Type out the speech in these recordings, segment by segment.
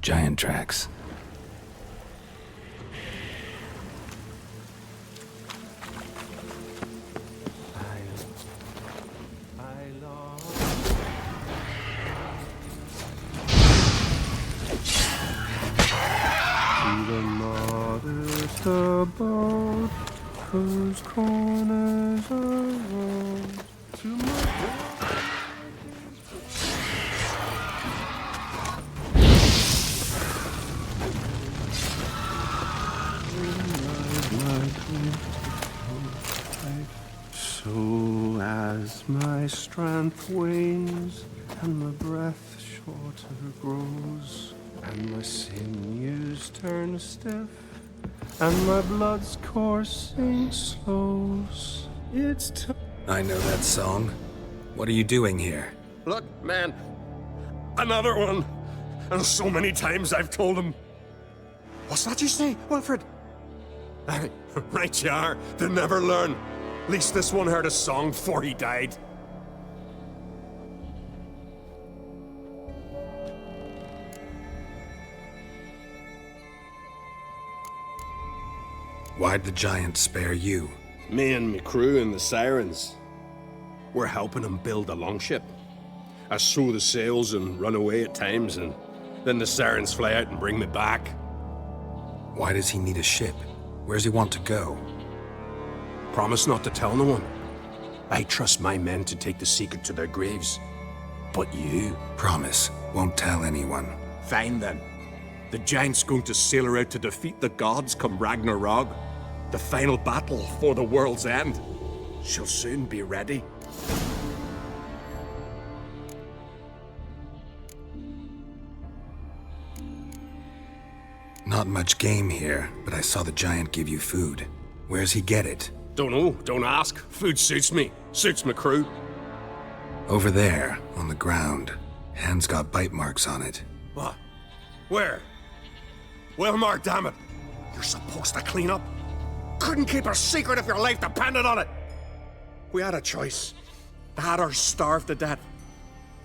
Giant tracks. The modest abode, whose corners are rolled to my so as my strength wanes and my breath shorter grows, and my sinews turn stiff, and my blood's coursing slows. It's time. I know that song. What are you doing here? Look, man, another one. And so many times I've told him. What's that you say, Wilfred? Aye, right you are. They never learn. At least this one heard a song before he died. Why'd the giant spare you? Me and me crew and the sirens. We're helping him build a longship. I sew the sails and run away at times, and then the sirens fly out and bring me back. Why does he need a ship? Where's he want to go? Promise not to tell no one. I trust my men to take the secret to their graves. But you? Promise, won't tell anyone. Fine then. The giant's going to sail her out to defeat the gods come Ragnarok. The final battle for the world's end. She'll soon be ready. Not much game here, but I saw the giant give you food. Where's he get it? Don't know, don't ask. Food suits me. Suits my crew. Over there, on the ground. Hand's got bite marks on it. What? Where? Well, Mark, damn it. You're supposed to clean up. Couldn't keep a secret if your life depended on it. We had a choice. The Hatters starved to death.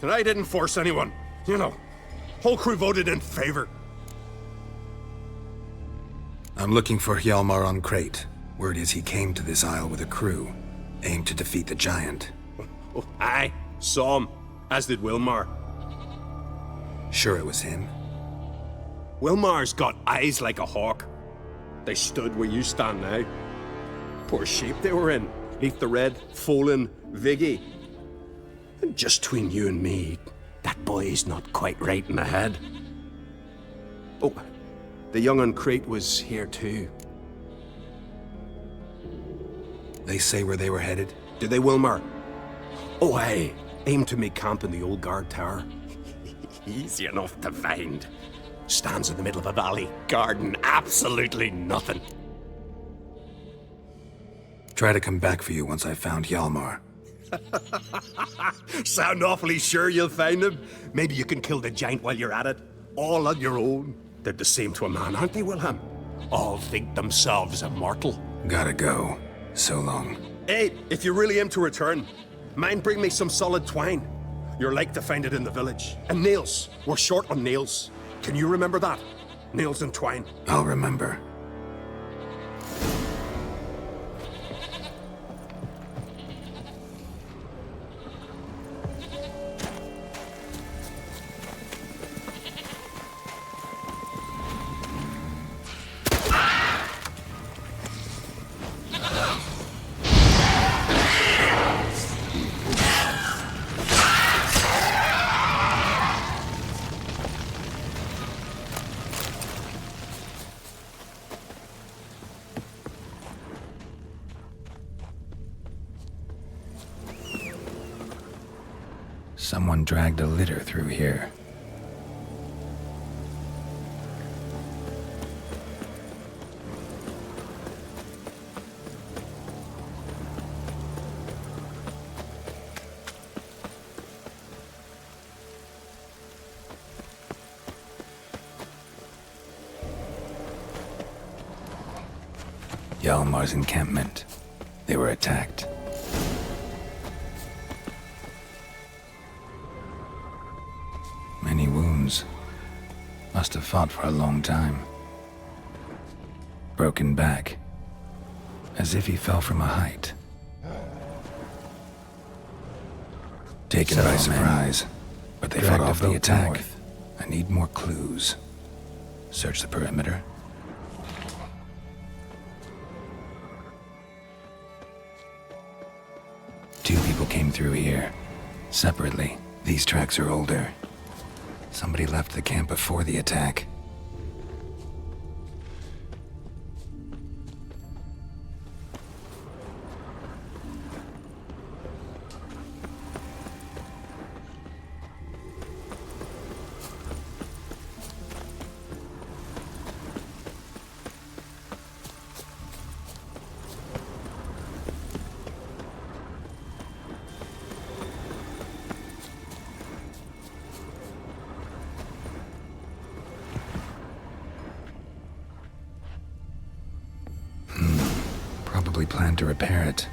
And I didn't force anyone. You know, whole crew voted in favor. I'm looking for Hjalmar on Crate. Word is he came to this isle with a crew, aimed to defeat the giant. Oh, aye, saw him, as did Wilmar. Sure it was him? Wilmar's got eyes like a hawk. They stood where you stand now. Poor shape they were in. Neath the red, Folin, Viggy. And just between you and me, that boy's not quite right in the head. Oh, the young on Crate was here too. They say where they were headed? Did they, Wilmar? Oh, aye. Aim to make camp in the old guard tower. Easy enough to find. Stands in the middle of a valley, garden, absolutely nothing. Try to come back for you once I found Hjalmar. Sound awfully sure you'll find him. Maybe you can kill the giant while you're at it. All on your own. They're the same to a man, aren't they, Wilhelm? All think themselves immortal. Gotta go. So long. Hey, if you really aim to return, mind bring me some solid twine. You're like to find it in the village. And nails. We're short on nails. Can you remember that? Nails and twine. I'll remember. Someone dragged a litter through here. Hjalmar's encampment. They were attacked. Many wounds. Must have fought for a long time. Broken back. As if he fell from a height. Taken by surprise, but they fought off the attack. I need more clues. Search the perimeter. Two people came through here, separately. These tracks are older. Somebody left the camp before the attack. Probably planned to repair it.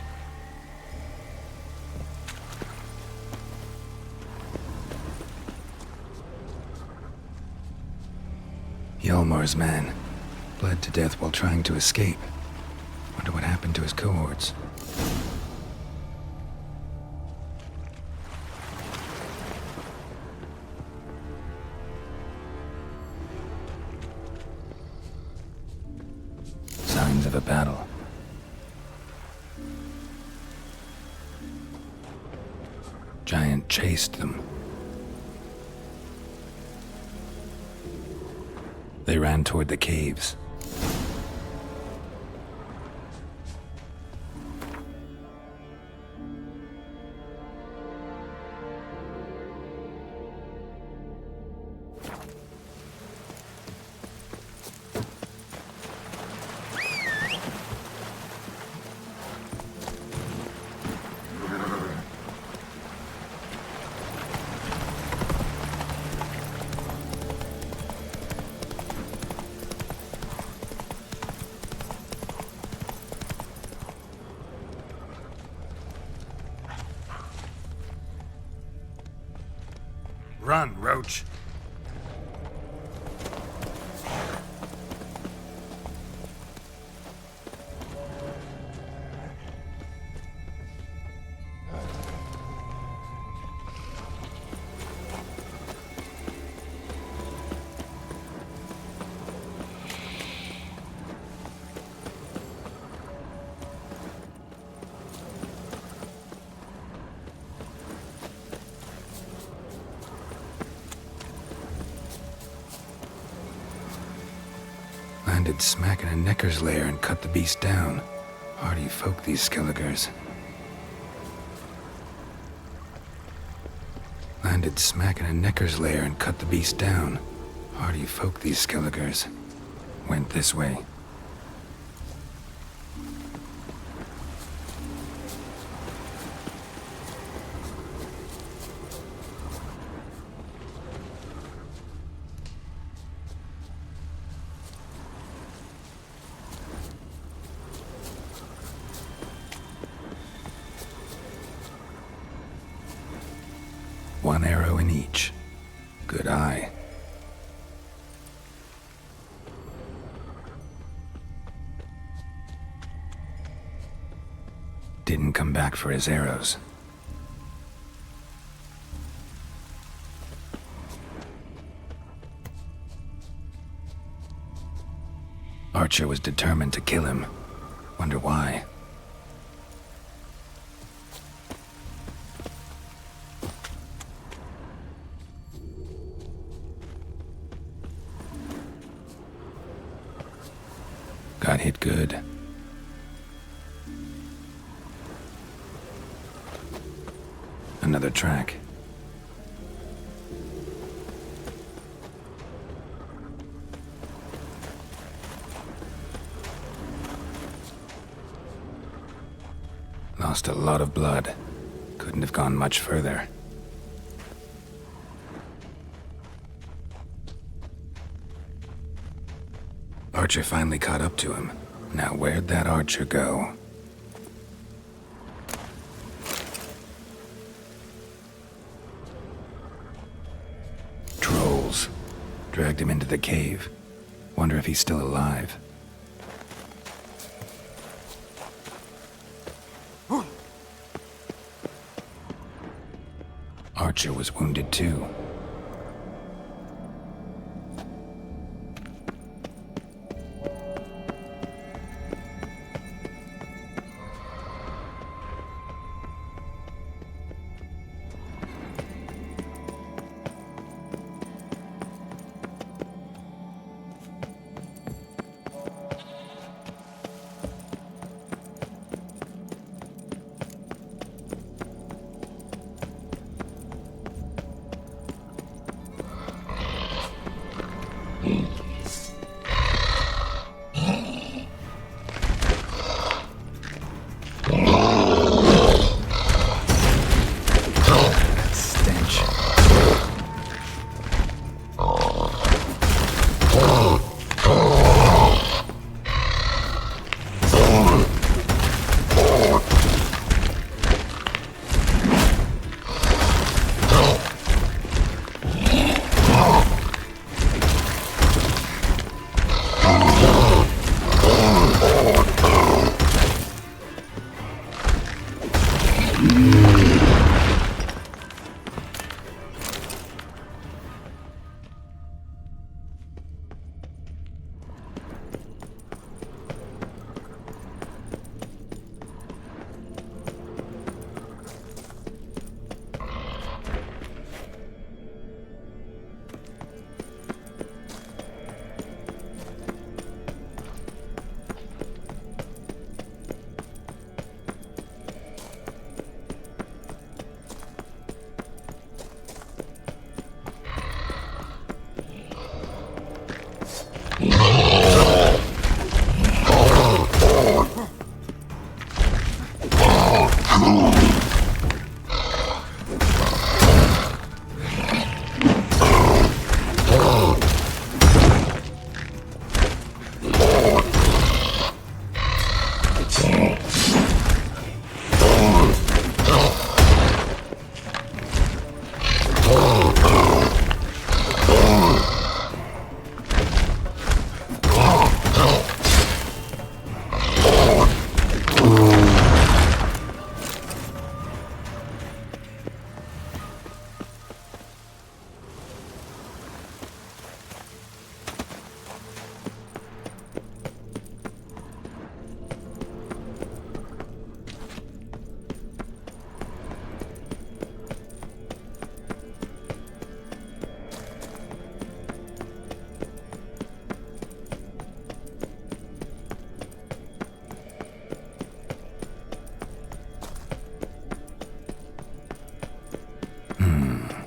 Hjalmar's man. Bled to death while trying to escape. Wonder what happened to his cohorts. Signs of a battle. Giant chased them. They ran toward the caves. Run, Roach. Landed smack in a necker's lair and cut the beast down. Hardy folk, these Skelligers. Landed smack in a necker's lair and cut the beast down. Hardy folk, these Skelligers. Went this way. One arrow in each. Good eye. Didn't come back for his arrows. Archer was determined to kill him. Wonder why. Got hit good. Another track. Lost a lot of blood. Couldn't have gone much further. Archer finally caught up to him. Now where'd that archer go? Trolls. Dragged him into the cave. Wonder if he's still alive. Archer was wounded too.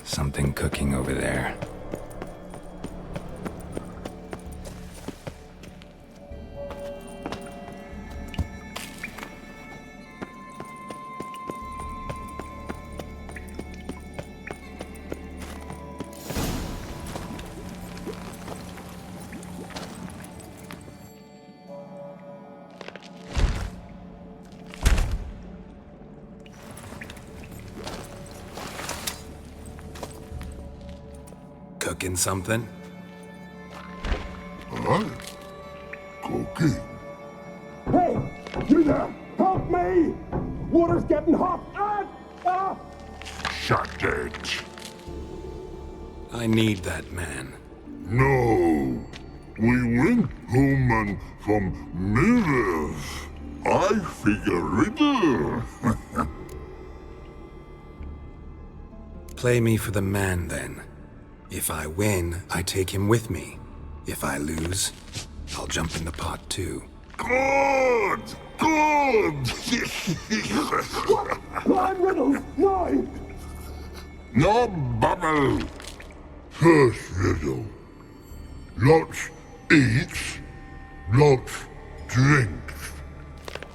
Something cooking over there. Cooking something? Huh? Cooking? Hey, you there! Help me! Water's getting hot! Shut it. I need that man. No. We went home and from mirrors. I figure riddle. Play me for the man, then. If I win, I take him with me. If I lose, I'll jump in the pot too. Good! Good! Climb riddles! No! No bubble! First riddle. Lots eats, lots drinks.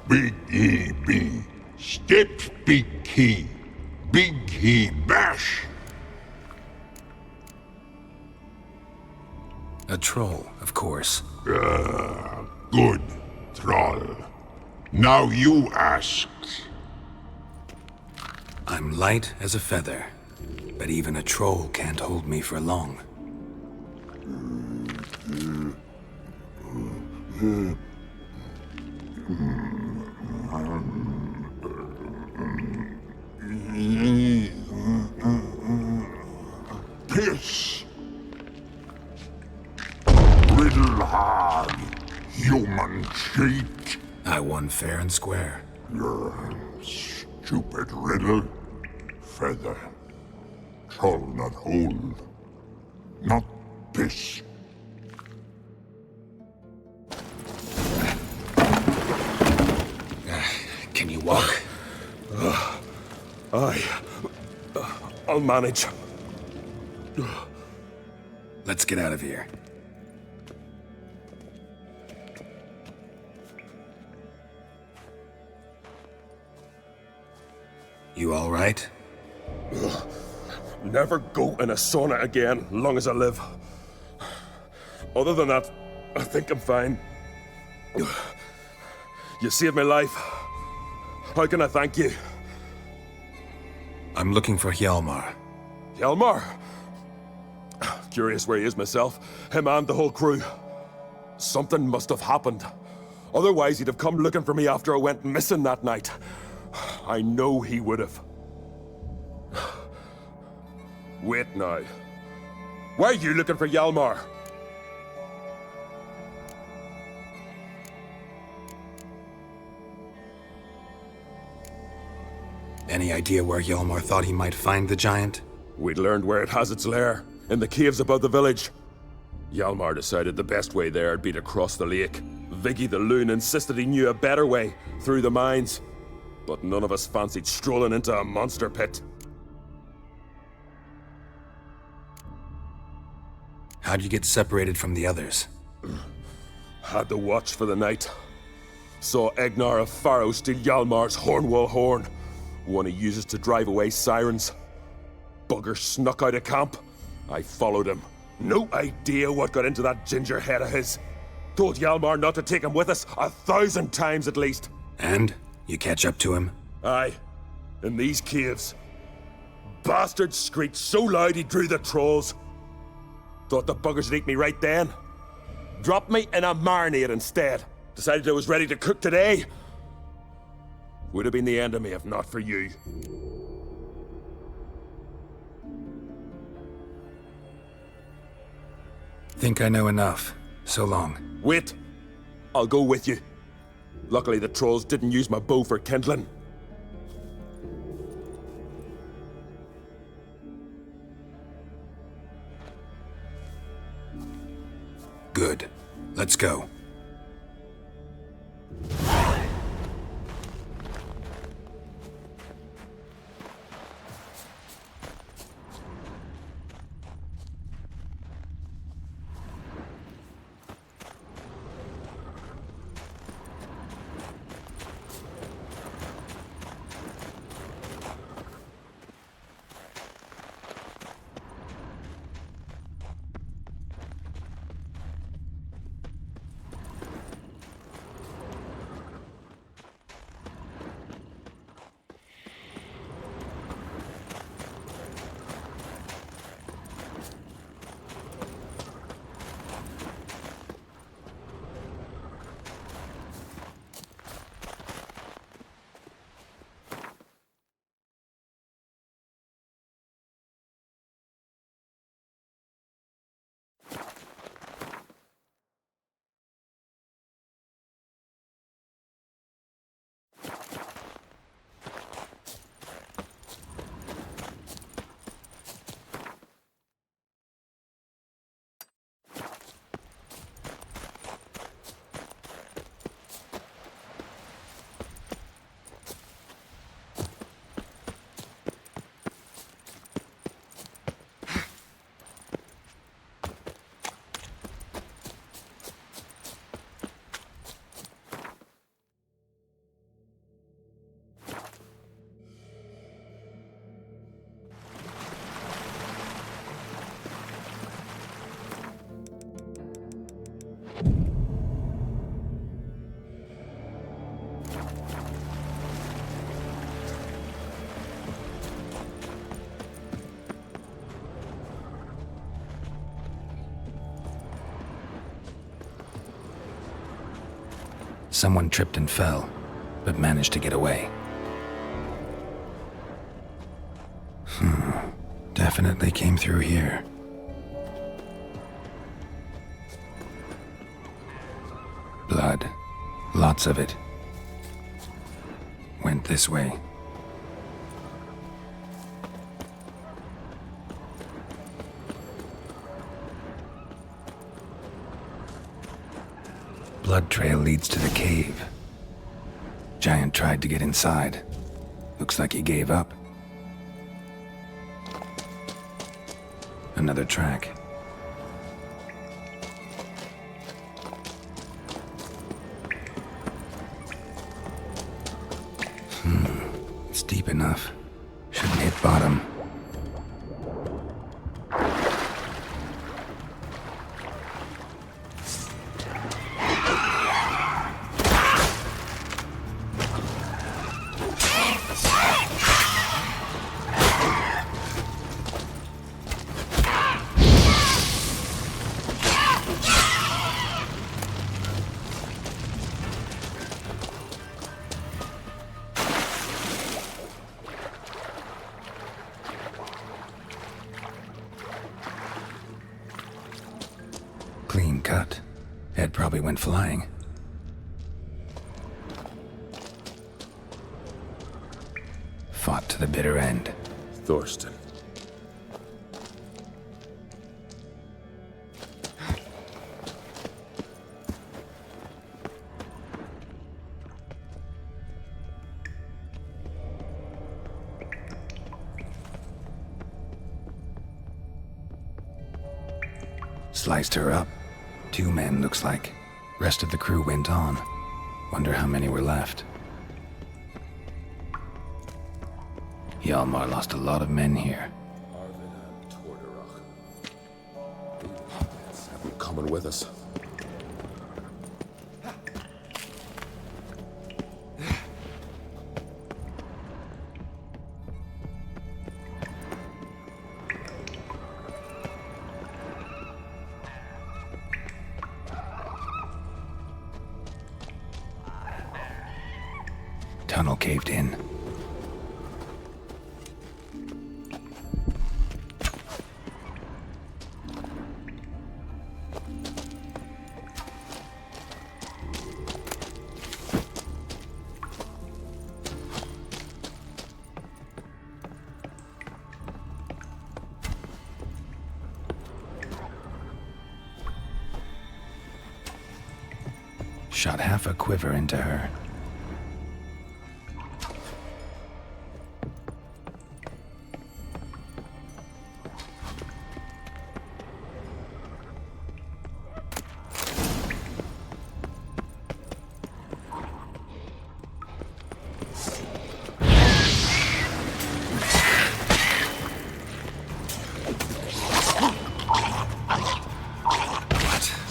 Big E B. Steps big key. Big E bash. A troll, of course. Good, troll. Now you ask. I'm light as a feather, but even a troll can't hold me for long. Piss! Riddle hard, human cheat. I won fair and square. Stupid riddle. Feather. Troll not hold. Not piss. Can you walk? I'll manage. Let's get out of here. You all right? Never go in a sauna again, long as I live. Other than that, I think I'm fine. You saved my life. How can I thank you? I'm looking for Hjalmar. Hjalmar? Curious where he is myself. Him and the whole crew. Something must have happened. Otherwise, he'd have come looking for me after I went missing that night. I know he would have. Wait now. Why are you looking for Hjalmar? Any idea where Hjalmar thought he might find the giant? We'd learned where it has its lair, in the caves above the village. Hjalmar decided the best way there'd be to cross the lake. Viggy the loon insisted he knew a better way, through the mines. But none of us fancied strolling into a monster pit. How'd you get separated from the others? Had to watch for the night. Saw Egnar of Faro steal Hjalmar's Hornwall horn, one he uses to drive away sirens. Bugger snuck out of camp. I followed him. No idea what got into that ginger head of his. Told Hjalmar not to take him with us 1,000 times at least. And? You catch up to him? Aye. In these caves. Bastard screeched so loud he drew the trolls. Thought the buggers would eat me right then. Dropped me in a marinade instead. Decided I was ready to cook today. Would have been the end of me if not for you. Think I know enough. So long. Wait. I'll go with you. Luckily the trolls didn't use my bow for kindling. Good. Let's go. Someone tripped and fell, but managed to get away. Definitely came through here. Blood. Lots of it. Went this way. Blood trail leads to the cave. Giant tried to get inside. Looks like he gave up. Another track. It's deep enough. Shouldn't hit bottom. Clean cut. Head probably went flying. Fought to the bitter end. Thorsten. Sliced her up. 2 men, looks like. Rest of the crew went on. Wonder how many were left. Hjalmar lost a lot of men here. Have them coming with us. Tunnel caved in. Shot half a quiver into her.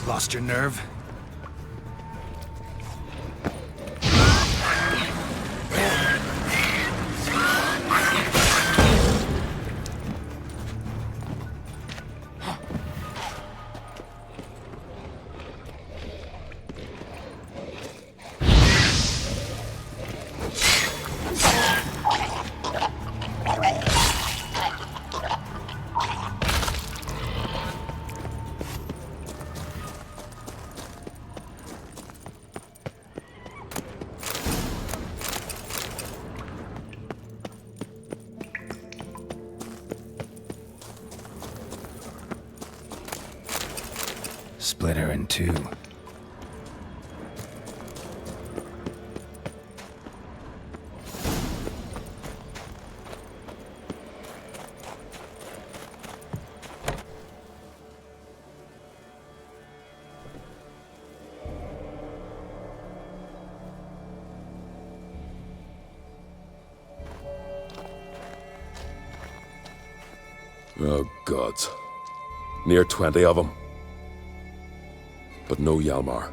Lost your nerve? Split her in 2. Oh, gods. Near 20 of them. But no Hjalmar.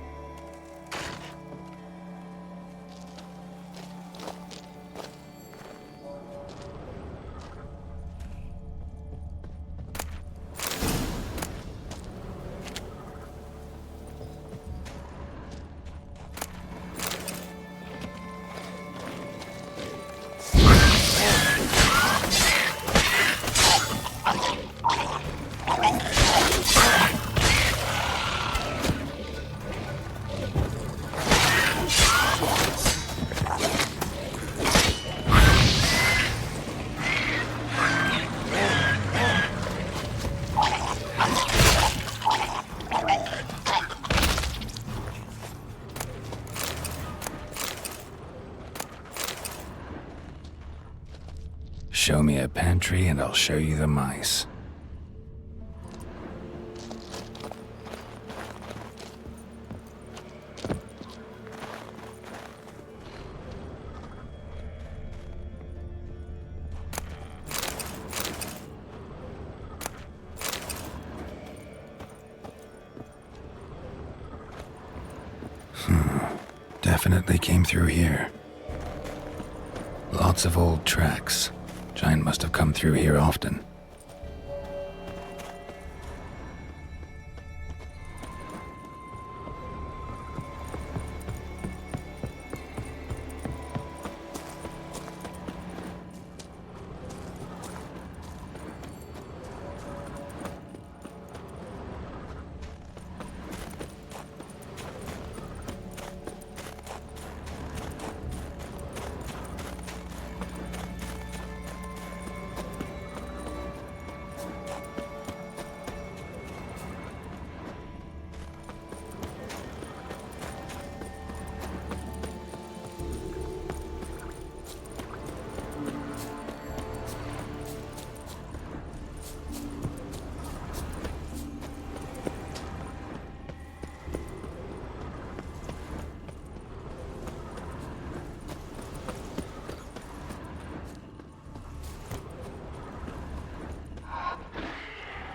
Show me a pantry and I'll show you the mice. Definitely came through here. Lots of old tracks. Giant must have come through here often.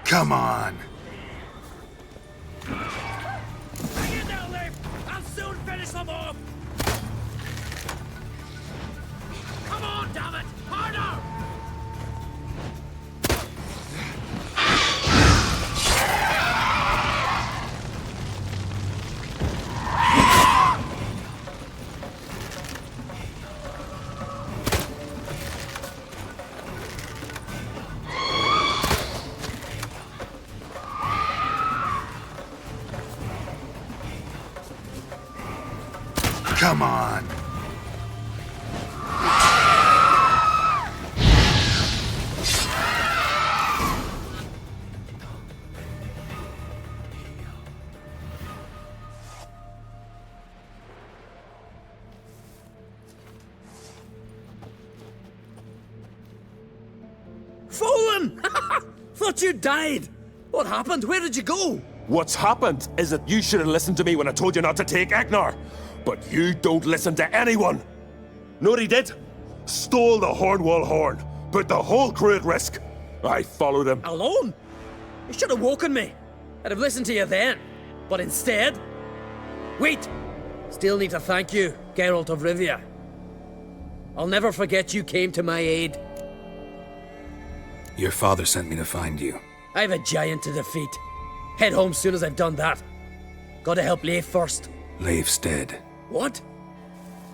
Come on! Bring it down, Leif! I'll soon finish them off! Come on, damn it! Harder! Come on! Fallen! Thought you died! What happened? Where did you go? What's happened is that you should have listened to me when I told you not to take Eknar. But you don't listen to anyone. Know what he did? Stole the Hornwall horn. Put the whole crew at risk. I followed him. Alone? You should have woken me. I'd have listened to you then. But instead... Wait! Still need to thank you, Geralt of Rivia. I'll never forget you came to my aid. Your father sent me to find you. I have a giant to defeat. Head home soon as I've done that. Gotta help Leif first. Leif's dead. What?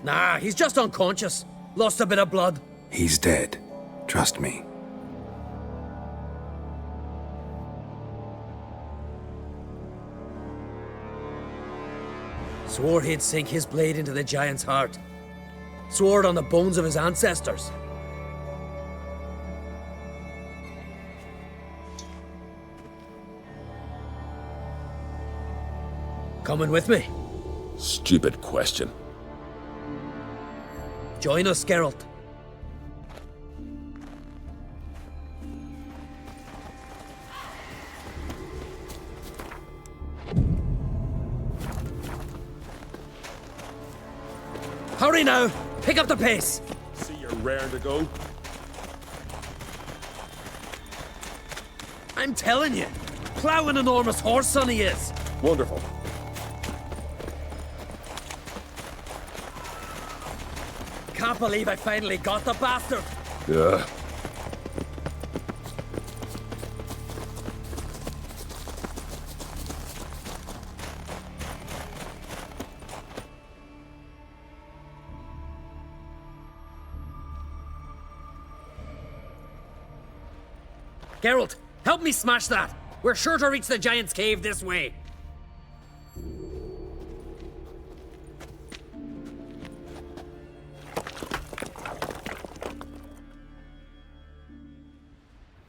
Nah, he's just unconscious. Lost a bit of blood. He's dead. Trust me. Swore he'd sink his blade into the giant's heart. Swore it on the bones of his ancestors. Coming with me? Stupid question. Join us, Geralt. Hurry now! Pick up the pace! See you're raring to go. I'm telling you, plow an enormous horse son he is. Wonderful. Can't believe I finally got the bastard. Yeah. Geralt, help me smash that. We're sure to reach the giant's cave this way.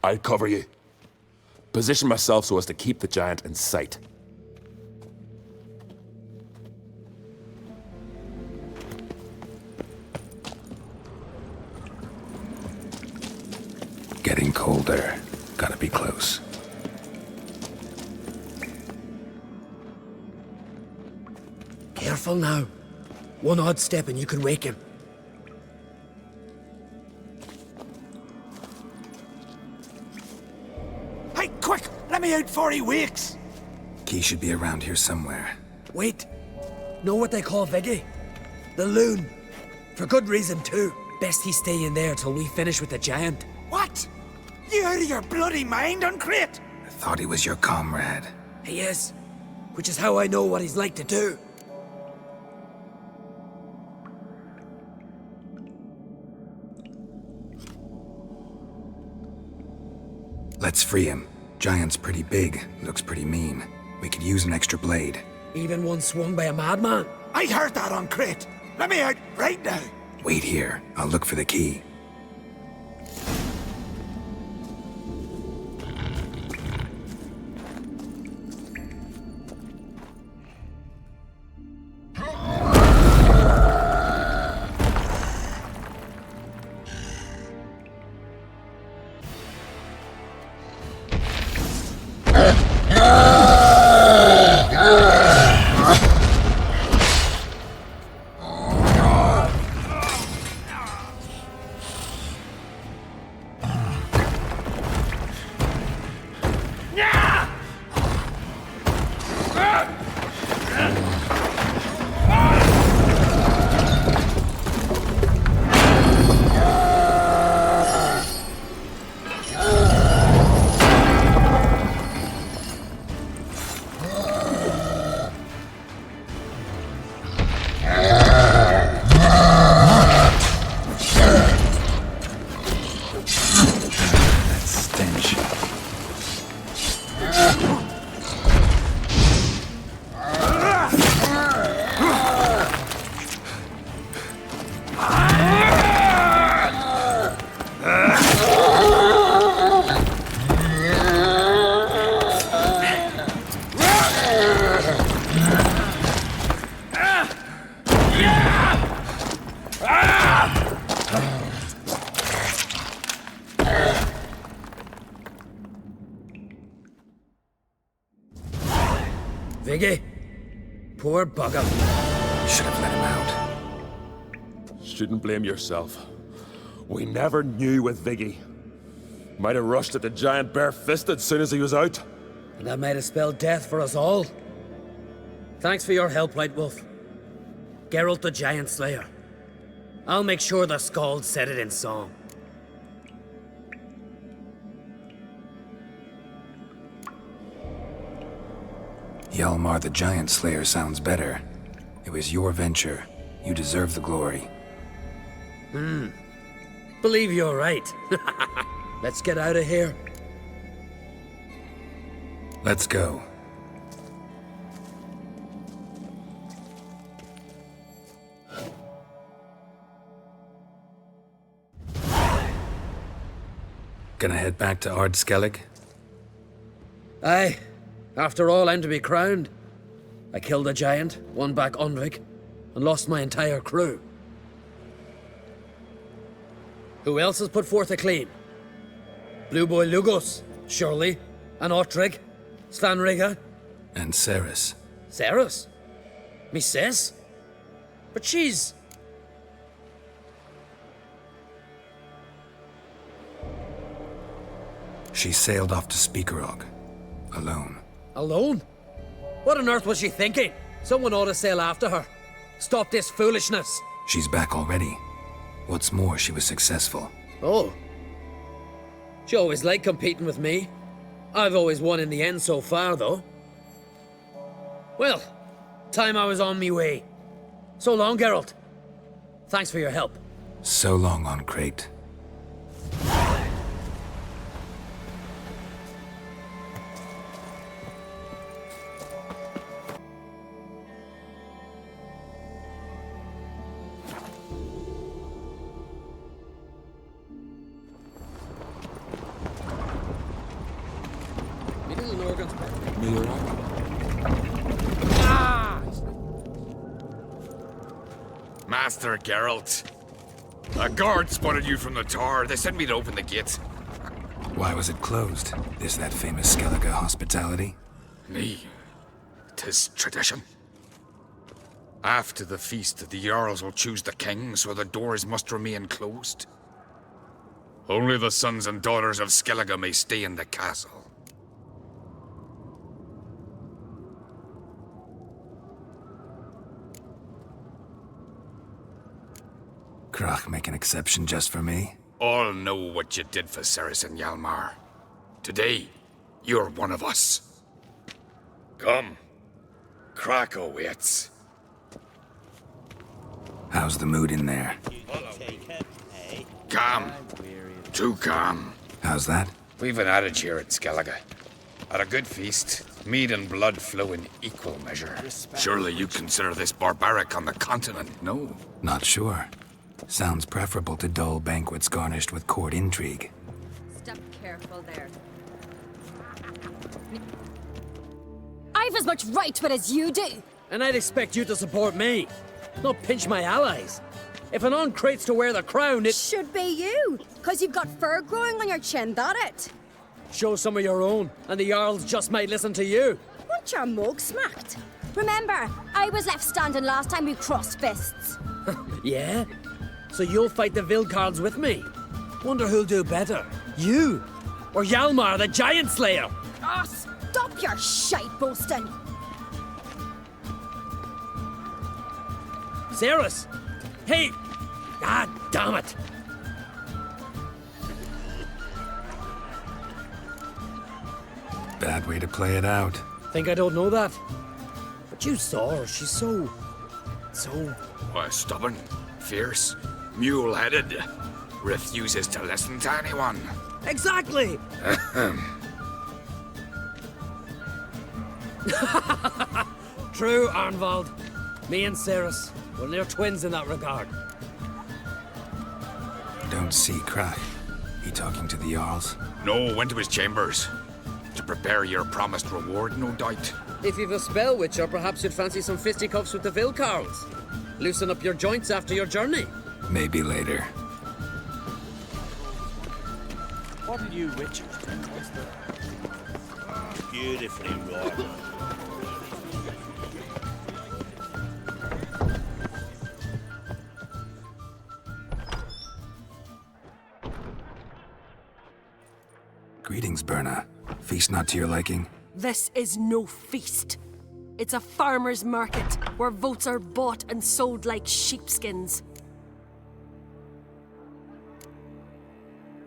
I'll cover you. Position myself so as to keep the giant in sight. colder. Gotta be close. Careful now. One odd step and you can wake him. Hey, quick! Let me out before he wakes! Key should be around here somewhere. Wait. Know what they call Viggy? The loon. For good reason, too. Best he stay in there till we finish with the giant. What? You out of your bloody mind, Uncrate? I thought he was your comrade. He is. Which is how I know what he's like to do. Let's free him. Giant's pretty big, looks pretty mean. We could use an extra blade. Even one swung by a madman. I heard that, Uncrate. Let me out right now. Wait here. I'll look for the key. Viggy. Poor bugger. Should have let him out. Shouldn't blame yourself. We never knew with Viggy. Might have rushed at the giant bare-fisted soon as he was out. And that might have spelled death for us all. Thanks for your help, White Wolf. Geralt the Giant Slayer. I'll make sure the Skald said it in song. Hjalmar the Giant Slayer sounds better. It was your venture. You deserve the glory. Believe you're right. Let's get out of here. Let's go. Gonna head back to Ardskellig? Aye. After all, I'm to be crowned. I killed a giant, won back Unvik, and lost my entire crew. Who else has put forth a claim? Blue Boy Lugos, surely, and Ottrig, Svanriga. And Ceres. Ceres? Me sis? But she's... She sailed off to Speakerog. Alone. alone? What on earth was she thinking? Someone ought to sail after her. Stop this foolishness. She's back already. What's more, she was successful. Oh. She always liked competing with me. I've always won in the end so far, though. Well, time I was on me way. So long, Geralt. Thanks for your help. So long on Crate. Master Geralt. A guard spotted you from the tower. They sent me to open the gate. Why was it closed? Is that famous Skellige hospitality? Nay, 'tis tradition. After the feast, the Jarls will choose the king, so the doors must remain closed. Only the sons and daughters of Skellige may stay in the castle. Krach make an exception just for me? All know what you did for Ceres and Hjalmar. Today, you're one of us. Come. Krach awaits. How's the mood in there? Calm. Too calm. How's that? We've an adage here at Skellige. At a good feast, mead and blood flow in equal measure. Surely you consider this barbaric on the continent, no? Not sure. Sounds preferable to dull banquets garnished with court intrigue. Step careful there. I've as much right to it as you do. And I'd expect you to support me, not pinch my allies. If an uncrate's to wear the crown, it Should be you, because you've got fur growing on your chin, that it? show some of your own, and the Jarls just might listen to you. Want your mug smacked? Remember, I was left standing last time we crossed fists. Yeah? So you'll fight the Vilcards with me? Wonder who'll do better, you or Hjalmar the Giant Slayer? Ah, stop your shite boasting. Ceres! Hey! God damn it! Bad way to play it out. Think I don't know that? But you saw her, she's so... Why, stubborn, fierce, mule-headed. Refuses to listen to anyone. Exactly! True, Arnvald. Me and Ceres, we're near twins in that regard. Don't see Krach. He talking to the Jarls? No, went to his chambers. To prepare your promised reward, no doubt. If you've a spell witcher, perhaps you'd fancy some fisticuffs with the Vilcards. Loosen up your joints after your journey. Maybe later. What did you witches do, mister? Beautifully wrought. Greetings, Berna. Feast not to your liking? This is no feast. It's a farmer's market where votes are bought and sold like sheepskins.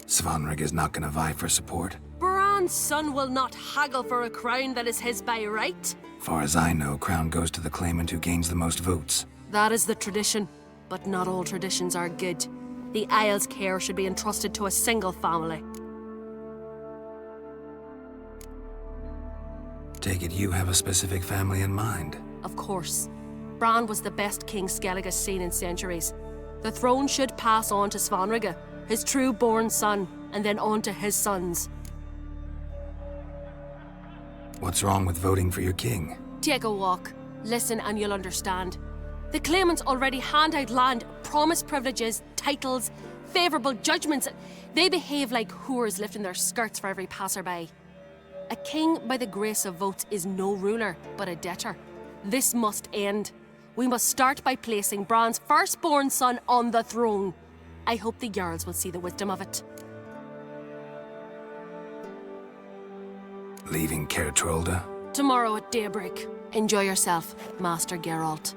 Svanrig is not gonna vie for support. Bran's son will not haggle for a crown that is his by right. Far as I know, crown goes to the claimant who gains the most votes. That is the tradition, but not all traditions are good. The Isle's care should be entrusted to a single family. Take it you have a specific family in mind. Of course. Bran was the best king Skellige's seen in centuries. The throne should pass on to Svanrige, his true-born son, and then on to his sons. What's wrong with voting for your king? Take a walk. Listen and you'll understand. The claimants already hand out land, promise privileges, titles, favourable judgments. They behave like whores lifting their skirts for every passerby. A king by the grace of votes is no ruler, but a debtor. This must end. We must start by placing Bran's firstborn son on the throne. I hope the Jarls will see the wisdom of it. Leaving Caer Trolda? Tomorrow at daybreak. Enjoy yourself, Master Geralt.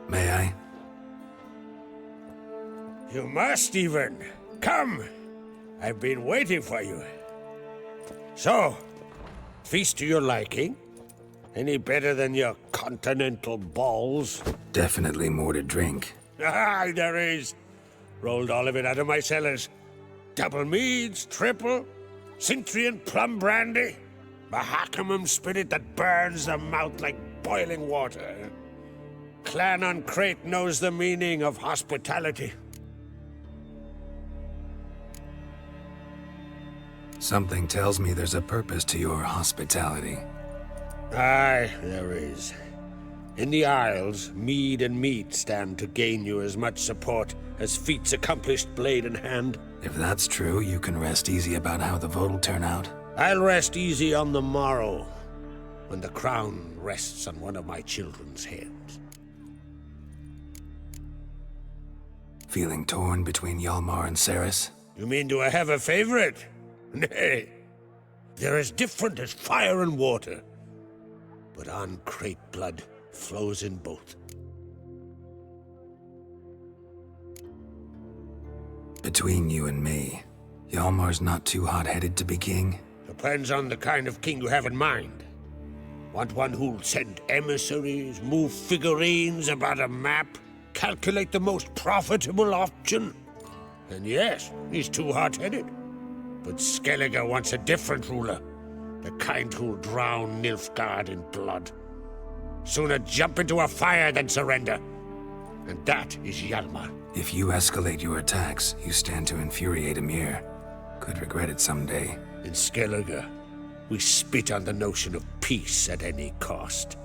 May I? You must even. Come. I've been waiting for you. So, feast to your liking? Any better than your continental balls? Definitely more to drink. Ah, there is. Rolled all of it out of my cellars. Double meads, triple, Cintrian plum brandy, Mahakimum spirit that burns the mouth like boiling water. Clan on Crate knows the meaning of hospitality. Something tells me there's a purpose to your hospitality. Aye, there is. In the Isles, mead and meat stand to gain you as much support as feats accomplished blade in hand. If that's true, you can rest easy about how the vote'll turn out. I'll rest easy on the morrow, when the crown rests on one of my children's heads. Feeling torn between Hjalmar and Cerys? You mean do I have a favorite? Nay. They're as different as fire and water. But uncrate blood flows in both. Between you and me, Hjalmar's not too hot-headed to be king? Depends on the kind of king you have in mind. Want one who'll send emissaries, move figurines about a map, calculate the most profitable option? And yes, he's too hot-headed. But Skellige wants a different ruler. The kind who'll drown Nilfgaard in blood. Sooner jump into a fire than surrender. And that is Hjalmar. If you escalate your attacks, you stand to infuriate Emir. Could regret it someday. In Skellige, we spit on the notion of peace at any cost.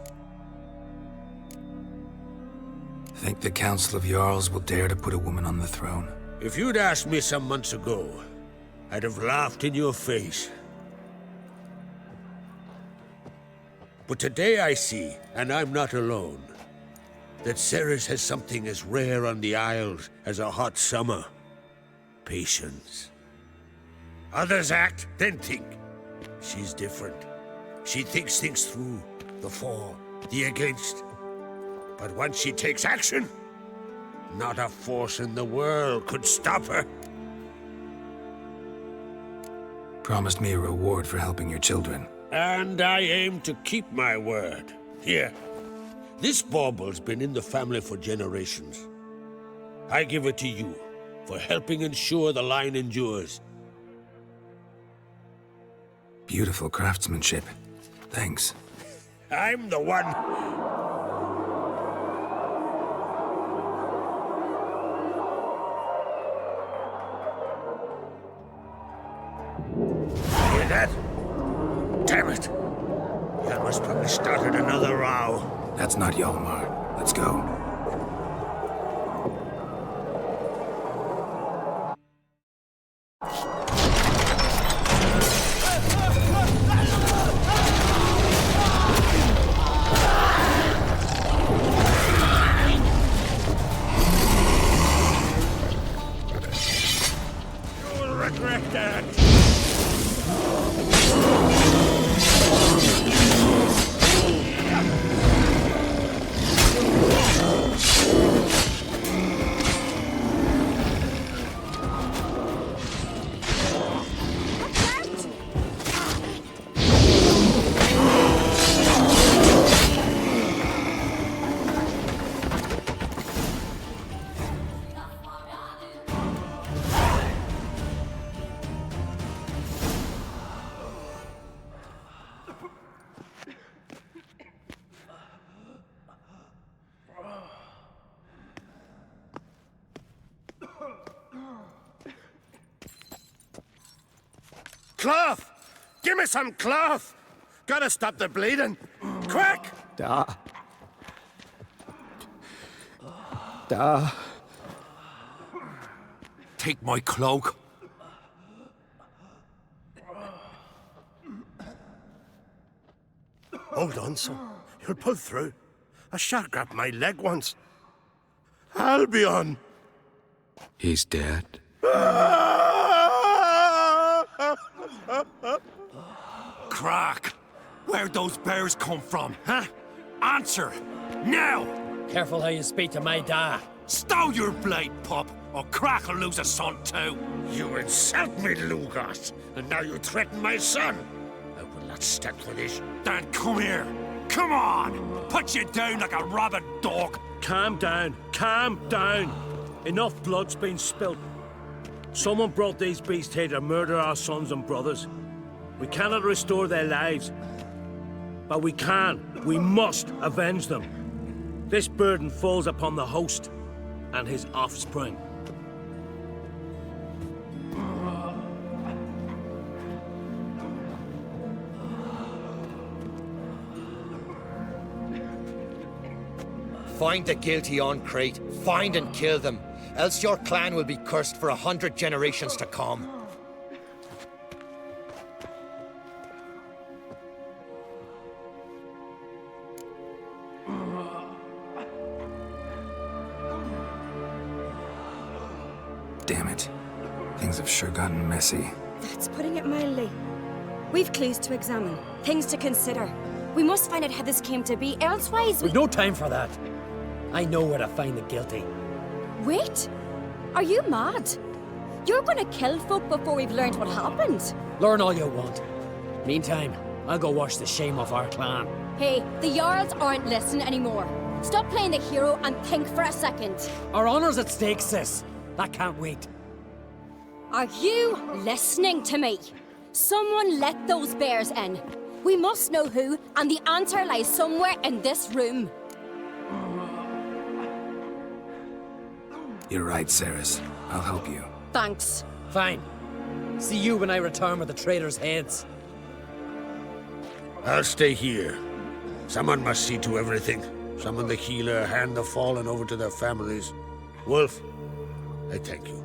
Think the Council of Jarls will dare to put a woman on the throne? If you'd asked me some months ago, I'd have laughed in your face. But today I see, and I'm not alone, that Cerys has something as rare on the Isles as a hot summer. Patience. Others act, then think. She's different. She thinks things through, the for, the against. But once she takes action, not a force in the world could stop her. Promised me a reward for helping your children. And I aim to keep my word. Here. This bauble's been in the family for generations. I give it to you for helping ensure the line endures. Beautiful craftsmanship. Thanks. I'm the one. Hear that? Damn it! Hjalmar's probably started another row. That's not Hjalmar. Let's go. You'll regret that. Cloth! Give me some cloth! Gotta stop the bleeding! Quick! Da. Take my cloak. Hold on, son. You'll pull through. A shark grabbed my leg once. Albion! He's dead. Crack! Where'd those bears come from, huh? Answer! Now! Careful how you speak to my da. Stow your blade, pup, or Crack will lose a son too. You insult me, Lugos, and now you threaten my son. I will not stand for this. Dan, come here. Come on! Put you down like a rabid dog. Calm down. Calm down. Enough blood's been spilt. Someone brought these beasts here to murder our sons and brothers. We cannot restore their lives. But we must avenge them. This burden falls upon the host and his offspring. Find the guilty on Crate, find and kill them, else your clan will be cursed for 100 generations to come. Damn it. Things have sure gotten messy. That's putting it mildly. We've clues to examine, things to consider. We must find out how this came to be, elsewise We've no time for that. I know where to find the guilty. Wait! Are you mad? You're gonna kill folk before we've learned what happened? Learn all you want. Meantime, I'll go wash the shame off our clan. Hey, the Jarls aren't listening anymore. Stop playing the hero and think for a second. Our honor's at stake, sis. That can't wait. Are you listening to me? Someone let those bears in. We must know who, and the answer lies somewhere in this room. You're right, Ceres. I'll help you. Thanks. Fine. See you when I return with the traitors' heads. I'll stay here. Someone must see to everything. Summon the healer, hand the fallen over to their families. Wolf, I thank you.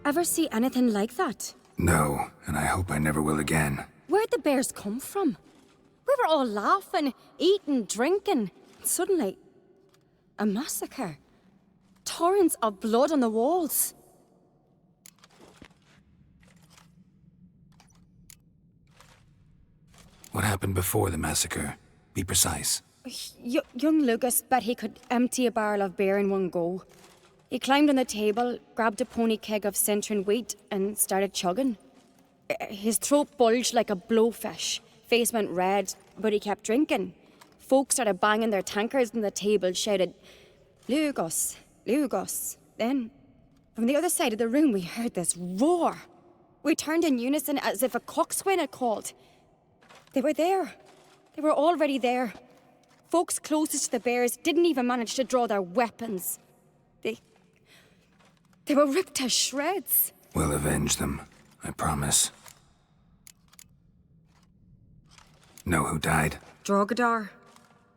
Ever see anything like that? No, and I hope I never will again. Where'd the bears come from? We were all laughing, eating, drinking. Suddenly, a massacre. Torrents of blood on the walls. What happened before the massacre? Be precise. Young Lucas bet he could empty a barrel of beer in one go. He climbed on the table, grabbed a pony keg of Cintron wheat, and started chugging. His throat bulged like a blowfish. Face went red, but he kept drinking. Folk started banging their tankards on the table, shouted, "Lugos, Lugos." Then, from the other side of the room, we heard this roar. We turned in unison as if a coxswain had called. They were there. They were already there. Folks closest to the bears didn't even manage to draw their weapons. They were ripped to shreds. We'll avenge them, I promise. Know who died? Drogadar,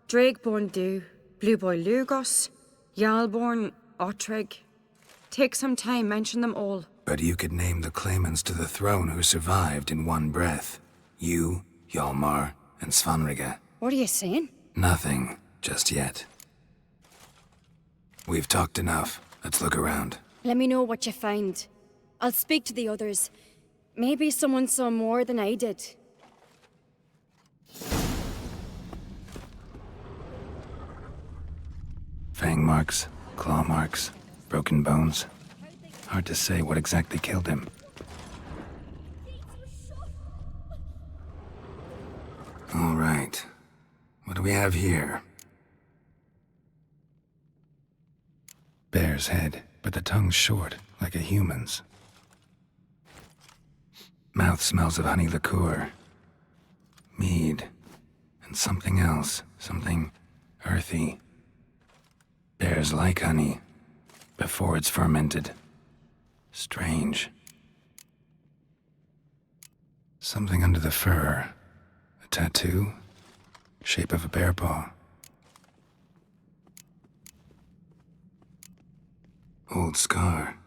Drakeborn Du, Blue Boy Lugos, Jarlborn, Ottrig. Take some time, mention them all. But you could name the claimants to the throne who survived in one breath. You, Hjalmar, and Svanrige. What are you saying? Nothing, just yet. We've talked enough. Let's look around. Let me know what you find. I'll speak to the others. Maybe someone saw more than I did. Fang marks, claw marks, broken bones. Hard to say what exactly killed him. All right. What do we have here? Bear's head, but the tongue's short, like a human's. Mouth smells of honey liqueur. Mead. And something else. Something earthy. Bears like honey, before it's fermented. Strange. Something under the fur. A tattoo? Shape of a bear paw. Old scar.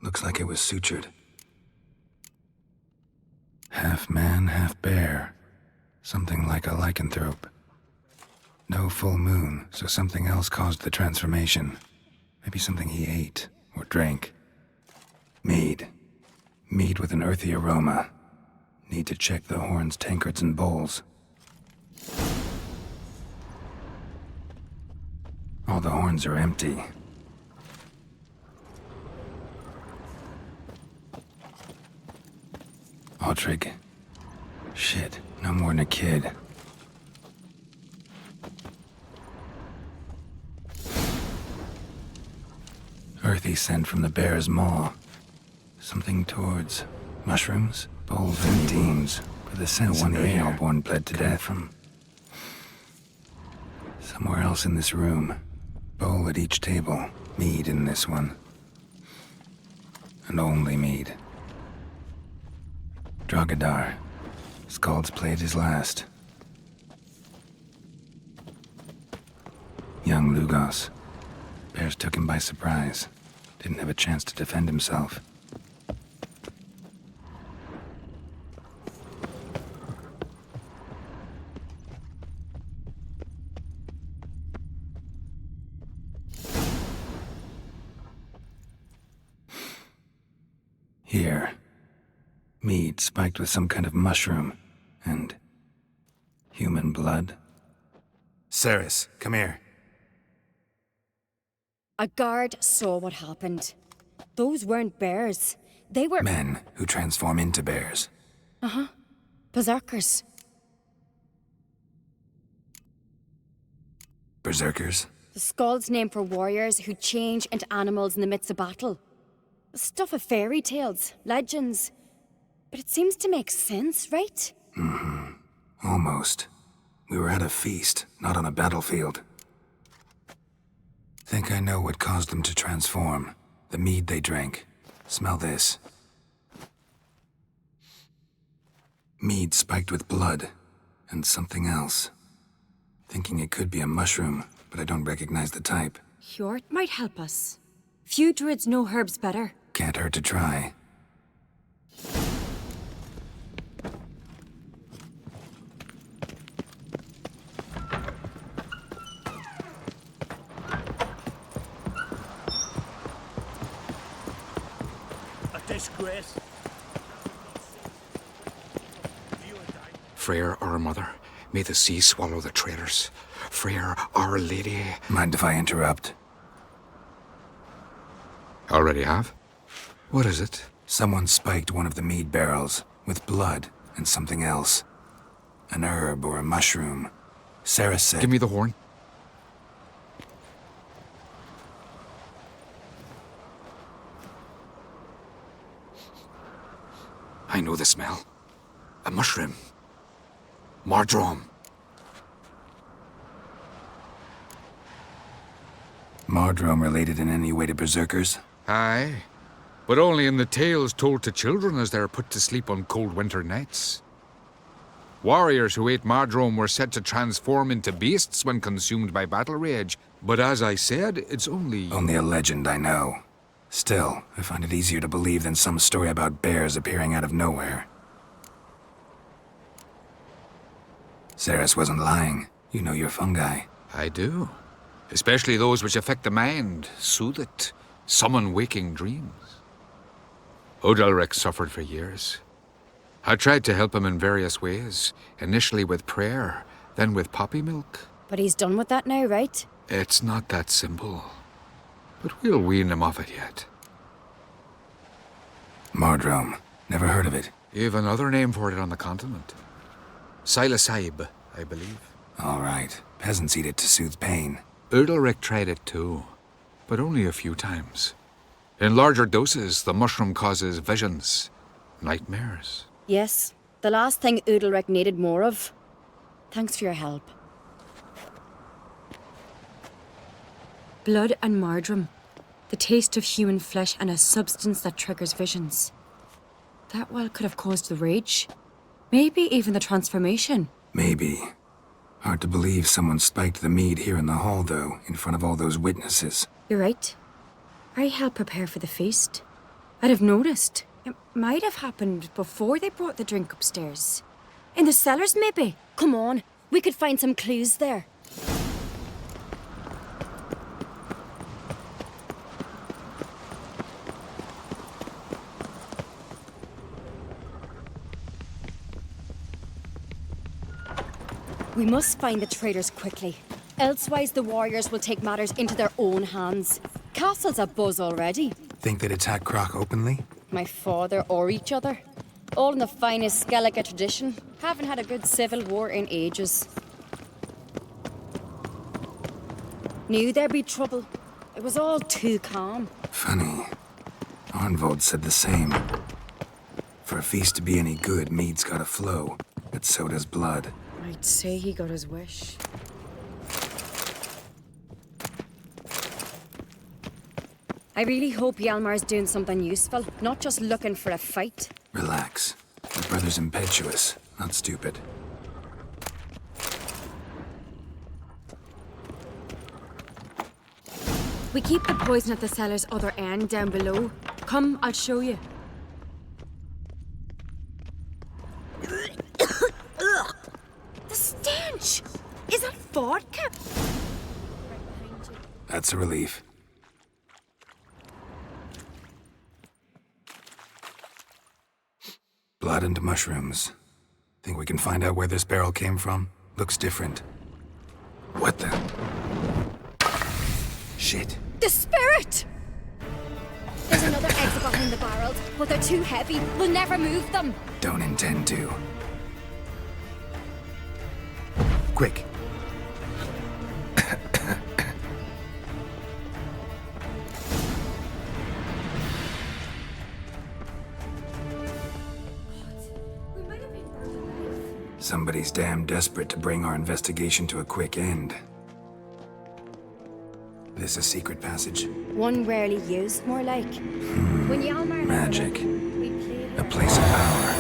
Looks like it was sutured. Half man, half bear. Something like a lycanthrope. No full moon, so something else caused the transformation. Maybe something he ate or drank. Mead. Mead with an earthy aroma. Need to check the horns, tankards, and bowls. All the horns are empty. Ottrig. Shit, no more than a kid. Earthy scent from the bear's maw. Something towards mushrooms, bowls, and teams. But the scent's no wonder Hjalborn bled to death from somewhere else in this room. Bowl at each table. Mead in this one. And only mead. Drogadar. Skald's played his last. Young Lugos. Bears took him by surprise. Didn't have a chance to defend himself. Here. Mead spiked with some kind of mushroom. And human blood. Ceres, come here. A guard saw what happened. Those weren't bears. They were... Men who transform into bears. Uh-huh. Berserkers. Berserkers? The Skald's name for warriors who change into animals in the midst of battle. Stuff of fairy tales, legends. But it seems to make sense, right? Mm-hmm. Almost. We were at a feast, not on a battlefield. Think I know what caused them to transform. The mead they drank. Smell this. Mead spiked with blood. And something else. Thinking it could be a mushroom, but I don't recognize the type. Hjort might help us. Few druids know herbs better. Can't hurt to try. Disgrace. Freyr, our mother, may the sea swallow the traitors. Freyr, our lady. Mind if I interrupt? Already have? What is it? Someone spiked one of the mead barrels with blood and something else. An herb or a mushroom. Sarah said... Give me the horn. I know the smell. A mushroom. Mardrome. Mardrome related in any way to berserkers? Aye. But only in the tales told to children as they're put to sleep on cold winter nights. Warriors who ate Mardrome were said to transform into beasts when consumed by battle rage. But as I said, it's only... Only a legend, I know. Still, I find it easier to believe than some story about bears appearing out of nowhere. Ceres wasn't lying. You know your fungi. I do. Especially those which affect the mind, soothe it, summon waking dreams. Odalric suffered for years. I tried to help him in various ways, initially with prayer, then with poppy milk. But he's done with that now, right? It's not that simple. But we'll wean him off it yet. Mardrome. Never heard of it. You've another name for it on the continent. Silasaib, I believe. All right. Peasants eat it to soothe pain. Udalric tried it too, but only a few times. In larger doses, the mushroom causes visions, nightmares. Yes, the last thing Udalric needed more of. Thanks for your help. Blood and Mardrome. The taste of human flesh and a substance that triggers visions. That well could have caused the rage. Maybe even the transformation. Maybe. Hard to believe someone spiked the mead here in the hall, though, in front of all those witnesses. You're right. I helped prepare for the feast. I'd have noticed. It might have happened before they brought the drink upstairs. In the cellars, maybe? Come on, we could find some clues there. We must find the traitors quickly. Elsewise, the warriors will take matters into their own hands. Castle's abuzz already. Think they'd attack Croc openly? My father or each other. All in the finest Skellige tradition. Haven't had a good civil war in ages. Knew there'd be trouble. It was all too calm. Funny. Arnvold said the same. For a feast to be any good, mead's gotta flow. But so does blood. I'd say he got his wish. I really hope Hjalmar's doing something useful, not just looking for a fight. Relax. My brother's impetuous. not stupid. We keep the poison at the cellar's other end down below. Come, I'll show you. The stench! Is that vodka? That's a relief. Blood and mushrooms. Think we can find out where this barrel came from? Looks different. What the? Shit. The spirit! There's another exit behind the barrels, but they're too heavy. We'll never move them. Don't intend to. Quick. Somebody's damn desperate to bring our investigation to a quick end. This a secret passage? One rarely used, more like. When Yalmar Magic. A place of power.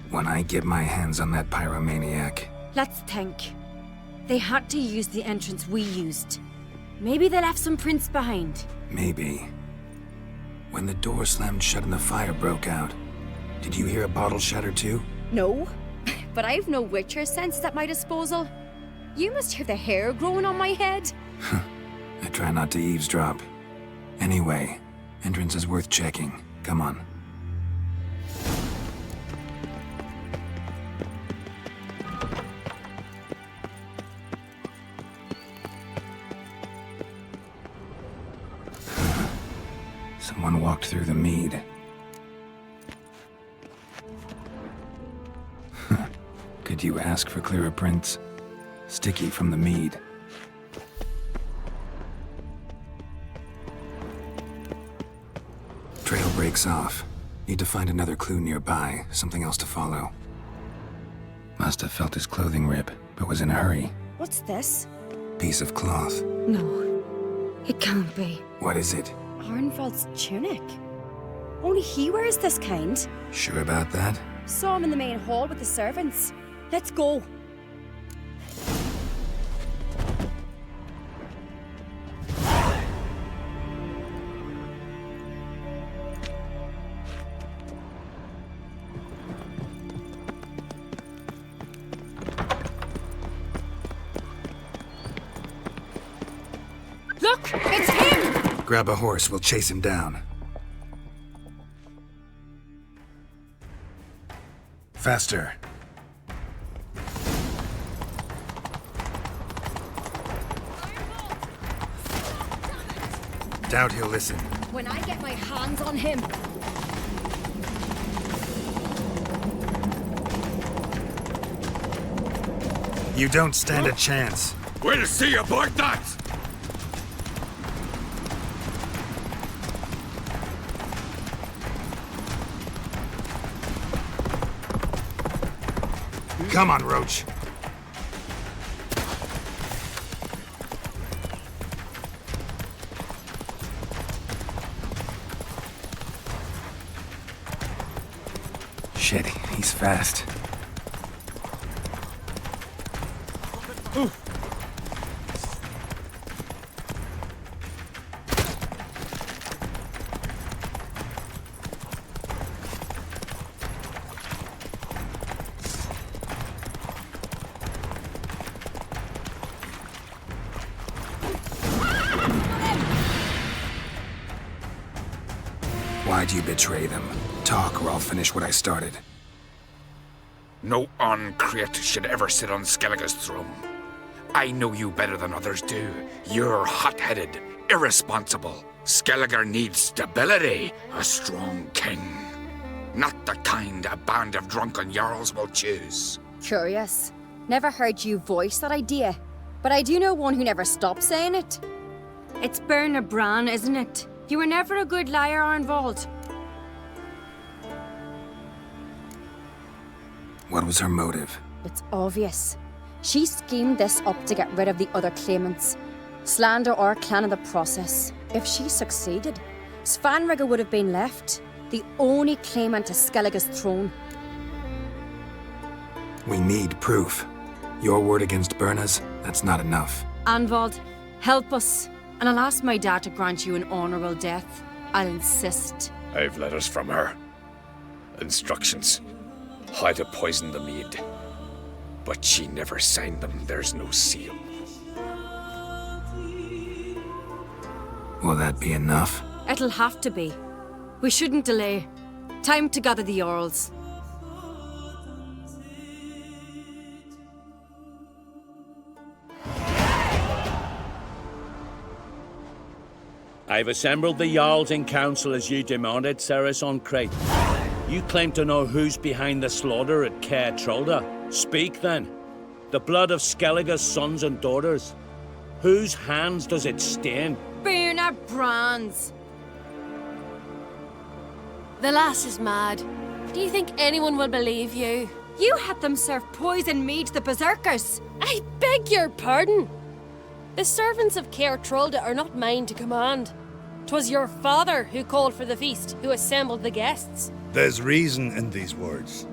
When I get my hands on that pyromaniac. Let's think. They had to use the entrance we used. Maybe they left some prints behind. Maybe. When the door slammed shut and the fire broke out, did you hear a bottle shatter too? No, but I've no witcher sense at my disposal. You must hear the hair growing on my head. I try not to eavesdrop. Anyway, entrance is worth checking. Come on. Someone walked through the mead. Could you ask for clearer prints? Sticky from the mead. Trail breaks off. Need to find another clue nearby, something else to follow. Must have felt his clothing rip, but was in a hurry. What's this? Piece of cloth. No, it can't be. What is it? Arnvald's tunic. Only he wears this kind. Sure about that? Saw him in the main hall with the servants. Let's go. Look, it's him! Grab a horse, we'll chase him down. Faster. Doubt he'll listen. When I get my hands on him. You don't stand a chance. We'll see about that! Come on, Roach. Shit, he's fast. Why'd you betray them? Talk or I'll finish what I started. No uncreate should ever sit on Skellige's throne. I know you better than others do. You're hot-headed, irresponsible. Skelliger needs stability, a strong king. Not the kind a band of drunken jarls will choose. Curious. Never heard you voice that idea. But I do know one who never stops saying it. It's Bernard Bran, isn't it? You were never a good liar, Arnvald. What was her motive? It's obvious. She schemed this up to get rid of the other claimants. Slander our clan in the process. If she succeeded, Svanrigga would have been left, the only claimant to Skellige's throne. We need proof. Your word against Birna's, that's not enough. Arnvald, help us. And I'll ask my dad to grant you an honourable death. I'll insist. I've letters from her. Instructions. How to poison the mead. But she never signed them. There's no seal. Will that be enough? It'll have to be. We shouldn't delay. Time to gather the Jarls. I've assembled the Jarls in council as you demanded, Ceres on Crate. You claim to know who's behind the slaughter at Caer Trolda. Speak then. The blood of Skellige's sons and daughters. Whose hands does it stain? Bernard Bran's. The lass is mad. Do you think anyone will believe you? You had them serve poison mead to the berserkers. I beg your pardon. The servants of Caer Trolda are not mine to command. 'Twas your father who called for the feast, who assembled the guests. There's reason in these words.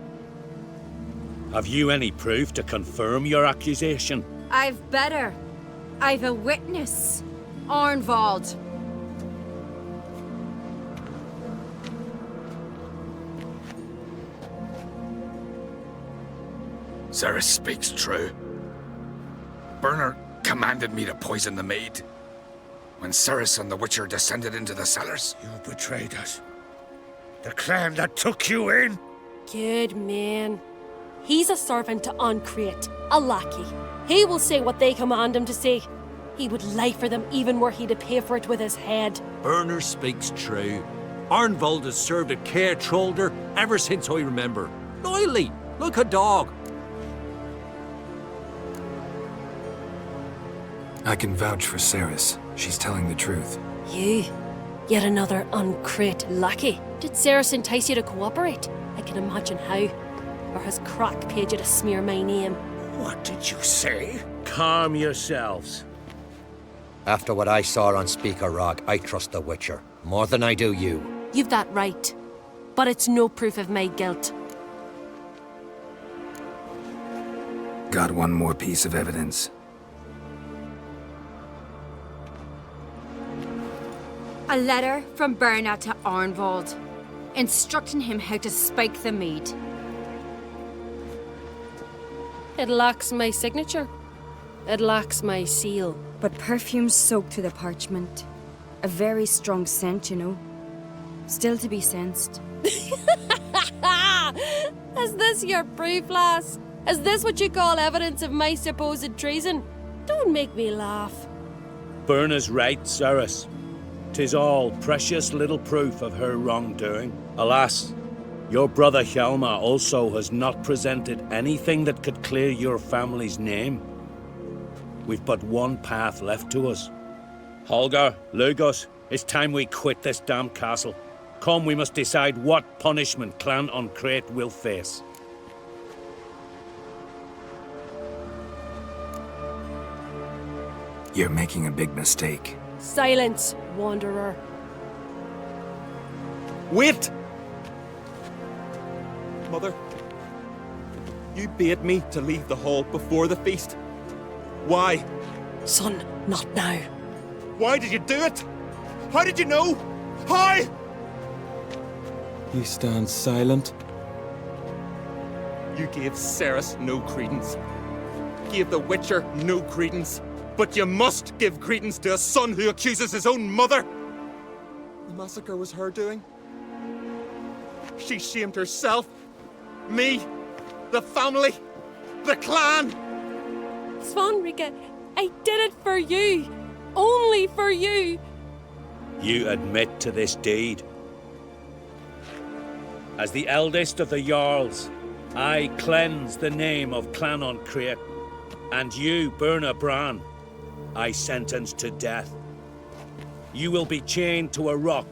Have you any proof to confirm your accusation? I've better. I've a witness. Arnvald. Ceres speaks true. Bernard commanded me to poison the maid. When Ceres and the Witcher descended into the cellars. You betrayed us. The clan that took you in. Good man. He's a servant to Uncreate, a lackey. He will say what they command him to say. He would lie for them even were he to pay for it with his head. Bernard speaks true. Arnvald has served at Caer Trolda ever since I remember. Loyally, like a dog. I can vouch for Ceres. She's telling the truth. You? Yet another Uncreate lackey. Did Ceres entice you to cooperate? I can imagine how. Or has Crack paid you to smear my name? What did you say? Calm yourselves. After what I saw on Speaker Rock, I trust the Witcher. More than I do you. You've that right. But it's no proof of my guilt. Got one more piece of evidence. A letter from Bernard to Arnvald, instructing him how to spike the mead. It lacks my signature. It lacks my seal. But perfume soaked through the parchment. A very strong scent, you know. Still to be sensed. Is this your proof, lass? Is this what you call evidence of my supposed treason? Don't make me laugh. Berna's right, Ceres. 'Tis all precious little proof of her wrongdoing. Alas, your brother Hjalmar also has not presented anything that could clear your family's name. We've but one path left to us. Holger, Lugos, it's time we quit this damn castle. Come, we must decide what punishment Clan Uncreate will face. You're making a big mistake. Silence, wanderer. Wait! Mother, you bade me to leave the hall before the feast. Why? Son, not now. Why did you do it? How did you know? How? You stand silent. You gave Ceres no credence. Gave the Witcher no credence. But you must give credence to a son who accuses his own mother. The massacre was her doing. She shamed herself, me, the family, the clan. Svanrigga, I did it for you. Only for you. You admit to this deed. As the eldest of the Jarls, I cleanse the name of Clan on Crete, and you, Burna Bran, I sentence to death. You will be chained to a rock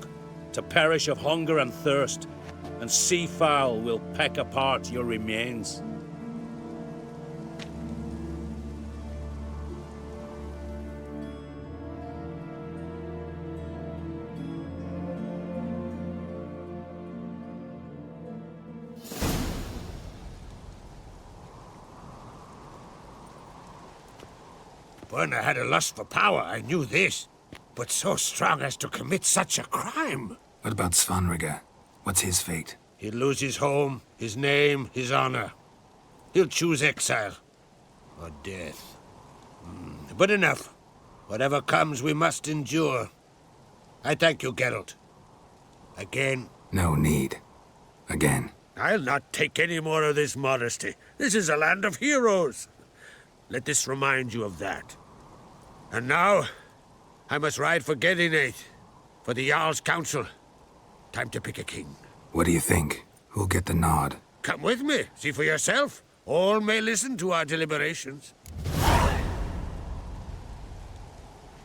to perish of hunger and thirst, and seafowl will peck apart your remains. Burna had a lust for power, I knew this. But so strong as to commit such a crime. What about Svanrige? What's his fate? He'll lose his home, his name, his honor. He'll choose exile. Or death. But enough. Whatever comes, we must endure. I thank you, Geralt. Again. No need. Again. I'll not take any more of this modesty. This is a land of heroes. Let this remind you of that. And now, I must ride for Gedinate, for the Jarl's Council. Time to pick a king. What do you think? Who'll get the nod? Come with me, see for yourself. All may listen to our deliberations.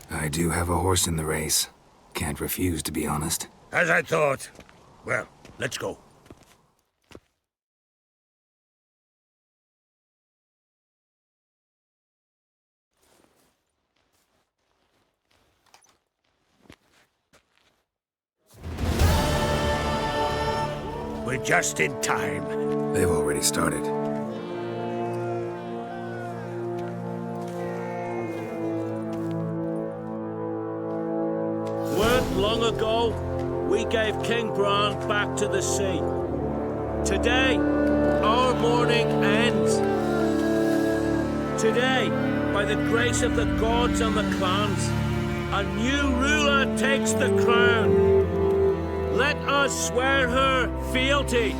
I do have a horse in the race. Can't refuse, to be honest. As I thought. Well, let's go. We're just in time. They've already started. Weren't long ago, we gave King Bran back to the sea. Today, our mourning ends. Today, by the grace of the gods and the clans, a new ruler takes the crown. Let us swear her fealty.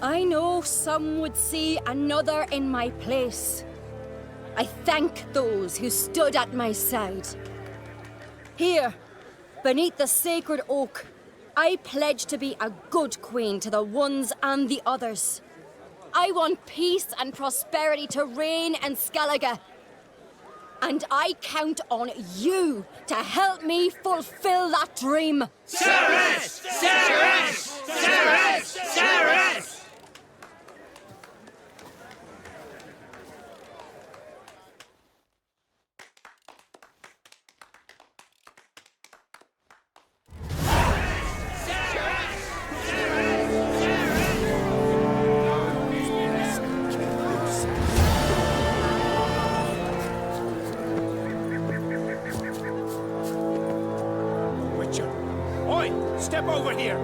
I know some would see another in my place. I thank those who stood at my side. Here, beneath the sacred oak, I pledge to be a good queen to the ones and the others. I want peace and prosperity to reign in Skellige. And I count on you to help me fulfill that dream. Ceres! Ceres! Ceres! Ceres! Step over here!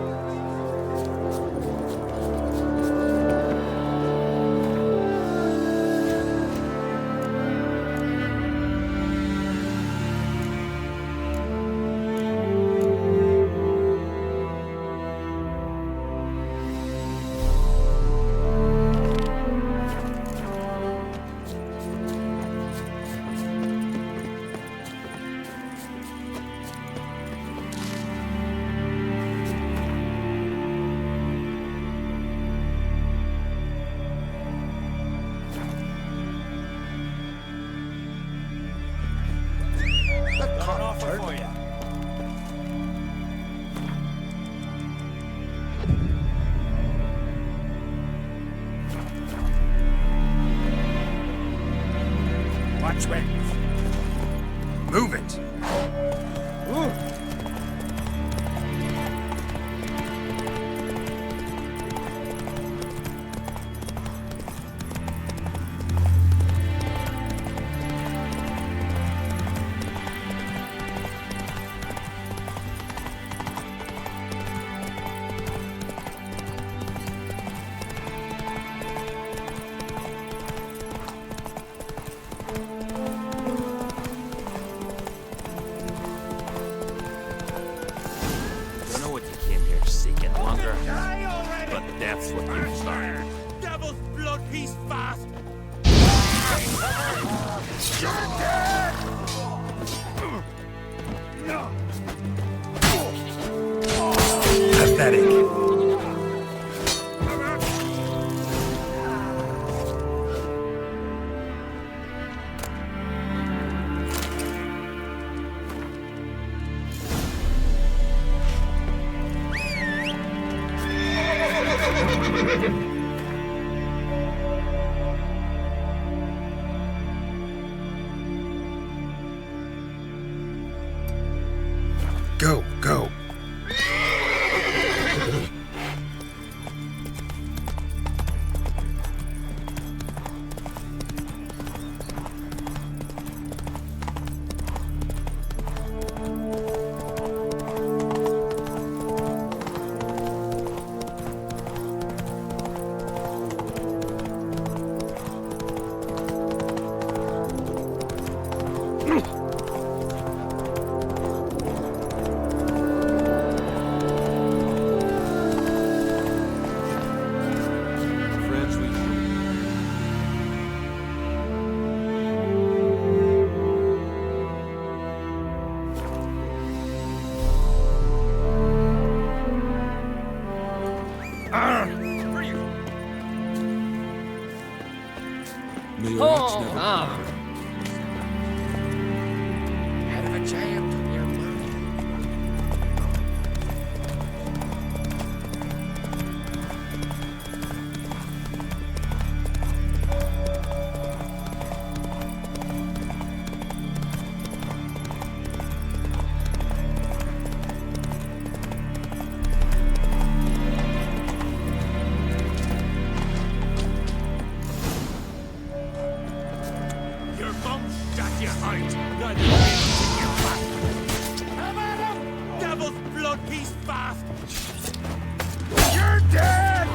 For you. Watch where. Move it. Ooh. death's what you desire. Devil's blood, he's fast! You're dead! Pathetic. Go, go. Head of a giant. Your bum shot you out. Not able to get back. Come at him! Devil's blood, he's fast. You're dead!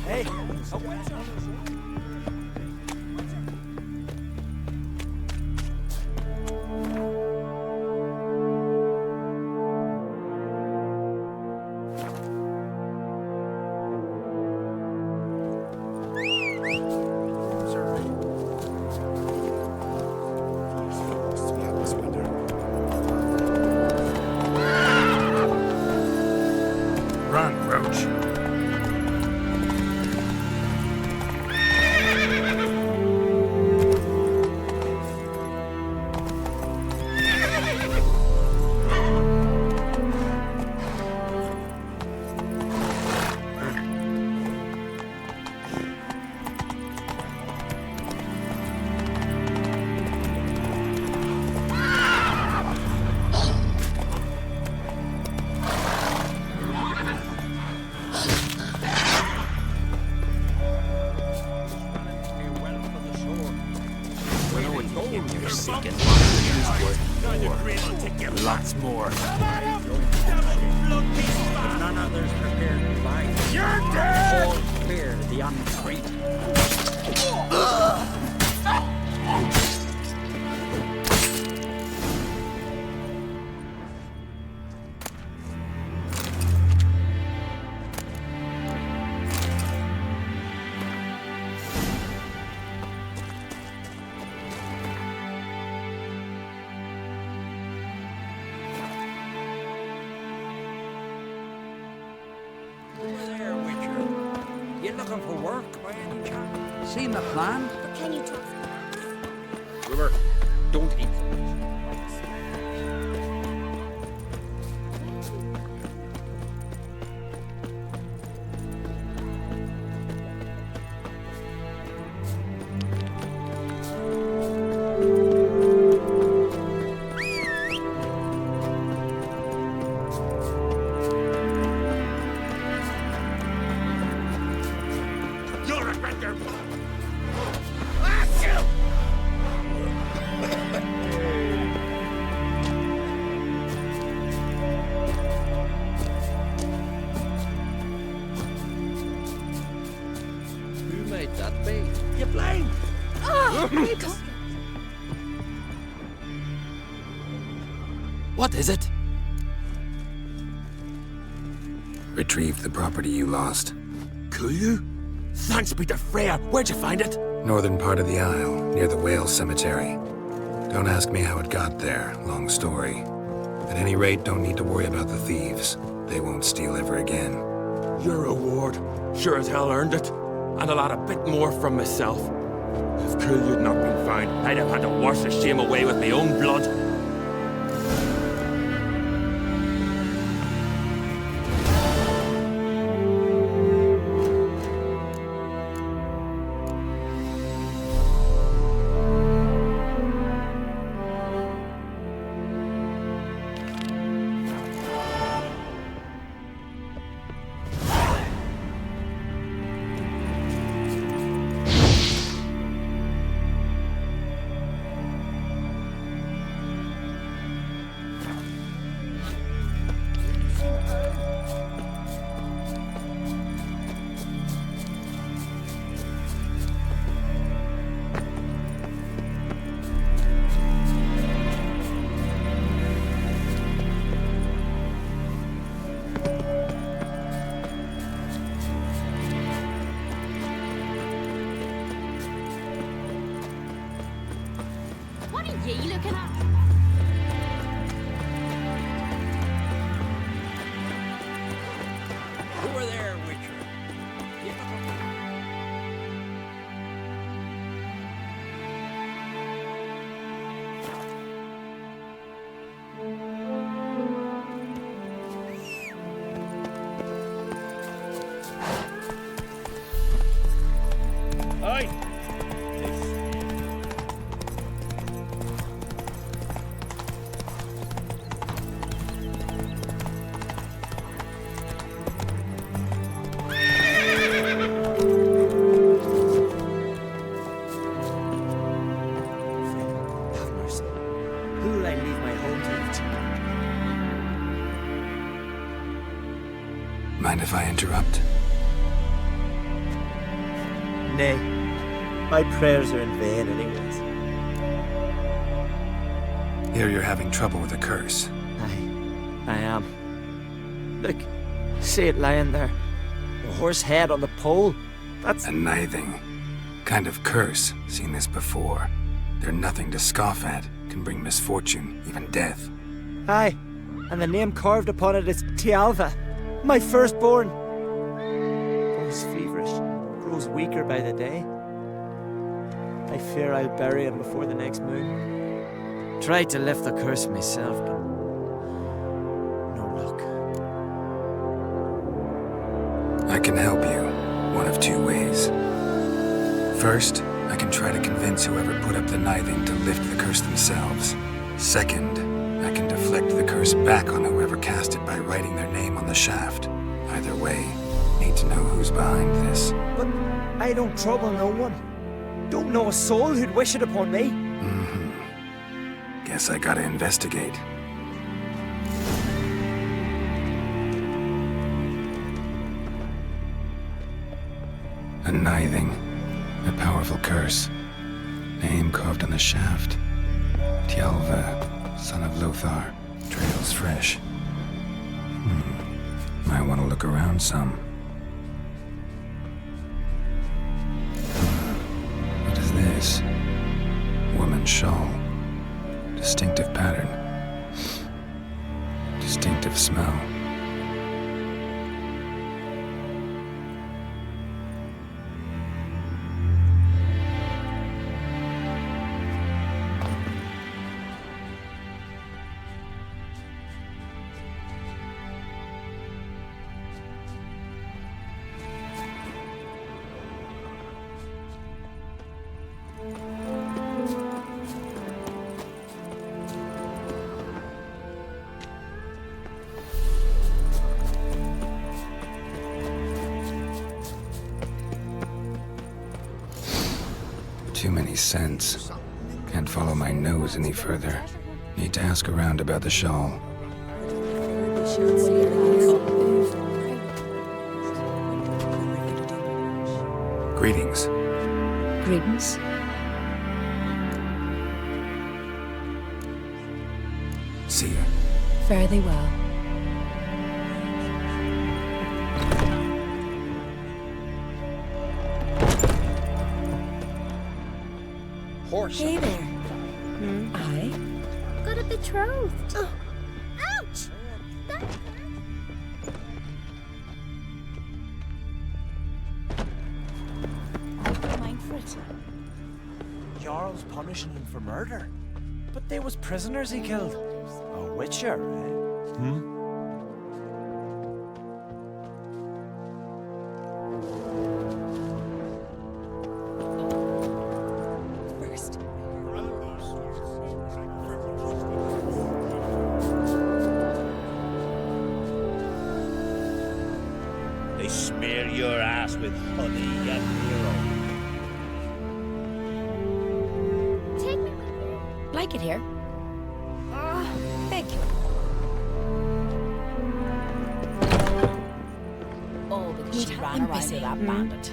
Hey! Run, Roach. Lots more. None others prepared to fight. You're dead! All clear the unfree. There, Witcher. You looking for work by any chance? Seen the plan? But can you talk? River, don't eat. You'll regret your blood. Who might that be? You blind? What is it? Retrieved the property you lost. Could you? Thanks be to Freya. Where'd you find it? Northern part of the Isle, near the whale cemetery. Don't ask me how it got there, long story. At any rate, don't need to worry about the thieves. They won't steal ever again. Your reward. Sure as hell earned it. And I'll add a bit more from myself. If Coolio'd not been found, I'd have had to wash the shame away with my own blood. What are you looking at? Over there, Witcher. You looking Aye. Have mercy. Who will I leave my home to? Mind if I interrupt? Nay. My prayers are in vain anyways. Here you're having trouble with a curse. I am. Look. See it lying there. The horse head on the pole. That's... A nithing. Kind of curse. Seen this before. They're nothing to scoff at. Can bring misfortune, even death. Aye. And the name carved upon it is Tialva. My firstborn. Boy's feverish. Grows weaker by the day. I fear I'll bury him before the next moon. Tried to lift the curse myself, but no luck. I can help you. One of two ways. First, I can try to convince whoever put up the nithing to lift the curse themselves. Second, I can deflect the curse back on whoever cast it by writing their name on the shaft. Either way, need to know who's behind this. But I don't trouble no one. Don't know a soul who'd wish it upon me. Guess I gotta investigate. A nithing. A powerful curse. Name carved on the shaft. Tialva, son of Lothar. Trails fresh. Might want to look around some. What is this? Woman's shawl. Distinctive pattern. Distinctive smell. Too many scents. Can't follow my nose any further. Need to ask around about the shawl. Greetings. Greetings. See ya. Fare thee well. Horse. Hey there. Aye. Got a betrothed. Oh. Ouch! That Mind for it. Jarl's punishing him for murder. But they was prisoners he killed. A witcher, eh? First. They smear your ass with honey and hero. Take me with you. Like it here? Big. Oh, because she ran around with that bandit.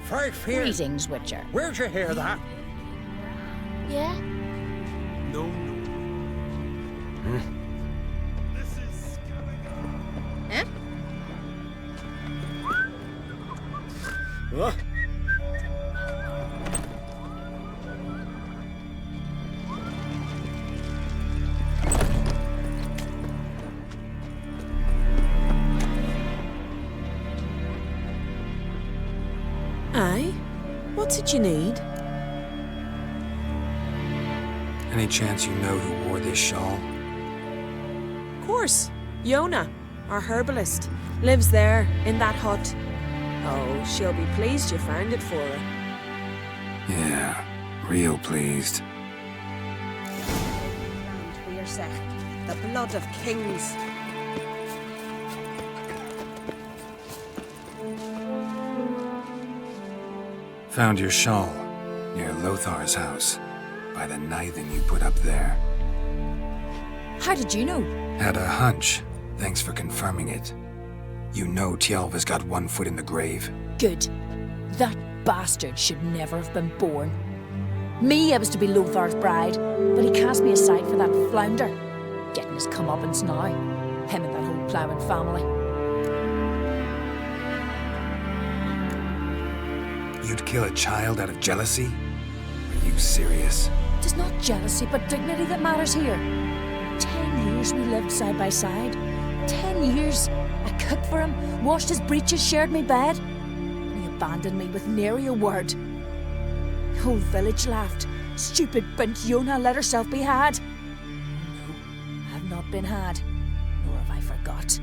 First here. Greetings, Witcher. Where'd you hear that? Yeah? No. Eh? Huh? Aye? What's it you need? Any chance you know who wore this shawl? Of course. Yona, our herbalist, lives there, in that hut. Oh, she'll be pleased you found it for her. Yeah, real pleased. The blood of kings. Found your shawl near Lothar's house by the nithing you put up there. How did you know? Had a hunch. Thanks for confirming it. You know Tialva's got one foot in the grave. Good. That bastard should never have been born. Me, I was to be Lothar's bride, but he cast me aside for that flounder. Getting his comeuppance now. Him and that whole ploughing family. You'd kill a child out of jealousy? Are you serious? It is not jealousy, but dignity that matters here. 10 years we lived side by side. 10 years. I cooked for him, washed his breeches, shared me bed. And he abandoned me with nary a word. The whole village laughed. Stupid bint Yona let herself be had. No, I have not been had, nor have I forgot.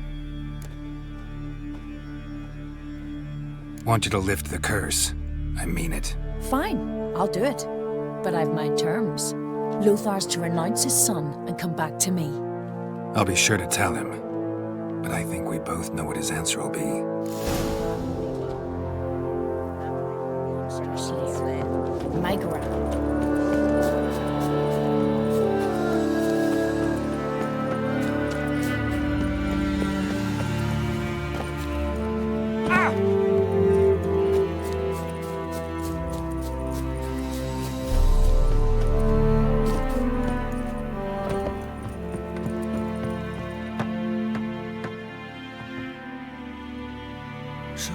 Want you to lift the curse. I mean it. Fine, I'll do it. But I've my terms. Lothar's to renounce his son and come back to me. I'll be sure to tell him. But I think we both know what his answer will be. My ground. So,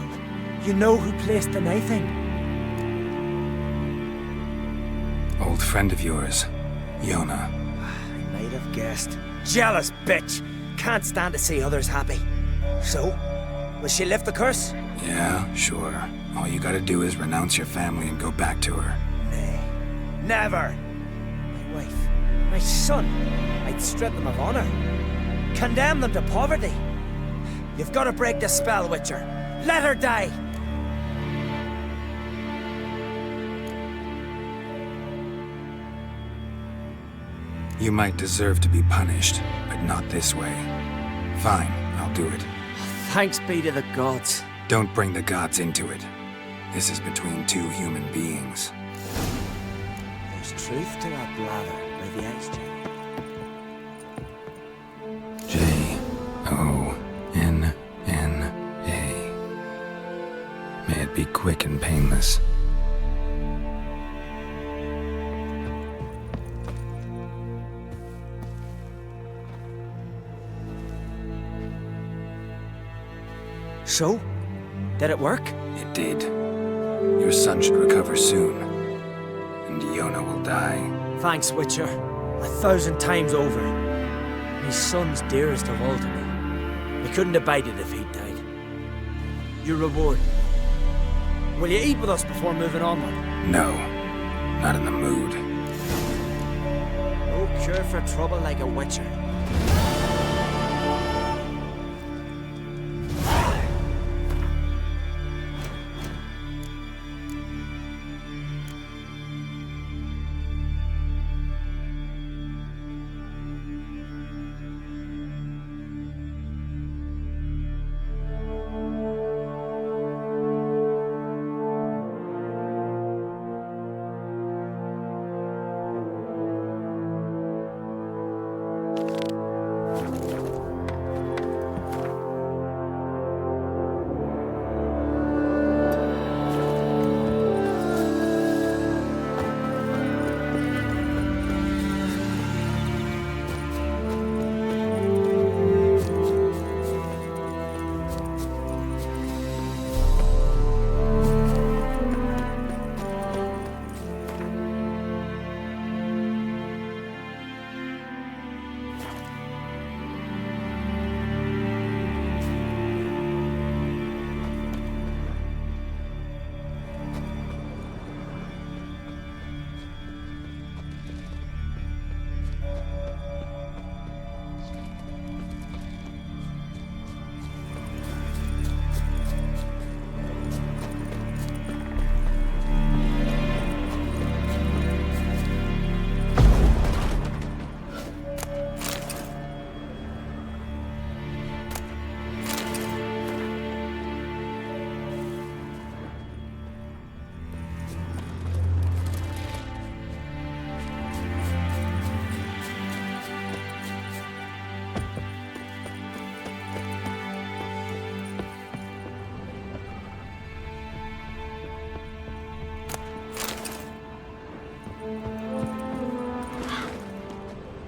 you know who placed the knifing? Old friend of yours, Yona. I might have guessed. Jealous bitch! Can't stand to see others happy. So, will she lift the curse? Yeah, sure. All you gotta do is renounce your family and go back to her. Nay, never! My wife, my son, I'd strip them of honor. Condemn them to poverty. You've got to break the spell, Witcher. Let her die! You might deserve to be punished, but not this way. Fine, I'll do it. Thanks be to the gods. Don't bring the gods into it. This is between two human beings. There's truth to that blather by the ice J. J-O-N-N-A. May it be quick and painless. So? Did it work? It did. Your son should recover soon. And Yona will die. Thanks, Witcher. 1,000 times over. My son's dearest of all to me. I couldn't abide it if he'd died. Your reward. Will you eat with us before moving onward? No. Not in the mood. No cure for trouble like a Witcher.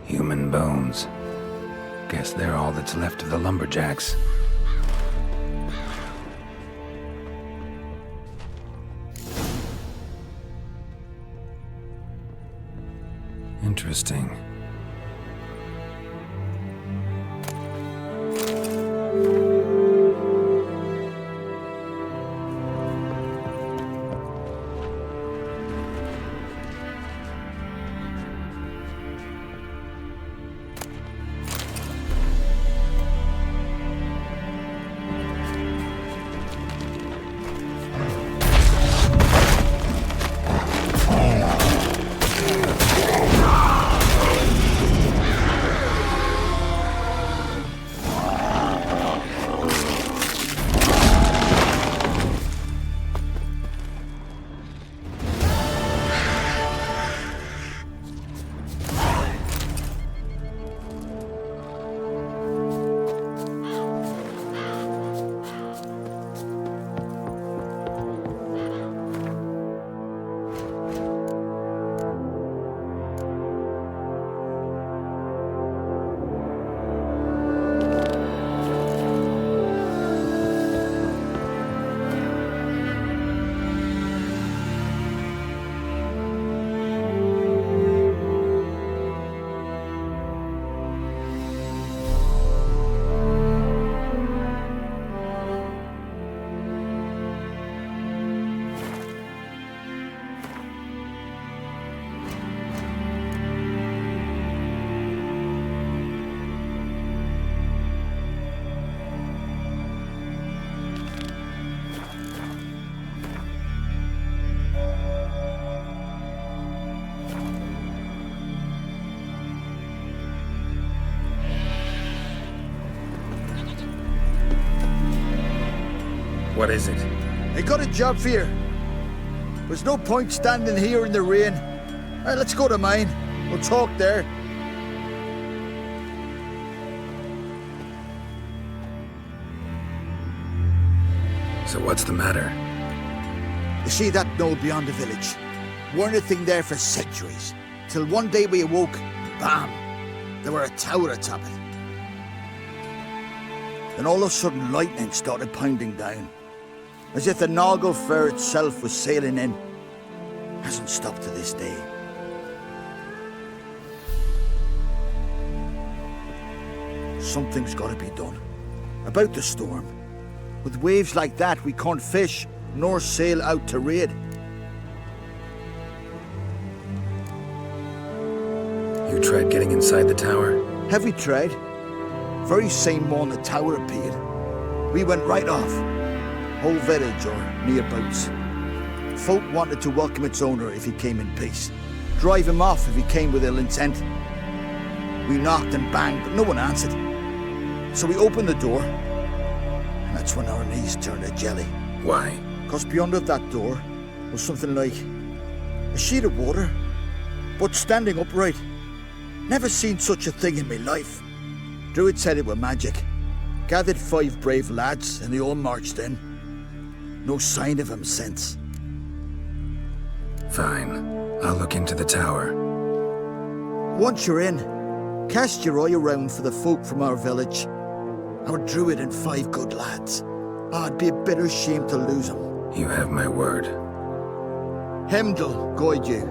Human bones. Guess they're all that's left of the lumberjacks. Interesting. What is it? I got a job for you. There's no point standing here in the rain. Let's go to mine. We'll talk there. So what's the matter? You see that knoll beyond the village? Weren't a thing there for centuries. Till one day we awoke, bam! There were a tower atop it. Then all of a sudden lightning started pounding down. As if the Noggle Fair itself was sailing in. Hasn't stopped to this day. Something's gotta be done. About the storm. With waves like that, we can't fish, nor sail out to raid. You tried getting inside the tower? Have we tried? Very same morning the tower appeared. We went right off. Whole village or nearabouts. Folk wanted to welcome its owner if he came in peace. Drive him off if he came with ill intent. We knocked and banged, but no one answered. So we opened the door, and that's when our knees turned to jelly. Why? Because beyond of that door was something like a sheet of water, but standing upright. Never seen such a thing in my life. Druid said it were magic. Gathered 5 brave lads, and they all marched in. No sign of him since. Fine. I'll look into the tower. Once you're in, cast your eye around for the folk from our village. Our druid and 5 good lads. It'd be a bitter shame to lose them. You have my word. Heimdall guide you.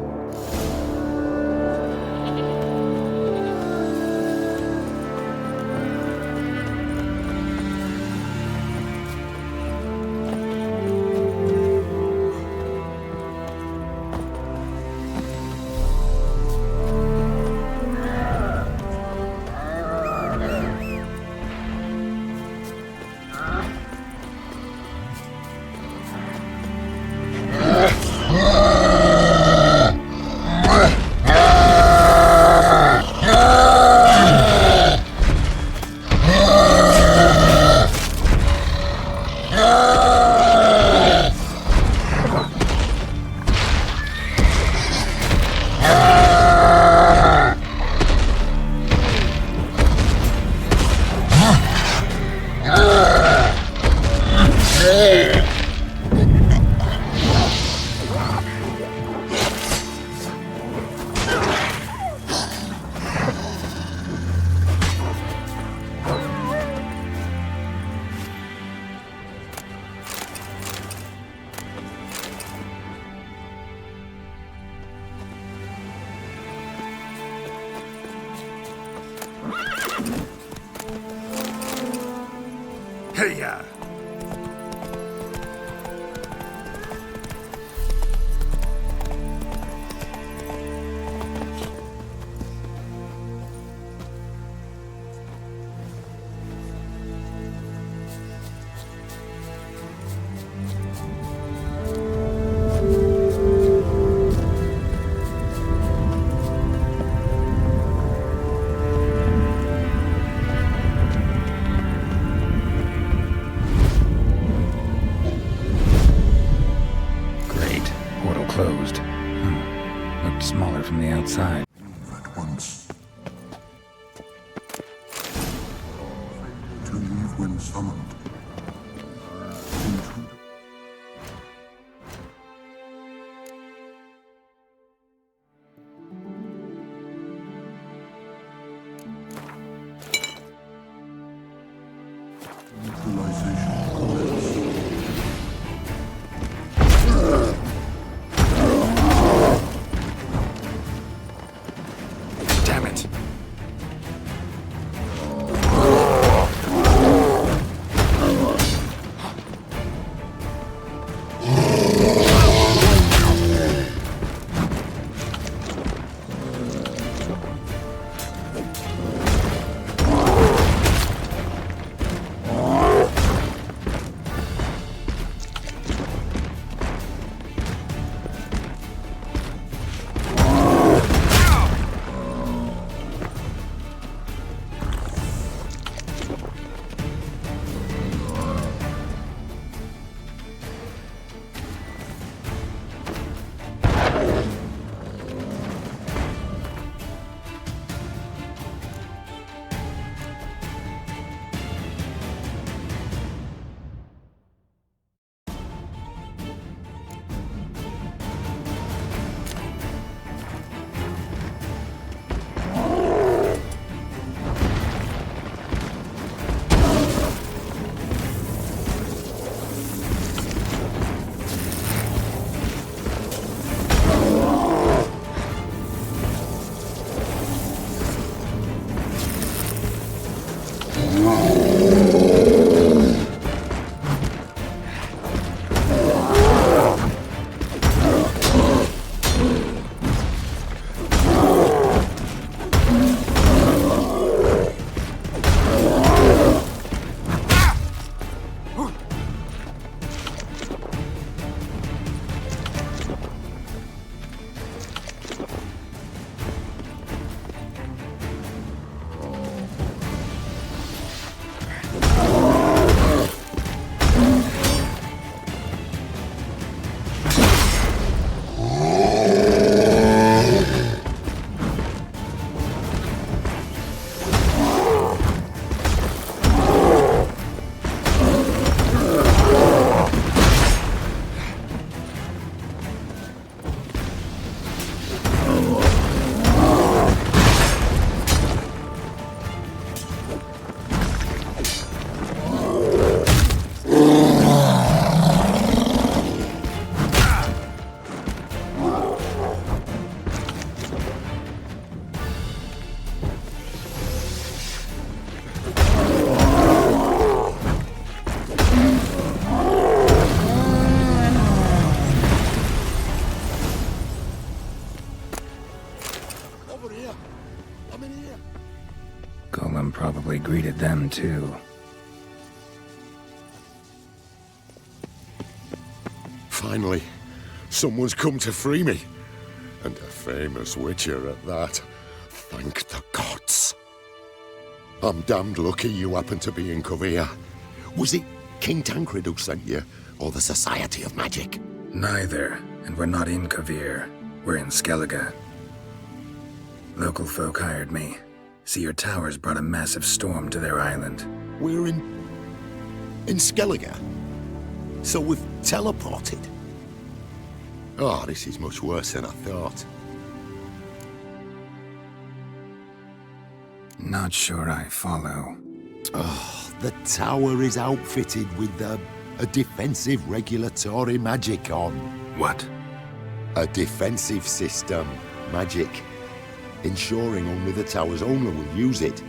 Hey-ya! Closed. Looked smaller from the outside. At once. To leave when summoned. Neutralization commence. Damn it. them too. Finally, someone's come to free me. And a famous witcher at that. Thank the gods. I'm damned lucky you happened to be in Kovir. Was it King Tancred who sent you, or the Society of Magic? Neither, and we're not in Kovir. We're in Skellige. Local folk hired me. See, your towers brought a massive storm to their island. We're in Skellige? So we've teleported? Oh, this is much worse than I thought. Not sure I follow. Oh, the tower is outfitted with a defensive regulatory magic on. What? A defensive system magic, ensuring only the tower's owner will use it.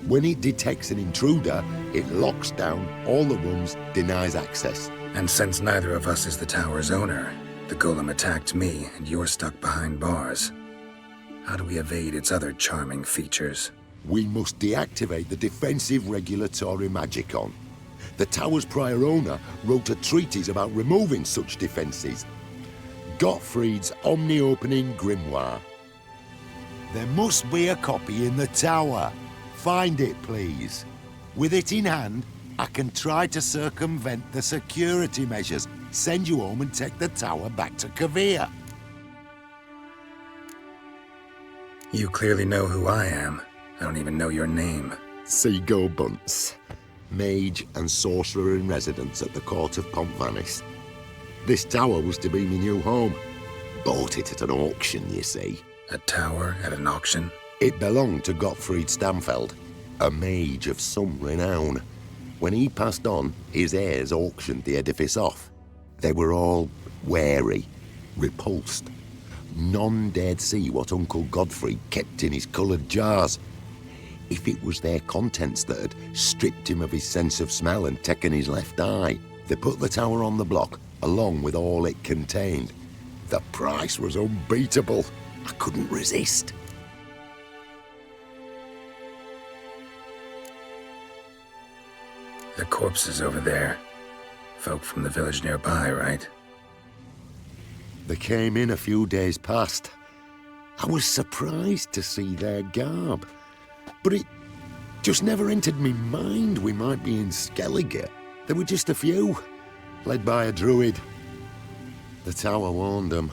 When it detects an intruder, it locks down all the rooms, denies access. And since neither of us is the tower's owner, the golem attacked me and you're stuck behind bars. How do we evade its other charming features? We must deactivate the defensive regulatory magicon. The tower's prior owner wrote a treatise about removing such defenses. Gottfried's Omni-Opening Grimoire. There must be a copy in the tower. Find it, please. With it in hand, I can try to circumvent the security measures, send you home and take the tower back to Kovir. You clearly know who I am. I don't even know your name. Seagull Bunce, mage and sorcerer in residence at the court of Pontvanis. This tower was to be my new home. Bought it at an auction, you see. A tower at an auction? It belonged to Gottfried Stamfeld, a mage of some renown. When he passed on, his heirs auctioned the edifice off. They were all wary, repulsed. None dared see what Uncle Godfrey kept in his coloured jars. If it was their contents that had stripped him of his sense of smell and taken his left eye, they put the tower on the block, along with all it contained. The price was unbeatable. I couldn't resist. The corpses over there. Folk from the village nearby, right? They came in a few days past. I was surprised to see their garb. But it just never entered me mind we might be in Skellige. There were just a few, led by a druid. The tower warned them.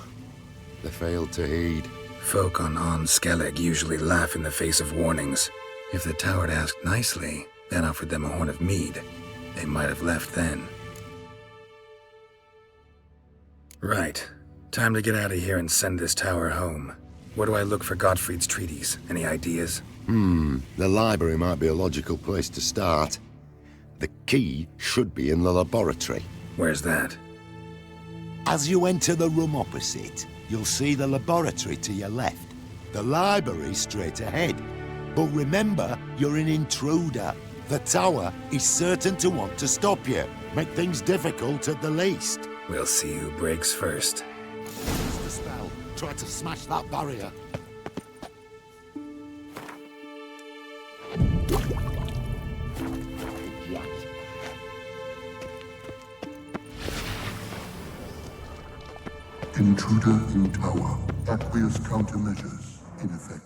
They failed to heed. Folk on Skellig usually laugh in the face of warnings. If the tower had asked nicely, then offered them a horn of mead, they might have left then. Right. Time to get out of here and send this tower home. Where do I look for Gottfried's treatise? Any ideas? The library might be a logical place to start. The key should be in the laboratory. Where's that? As you enter the room opposite, you'll see the laboratory to your left. The library straight ahead. But remember, you're an intruder. The tower is certain to want to stop you. Make things difficult at the least. We'll see who breaks first. Use the spell. Try to smash that barrier. Intruder in tower. Aqueous countermeasures in effect.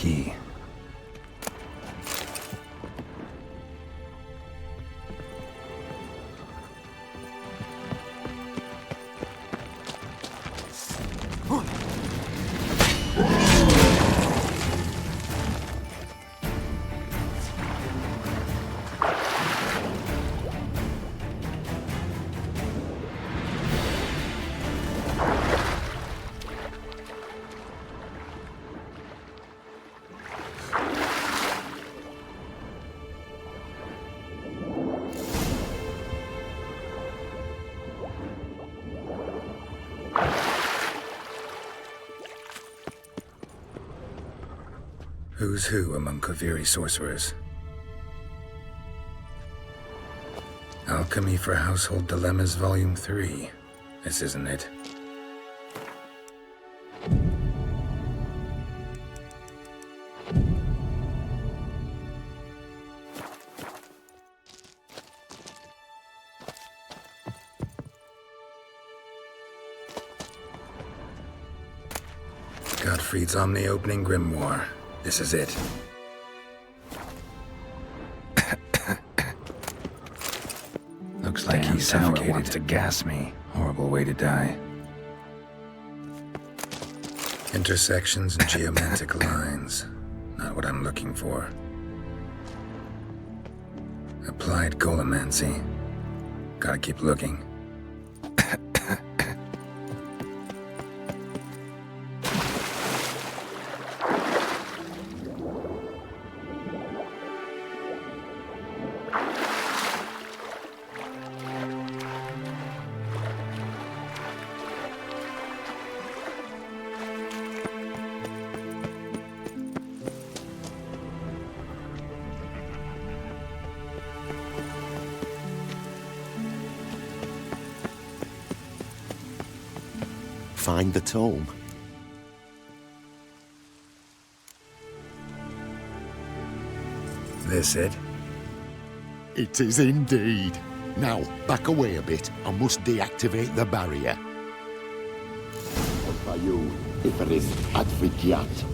key. Who's who among Kaviri sorcerers? Alchemy for Household Dilemmas, Volume 3. This isn't it. Gottfried's Omni-Opening Grimoire. This is it. Looks like he suffocated. Wants to gas me. Horrible way to die. Intersections and geometric lines. Not what I'm looking for. Applied golemancy. Gotta keep looking. Find the tome. This it? It is indeed. Now, back away a bit. I must deactivate the barrier. What by you, Iferis Adviciat?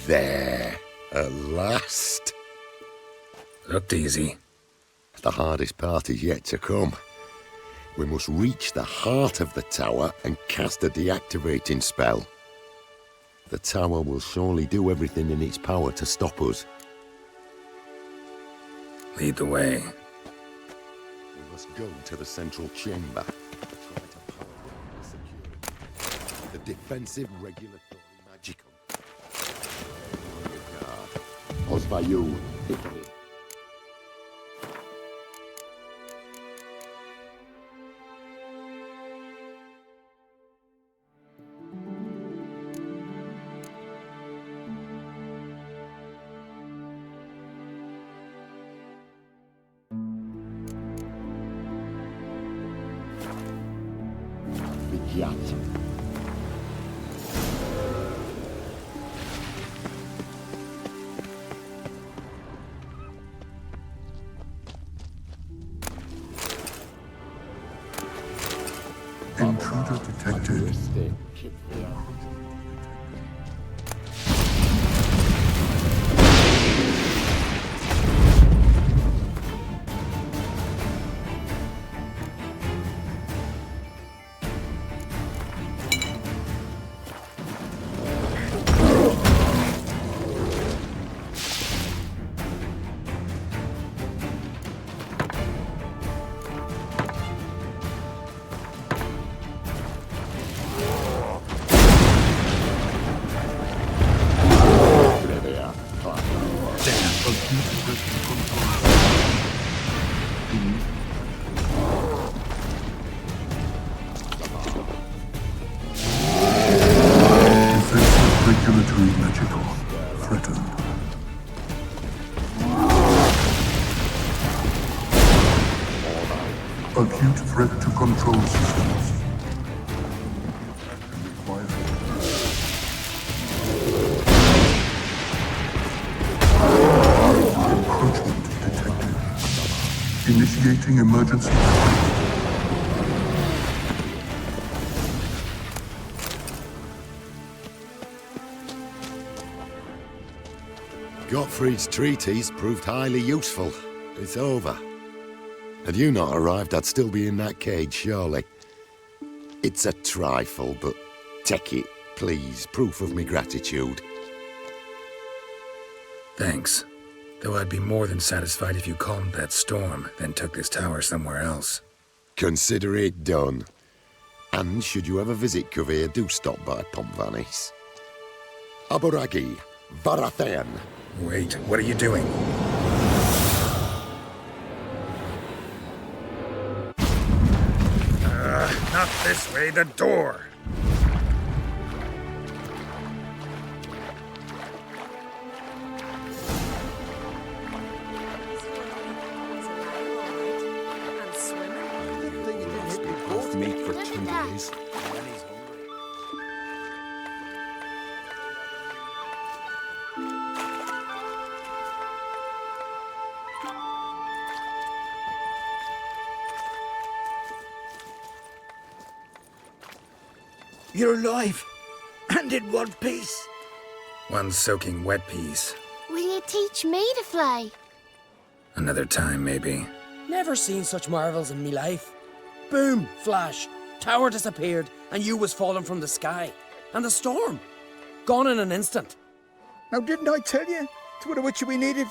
There. At last. Looked easy. The hardest part is yet to come. We must reach the heart of the tower and cast a deactivating spell. The tower will surely do everything in its power to stop us. Lead the way. We must go to the central chamber. Try to power down the security. The defensive regulatory magicum. Os by you, Italy. Intruder detected. Regulatory magical threatened. Acute threat to control systems. Encroachment detected. Initiate Initiating emergency. Gottfried's treatise proved highly useful. It's over. Had you not arrived, I'd still be in that cage, surely. It's a trifle, but take it, please. Proof of me gratitude. Thanks. Though I'd be more than satisfied if you calmed that storm, then took this tower somewhere else. Consider it done. And should you ever visit Kuvir, do stop by Pompvanis. Aboragi, Varathan. Wait, what are you doing? Not this way, the door! Meat for 2 days. You're alive, and in one piece. One soaking wet piece. Will you teach me to fly? Another time, maybe. Never seen such marvels in me life. Boom, flash, tower disappeared, and you was falling from the sky. And the storm, gone in an instant. Now, didn't I tell you? It's what a witcher we needed.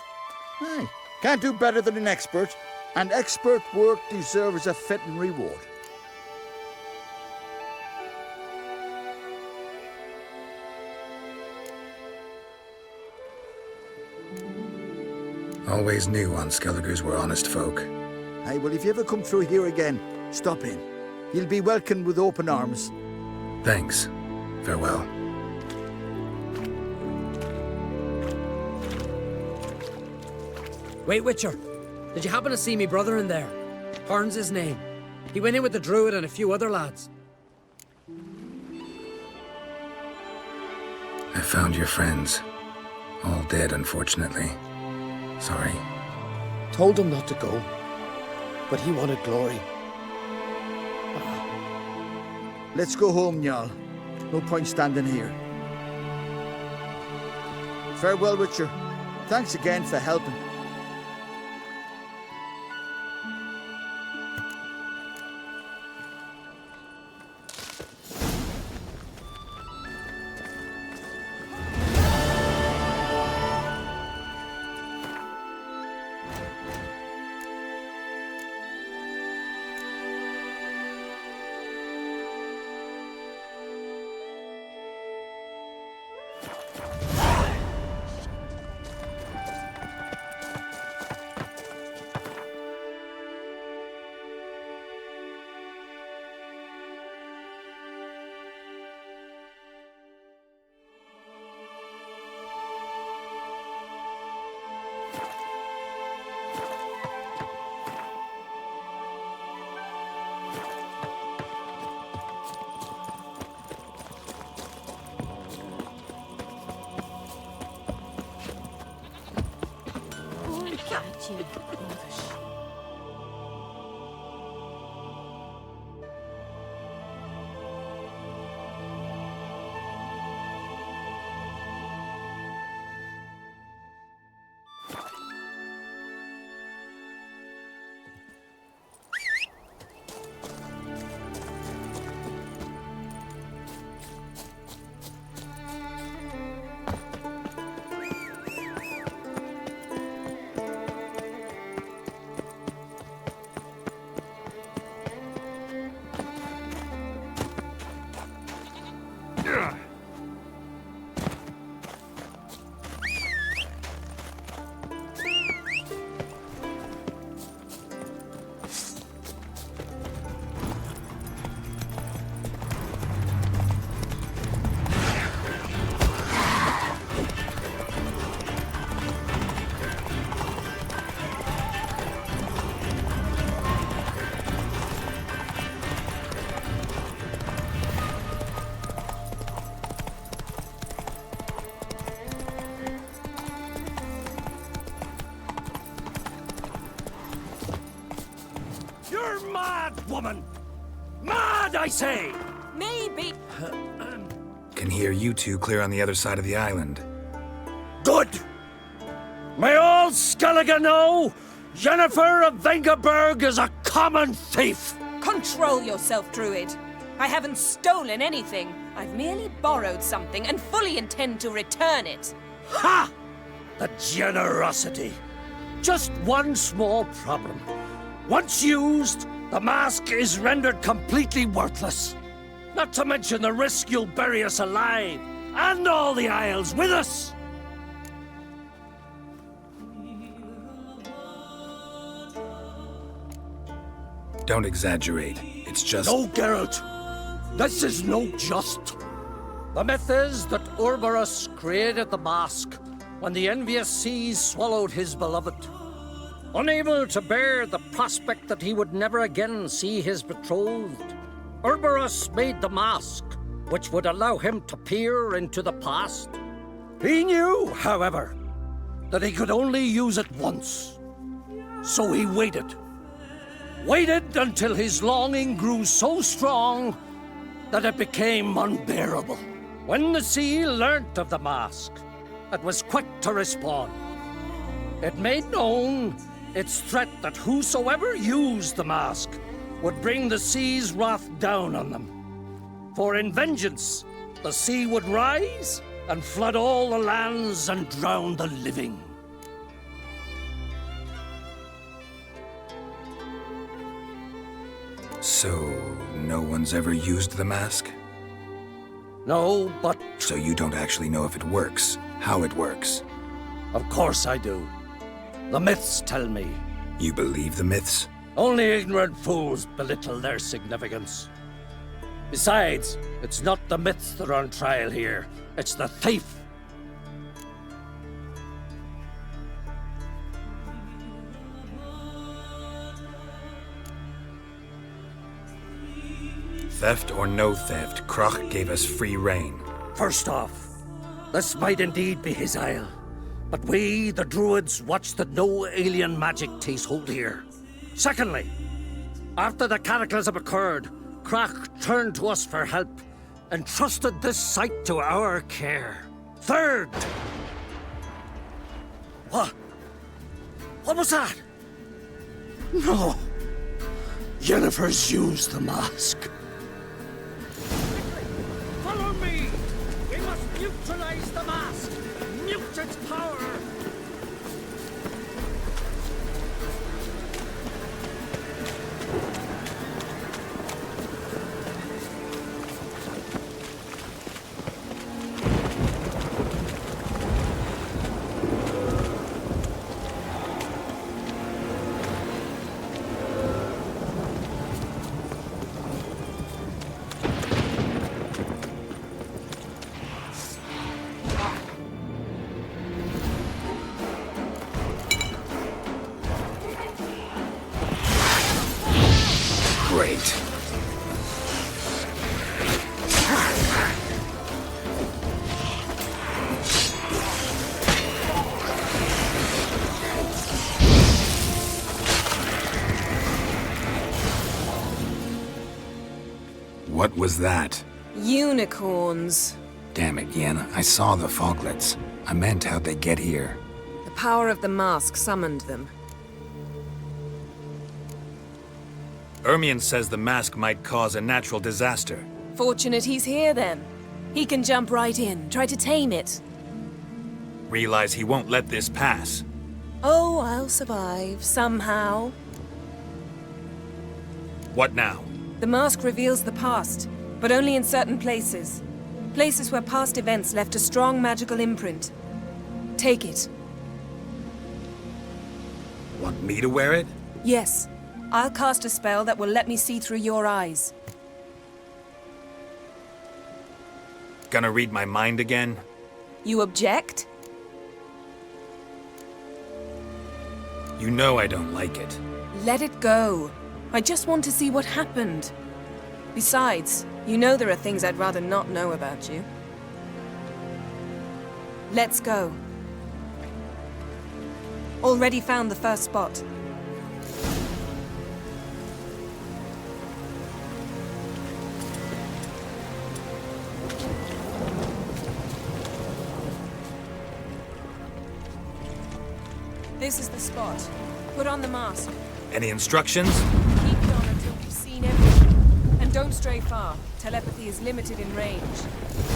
Aye, can't do better than an expert. And expert work deserves a fitting reward. Always knew Unskelligers were honest folk. Aye, well, if you ever come through here again, stop in. You'll be welcomed with open arms. Thanks. Farewell. Wait, Witcher. Did you happen to see me brother in there? Horn's his name. He went in with the druid and a few other lads. I found your friends. All dead, unfortunately. Sorry. Told him not to go, but he wanted glory. Let's go home, Jarl. No point standing here. Farewell, Witcher. Thanks again for helping. woman! Mad, I say! Maybe. Can hear you two clear on the other side of the island. Good! May all Skellige know Jennifer of Vengerberg is a common thief! Control yourself, Druid. I haven't stolen anything. I've merely borrowed something and fully intend to return it. Ha! The generosity. Just one small problem. Once used, the mask is rendered completely worthless. Not to mention the risk you'll bury us alive, and all the Isles with us. Don't exaggerate. It's just... No, Geralt. This is no just. The myth is that Ouroboros created the mask when the envious seas swallowed his beloved. Unable to bear the prospect that he would never again see his betrothed, Ouroboros made the mask, which would allow him to peer into the past. He knew, however, that he could only use it once. So he waited. Waited until his longing grew so strong that it became unbearable. When the sea learnt of the mask, it was quick to respond. It made known its threat that whosoever used the mask would bring the sea's wrath down on them. For in vengeance, the sea would rise and flood all the lands and drown the living. So, no one's ever used the mask? No, but... So you don't actually know if it works, how it works? Of course I do. The myths tell me. You believe the myths? Only ignorant fools belittle their significance. Besides, it's not the myths that are on trial here. It's the thief. Theft or no theft, Kroch gave us free rein. First off, this might indeed be his isle. But we, the Druids, watch that no alien magic takes hold here. Secondly, after the cataclysm occurred, Kroch turned to us for help, and trusted this site to our care. Third... What? What was that? No. Jennifer's used the mask. Follow me! We must neutralize the mask! Mute its power! Great. What was that? Unicorns. Damn it, Yen. I saw the foglets. I meant how'd they get here? The power of the mask summoned them. Ermion says the mask might cause a natural disaster. Fortunate he's here, then. He can jump right in, try to tame it. Realize he won't let this pass. Oh, I'll survive, somehow. What now? The mask reveals the past, but only in certain places. Places where past events left a strong magical imprint. Take it. Want me to wear it? Yes. I'll cast a spell that will let me see through your eyes. Gonna read my mind again? You object? You know I don't like it. Let it go. I just want to see what happened. Besides, you know there are things I'd rather not know about you. Let's go. Already found the first spot. This is the spot. Put on the mask. Any instructions? Keep it on until we've seen everything. And don't stray far. Telepathy is limited in range.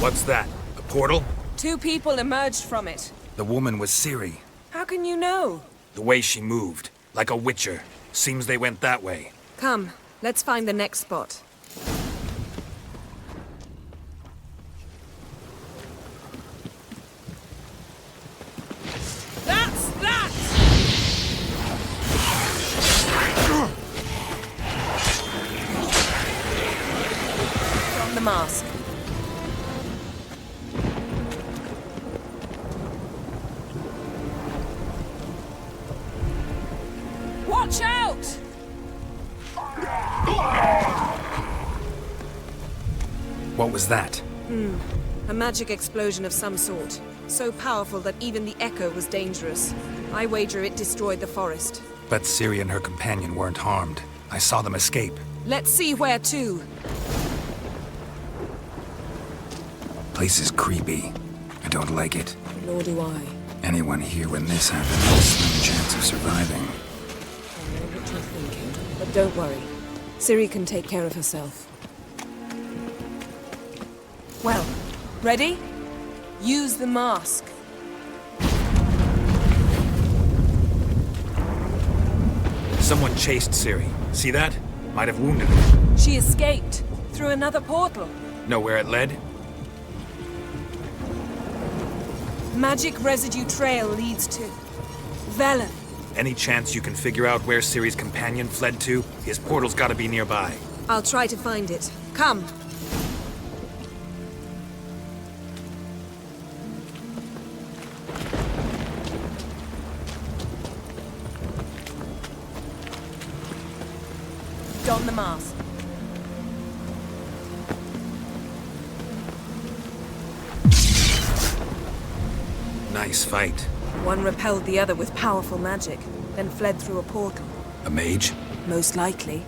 What's that? A portal? 2 people emerged from it. The woman was Ciri. How can you know? The way she moved, like a witcher. Seems they went that way. Come, let's find the next spot. That's that! From the mask. Watch out! What was that? A magic explosion of some sort. So powerful that even the echo was dangerous. I wager it destroyed the forest. But Ciri and her companion weren't harmed. I saw them escape. Let's see where to. Place is creepy. I don't like it. Nor do I. Anyone here when this happened has a slim chance of surviving. I know what you're thinking. But don't worry. Ciri can take care of herself. Well, ready? Use the mask. Someone chased Ciri. See that? Might have wounded her. She escaped through another portal. Know where it led? Magic residue trail leads to Velen. Any chance you can figure out where Ciri's companion fled to? His portal's gotta be nearby. I'll try to find it. Come. Don the mask. Nice fight. One repelled the other with powerful magic, then fled through a portal. A mage? Most likely.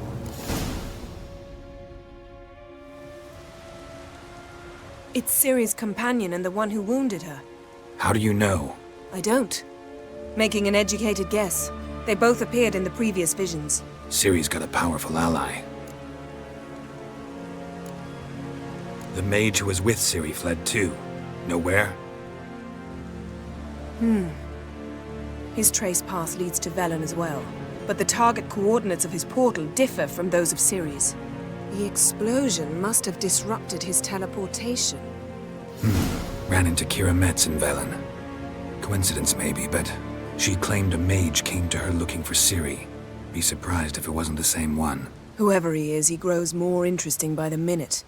It's Ciri's companion and the one who wounded her. How do you know? I don't. Making an educated guess. They both appeared in the previous visions. Ciri's got a powerful ally. The mage who was with Ciri fled too. Know where? His trace path leads to Velen as well. But the target coordinates of his portal differ from those of Ciri's. The explosion must have disrupted his teleportation. Ran into Kira Metz in Velen. Coincidence maybe, but she claimed a mage came to her looking for Ciri. Be surprised if it wasn't the same one. Whoever he is, he grows more interesting by the minute.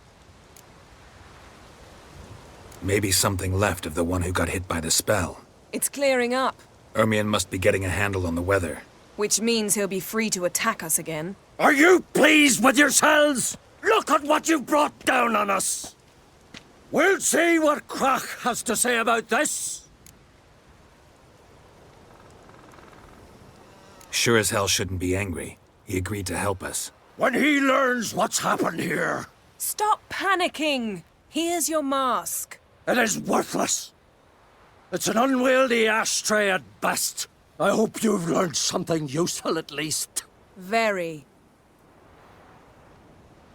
Maybe something left of the one who got hit by the spell. It's clearing up, Ermion must be getting a handle on the weather. which means he'll be free to attack us again. Are you pleased with yourselves? Look at what you've brought down on us. We'll see what Crach has to say about this. Sure as hell shouldn't be angry. He agreed to help us. When he learns what's happened here, Stop panicking! Here's your mask. it is worthless. It's an unwieldy ashtray at best. I hope you've learned something useful at least. Very.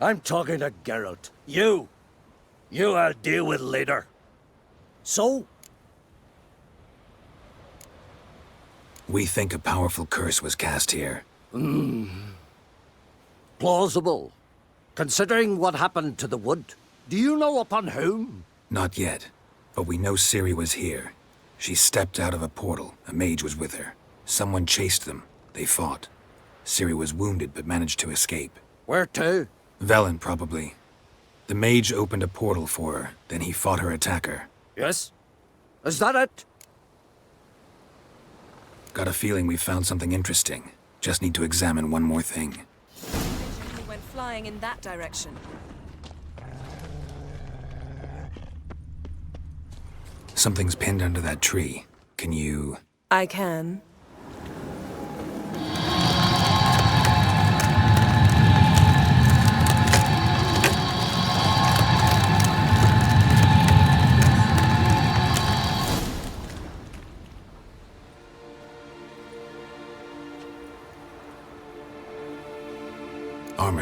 I'm talking to Geralt. You I'll deal with later. So, We think a powerful curse was cast here. plausible. Considering what happened to the wood, do you know upon whom? Not yet, but we know Ciri was here. She stepped out of a portal. A mage was with her. Someone chased them. They fought. Ciri was wounded but managed to escape. Where to? Velen, probably. The mage opened a portal for her, then he fought her attacker. Yes? Is that it? Got a feeling we found something interesting. Just need to examine one more thing. He went flying in that direction. Something's pinned under that tree. Can you... I can.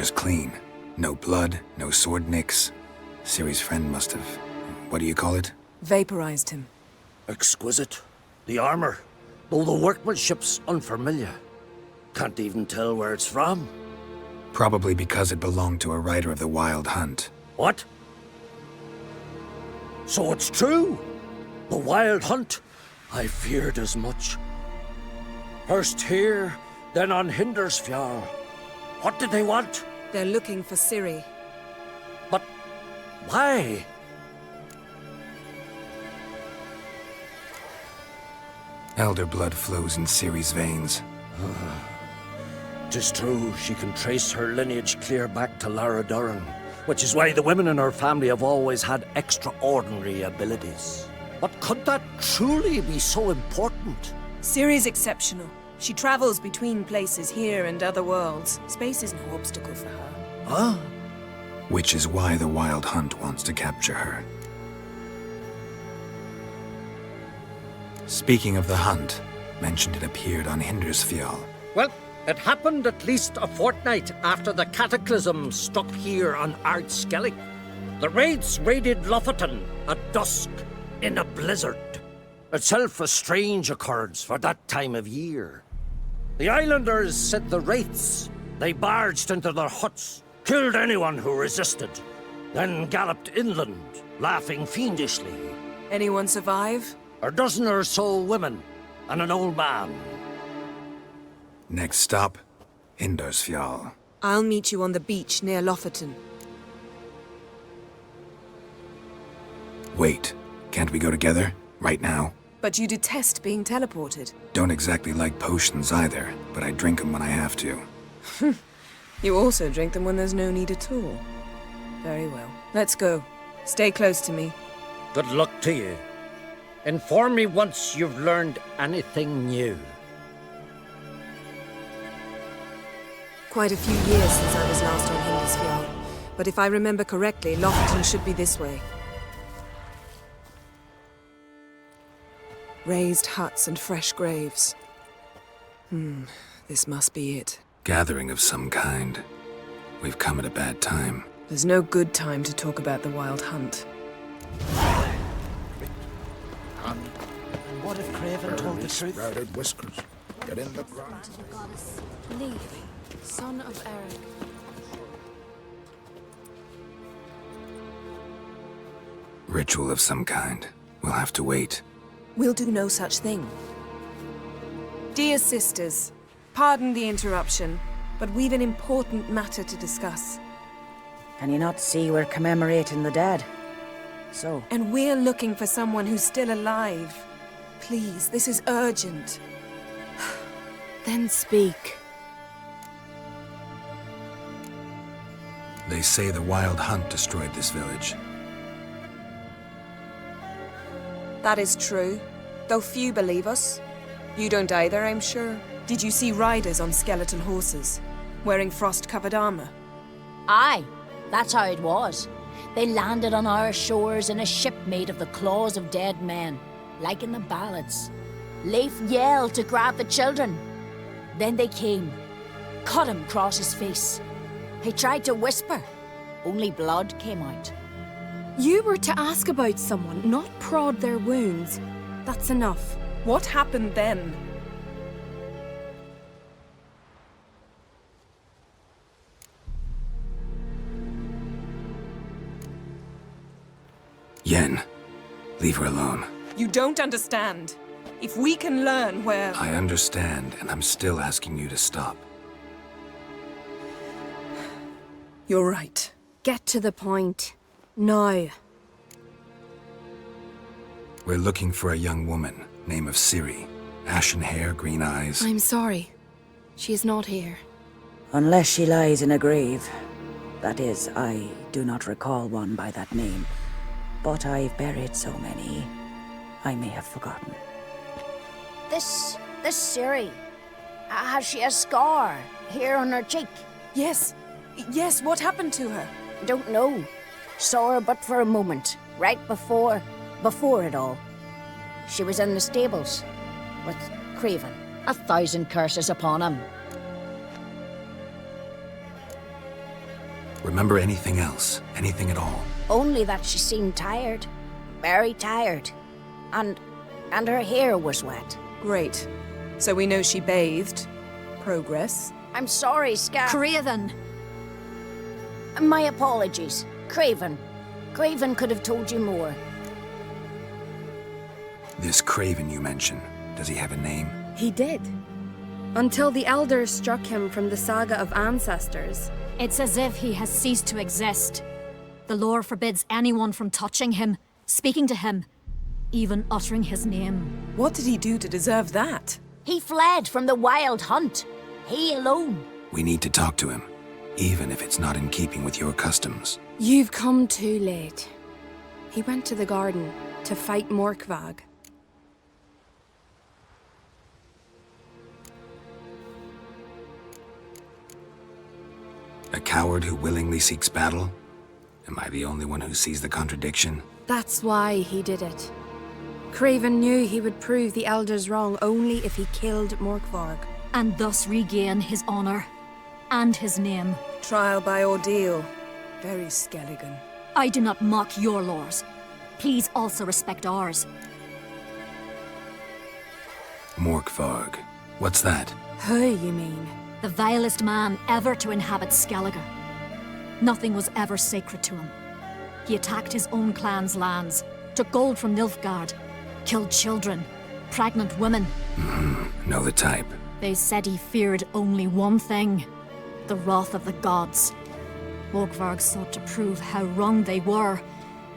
armor's clean. No blood, no sword nicks. Ciri's friend must have... what do you call it? Vaporized him. Exquisite. The armor, though the workmanship's unfamiliar. Can't even tell where it's from. Probably because it belonged to a rider of the Wild Hunt. What? So it's true? The Wild Hunt? I feared as much. First here, then on Hindersfjall. What did they want? They're looking for Ciri. But why? Elder blood flows in Ciri's veins. 'Tis true, she can trace her lineage clear back to Lara Duran, which is why the women in her family have always had extraordinary abilities. But could that truly be so important? Ciri's exceptional. She travels between places here and other worlds. Space is no obstacle for her. Huh? Which is why the Wild Hunt wants to capture her. Speaking of the hunt, mentioned it appeared on Hindersfjall. Well, it happened at least a fortnight after the cataclysm struck here on Ardskellig. The raids raided Lofoten at dusk in a blizzard. Itself a strange occurrence for that time of year. The islanders said the wraiths. They barged into their huts, killed anyone who resisted, then galloped inland, laughing fiendishly. Anyone survive? A dozen or so women and an old man. Next stop, Hindersfjall. I'll meet you on the beach near Lofoten. Wait, can't we go together? Right now? But you detest being teleported. Don't exactly like potions either, but I drink them when I have to. You also drink them when there's no need at all. Very well. Let's go. Stay close to me. Good luck to you. Inform me once you've learned anything new. Quite a few years since I was last on Hindersfjall, but if I remember correctly, Lofoten should be this way. Raised huts and fresh graves. This must be it. Gathering of some kind. We've come at a bad time. There's no good time to talk about the Wild Hunt. And what if Craven told the truth? Sprouted whiskers. Get in the ground. Leaf, son of Eric. Ritual of some kind. We'll have to wait. We'll do no such thing. Dear sisters, pardon the interruption, but we've an important matter to discuss. Can you not see we're commemorating the dead? So? And we're looking for someone who's still alive. Please, this is urgent. Then speak. They say the Wild Hunt destroyed this village. That is true, though few believe us. You don't either, I'm sure. Did you see riders on skeletal horses, wearing frost-covered armor? Aye, that's how it was. They landed on our shores in a ship made of the claws of dead men, like in the ballads. Leif yelled to grab the children. Then they came, cut him across his face. He tried to whisper, only blood came out. You were to ask about someone, not prod their wounds. That's enough. What happened then? Yen, leave her alone. You don't understand. If we can learn where... I understand, and I'm still asking you to stop. You're right. Get to the point. Now. We're looking for a young woman, name of Ciri. Ashen hair, green eyes. I'm sorry. She is not here. Unless she lies in a grave. That is, I do not recall one by that name. But I've buried so many, I may have forgotten. This Ciri, has she a scar here on her cheek? Yes, what happened to her? Don't know. Saw her but for a moment, right before it all. She was in the stables with Craven. 1,000 curses upon him. remember anything else? Anything at all? Only that she seemed tired. Very tired. And her hair was wet. Great. So we know she bathed. Progress. I'm sorry, Scar. Craven! My apologies. Craven. Craven could have told you more. This Craven you mentioned, does he have a name? He did. Until the elders struck him from the saga of ancestors. It's as if he has ceased to exist. The lore forbids anyone from touching him, speaking to him, even uttering his name. What did he do to deserve that? He fled from the wild hunt. He alone. We need to talk to him, even if it's not in keeping with your customs. You've come too late. He went to the garden to fight Morkvag. A coward who willingly seeks battle? Am I the only one who sees the contradiction? That's why he did it. Craven knew he would prove the elders wrong only if he killed Morkvarg. And thus regain his honor and his name. Trial by ordeal. Very Skelligan. I do not mock your laws. Please also respect ours. Morkvarg. What's that? Who, you mean? The vilest man ever to inhabit Skellige. Nothing was ever sacred to him. He attacked his own clan's lands, took gold from Nilfgaard, killed children, pregnant women. Know the type. They said he feared only one thing, the wrath of the gods. Morkvarg sought to prove how wrong they were,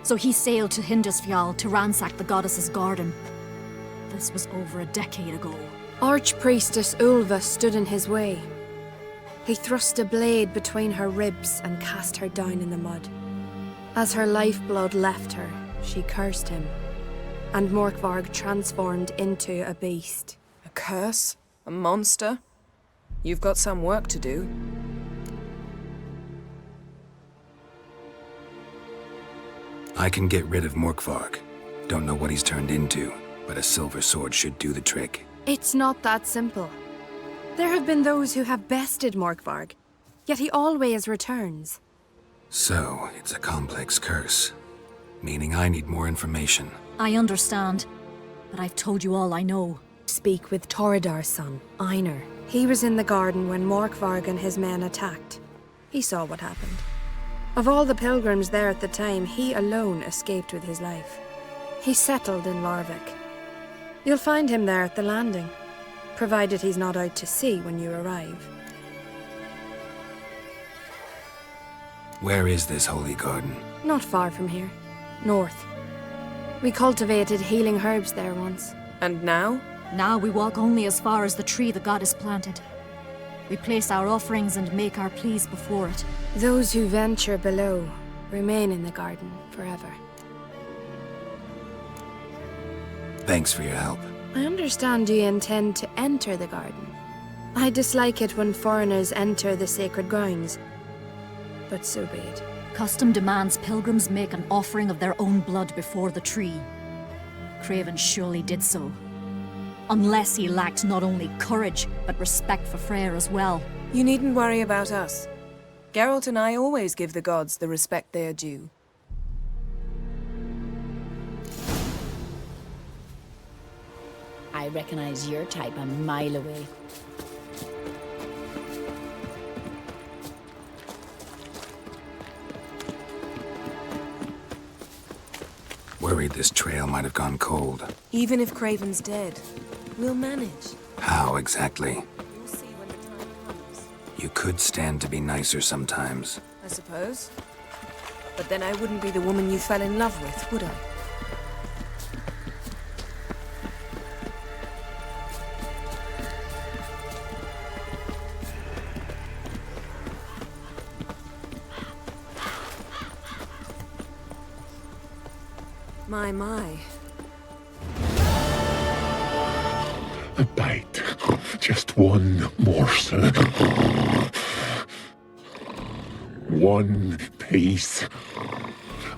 so he sailed to Hindisfjall to ransack the goddess's garden. This was over a decade ago. Archpriestess Ulva stood in his way. He thrust a blade between her ribs and cast her down in the mud. As her lifeblood left her, she cursed him, and Morkvarg transformed into a beast. A curse? A monster? You've got some work to do. I can get rid of Morkvarg. Don't know what he's turned into, but a silver sword should do the trick. It's not that simple. There have been those who have bested Morkvarg, yet he always returns. So, it's a complex curse, meaning I need more information. I understand, but I've told you all I know. Speak with Torridar's son, Einar. He was in the garden when Morkvarg and his men attacked. He saw what happened. Of all the pilgrims there at the time, he alone escaped with his life. He settled in Larvik. You'll find him there at the landing, provided he's not out to sea when you arrive. Where is this holy garden? Not far from here. North. We cultivated healing herbs there once. And now? Now we walk only as far as the tree the goddess planted. We place our offerings and make our pleas before it. Those who venture below remain in the garden forever. Thanks for your help. I understand you intend to enter the garden. I dislike it when foreigners enter the sacred grounds, but so be it. Custom demands pilgrims make an offering of their own blood before the tree. Craven surely did so. Unless he lacked not only courage, but respect for Freyr as well. You needn't worry about us. Geralt and I always give the gods the respect they are due. I recognize your type a mile away. Worried this trail might have gone cold. Even if Craven's dead, we'll manage. How exactly? You'll see when the time comes. You could stand to be nicer sometimes. I suppose. But then I wouldn't be the woman you fell in love with, would I? My. A bite. Just one morsel. One piece.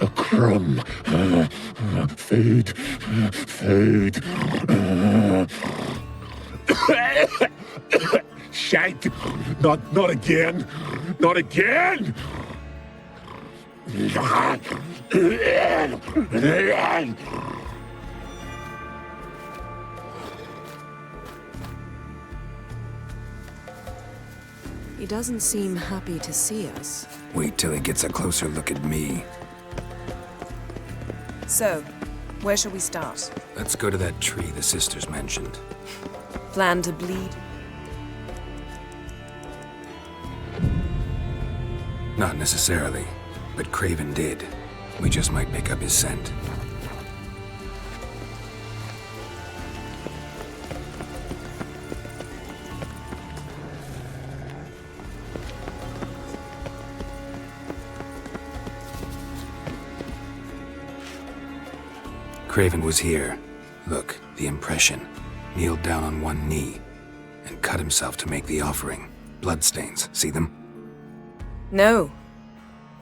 A crumb. Food. Shite. Not again. Not again! He doesn't seem happy to see us. Wait till he gets a closer look at me. So, where shall we start? Let's go to that tree the sisters mentioned. Plan to bleed? Not necessarily, but Craven did. We just might pick up his scent. Craven was here. Look, the impression. Kneeled down on one knee and cut himself to make the offering. Bloodstains, see them? No.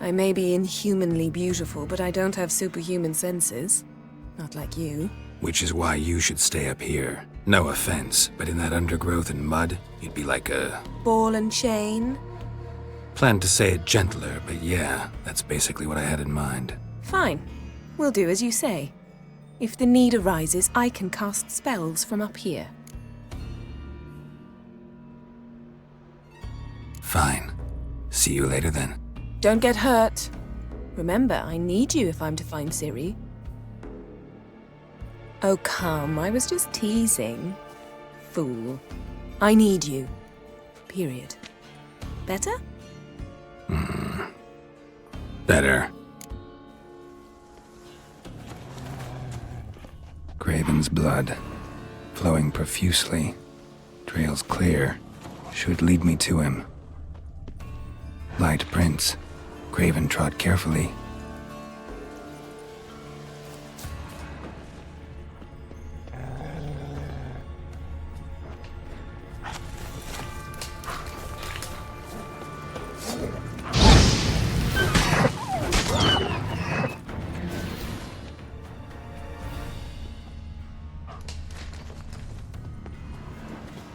I may be inhumanly beautiful, but I don't have superhuman senses. Not like you. Which is why you should stay up here. No offense, but in that undergrowth and mud, you'd be like a... Ball and chain? Planned to say it gentler, but yeah, that's basically what I had in mind. Fine. We'll do as you say. If the need arises, I can cast spells from up here. Fine. See you later then. Don't get hurt. Remember, I need you if I'm to find Ciri. Oh, come. I was just teasing. Fool. I need you. Period. Better? Better. Craven's blood, flowing profusely. Trails clear. Should lead me to him. Light prints. Craven trod carefully.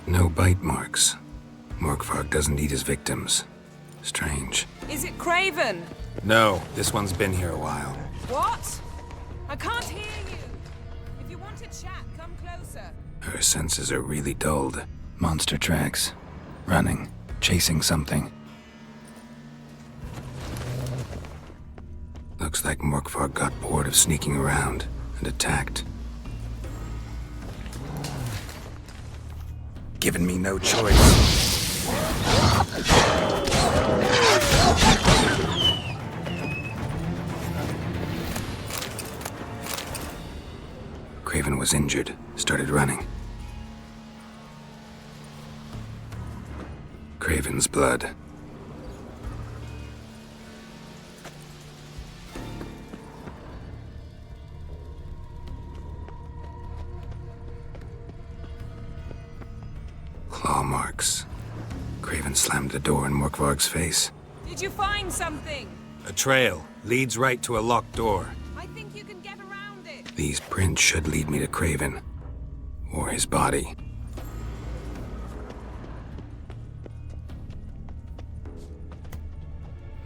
No bite marks. Morkvarg doesn't eat his victims. Strange. Is it Craven? No, this one's been here a while. What? I can't hear you. If you want to chat, come closer. Her senses are really dulled. Monster tracks. Running. Chasing something. Looks like Morkvarg got bored of sneaking around and attacked. Given me no choice. Craven was injured, started running. Craven's blood. Claw marks. Craven slammed the door in Morkvarg's face. Did you find something? A trail leads right to a locked door. I think you can get around it. These prints should lead me to Craven. Or his body.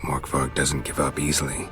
Morkvarg doesn't give up easily.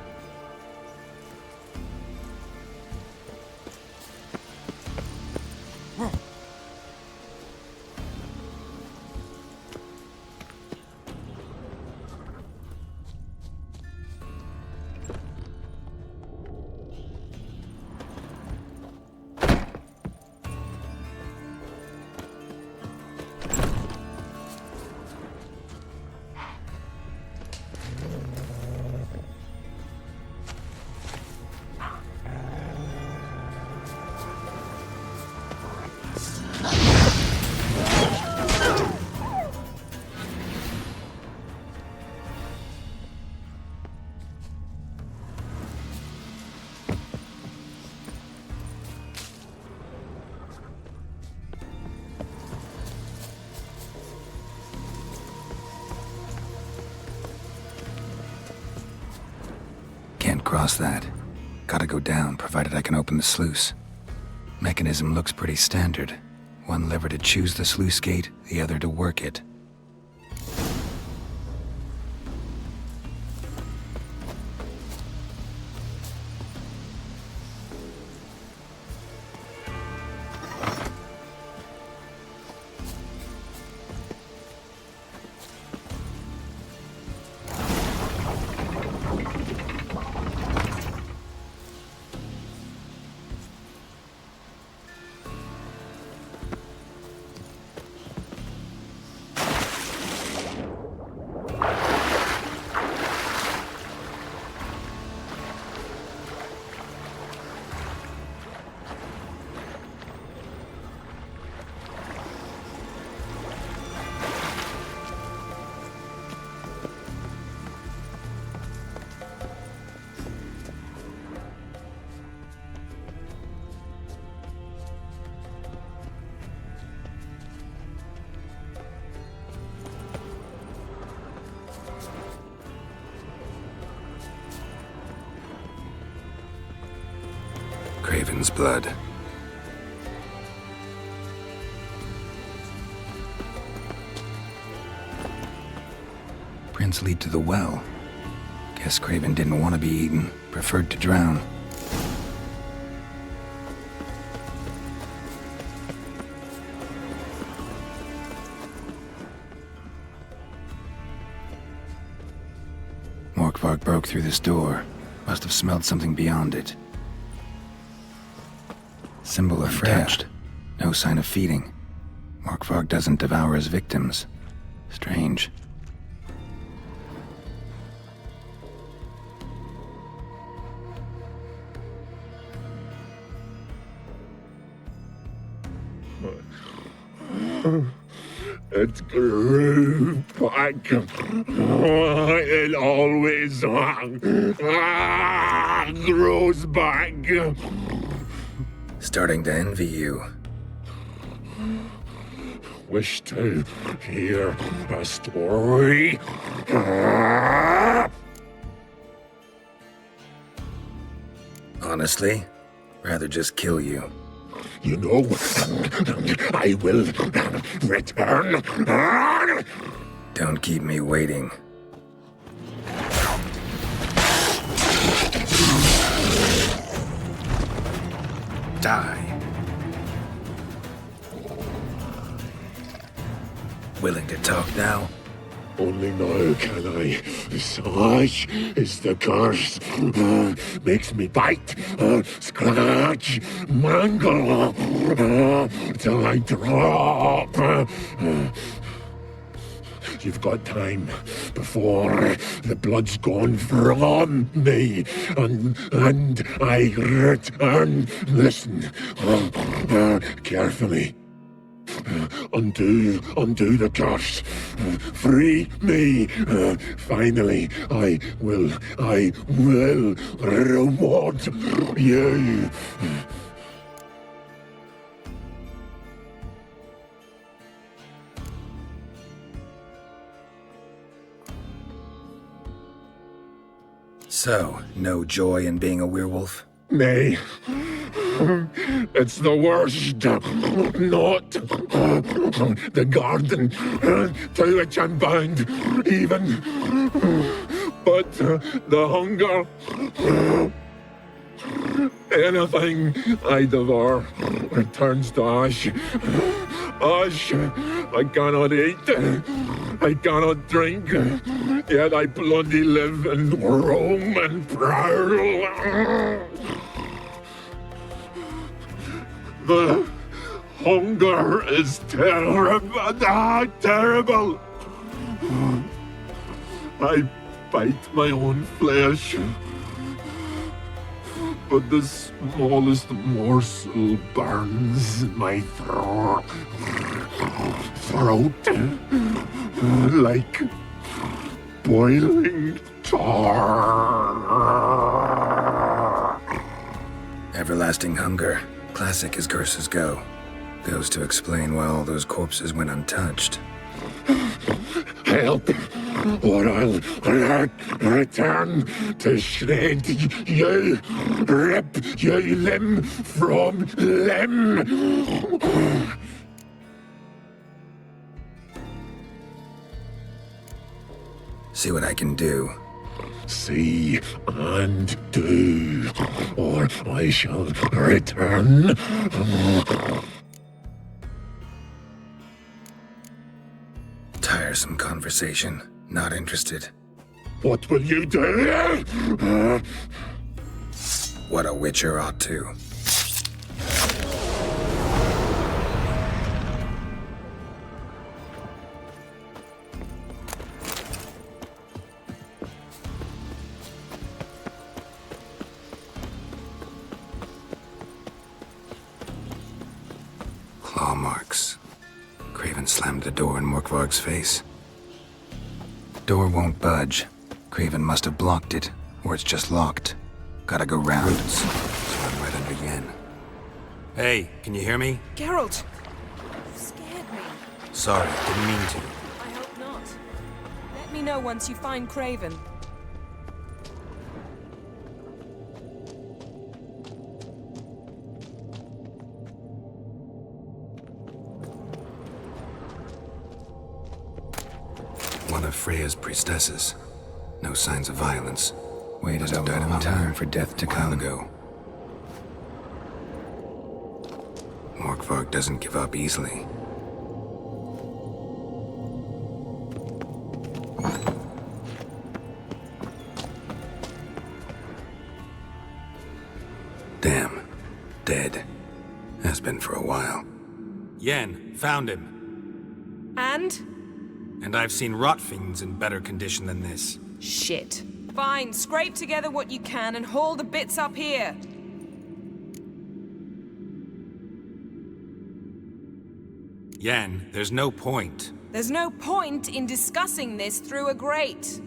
Can't cross that. Gotta go down, provided I can open the sluice. Mechanism looks pretty standard. One lever to choose the sluice gate, the other to work it. Craven's blood. Prints lead to the well. Guess Craven didn't want to be eaten, preferred to drown. Morkvarg broke through this door. Must have smelled something beyond it. Symbol of untouched. No sign of feeding. Morkvarg doesn't devour his victims. Strange. It grew back. It always grows back. Starting to envy you. Wish to hear a story. Honestly, rather just kill you. You know, I will return. Don't keep me waiting. Die. Willing to talk now? Only now can I. Such is the curse. Makes me bite, scratch, mangle, till I drop. You've got time before the blood's gone from me, and I return. Listen, carefully. Undo the curse. Free me. Finally, I will reward you. So, no joy in being a werewolf? Nay. It's the worst. Not the garden to which I'm bound, even. But the hunger. Anything I devour returns to ash. Ash. I cannot eat. I cannot drink. Yet I bloody live and roam and prowl. The hunger is terrible. Terrible. I bite my own flesh, but the smallest morsel burns my throat like boiling tar. Everlasting hunger. Classic as curses go. Goes to explain why all those corpses went untouched. Help, or I'll return to shred you, rip you limb from limb. See what I can do. See and do, or I shall return. Tiresome conversation. Not interested. What will you do? What a witcher ought to. Claw marks. Craven slammed the door in Morkvarg's face. Door won't budge. Craven must have blocked it, or it's just locked. Gotta go round. Swim right under again. Hey, can you hear me? Geralt! You scared me. Sorry, didn't mean to. I hope not. Let me know once you find Craven. one of Freya's priestesses. No signs of violence. Waited a long time for death to come ago. Morkvarg doesn't give up easily. Damn. Dead. Has been for a while. Yen, found him. And I've seen rot fiends in better condition than this. shit. Fine, scrape together what you can and haul the bits up here. Yen, there's no point. There's no point in discussing this through a grate.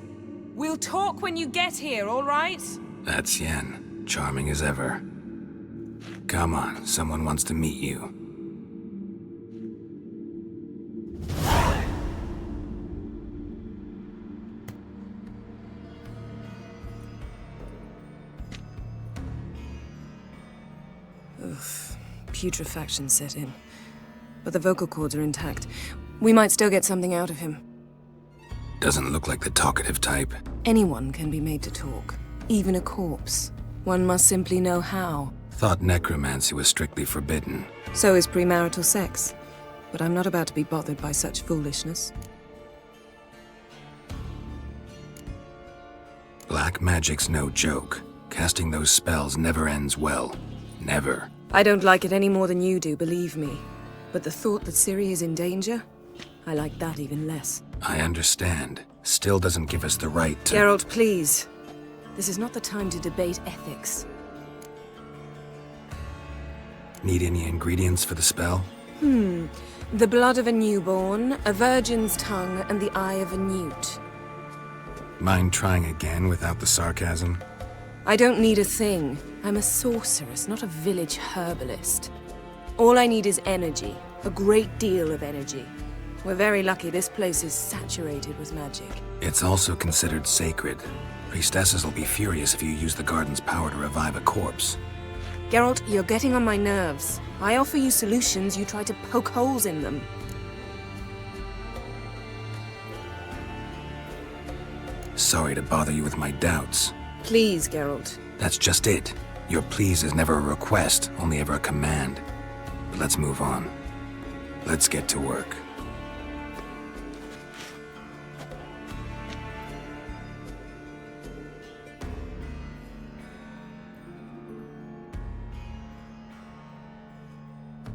We'll talk when you get here, all right? That's Yen. Charming as ever. Come on, someone wants to meet you. Oof. Putrefaction set in. But the vocal cords are intact. We might still get something out of him. Doesn't look like the talkative type. Anyone can be made to talk. Even a corpse. One must simply know how. Thought necromancy was strictly forbidden. So is premarital sex. But I'm not about to be bothered by such foolishness. Black magic's no joke. Casting those spells never ends well. Never. I don't like it any more than you do, believe me. But the thought that Ciri is in danger? I like that even less. I understand. Still doesn't give us the right to— Geralt, please. This is not the time to debate ethics. Need any ingredients for the spell? The blood of a newborn, a virgin's tongue, and the eye of a newt. Mind trying again without the sarcasm? I don't need a thing. I'm a sorceress, not a village herbalist. All I need is energy. A great deal of energy. We're very lucky this place is saturated with magic. It's also considered sacred. Priestesses will be furious if you use the garden's power to revive a corpse. Geralt, you're getting on my nerves. I offer you solutions, you try to poke holes in them. Sorry to bother you with my doubts. Please, Geralt. That's just it. Your please is never a request, only ever a command. But let's move on. Let's get to work.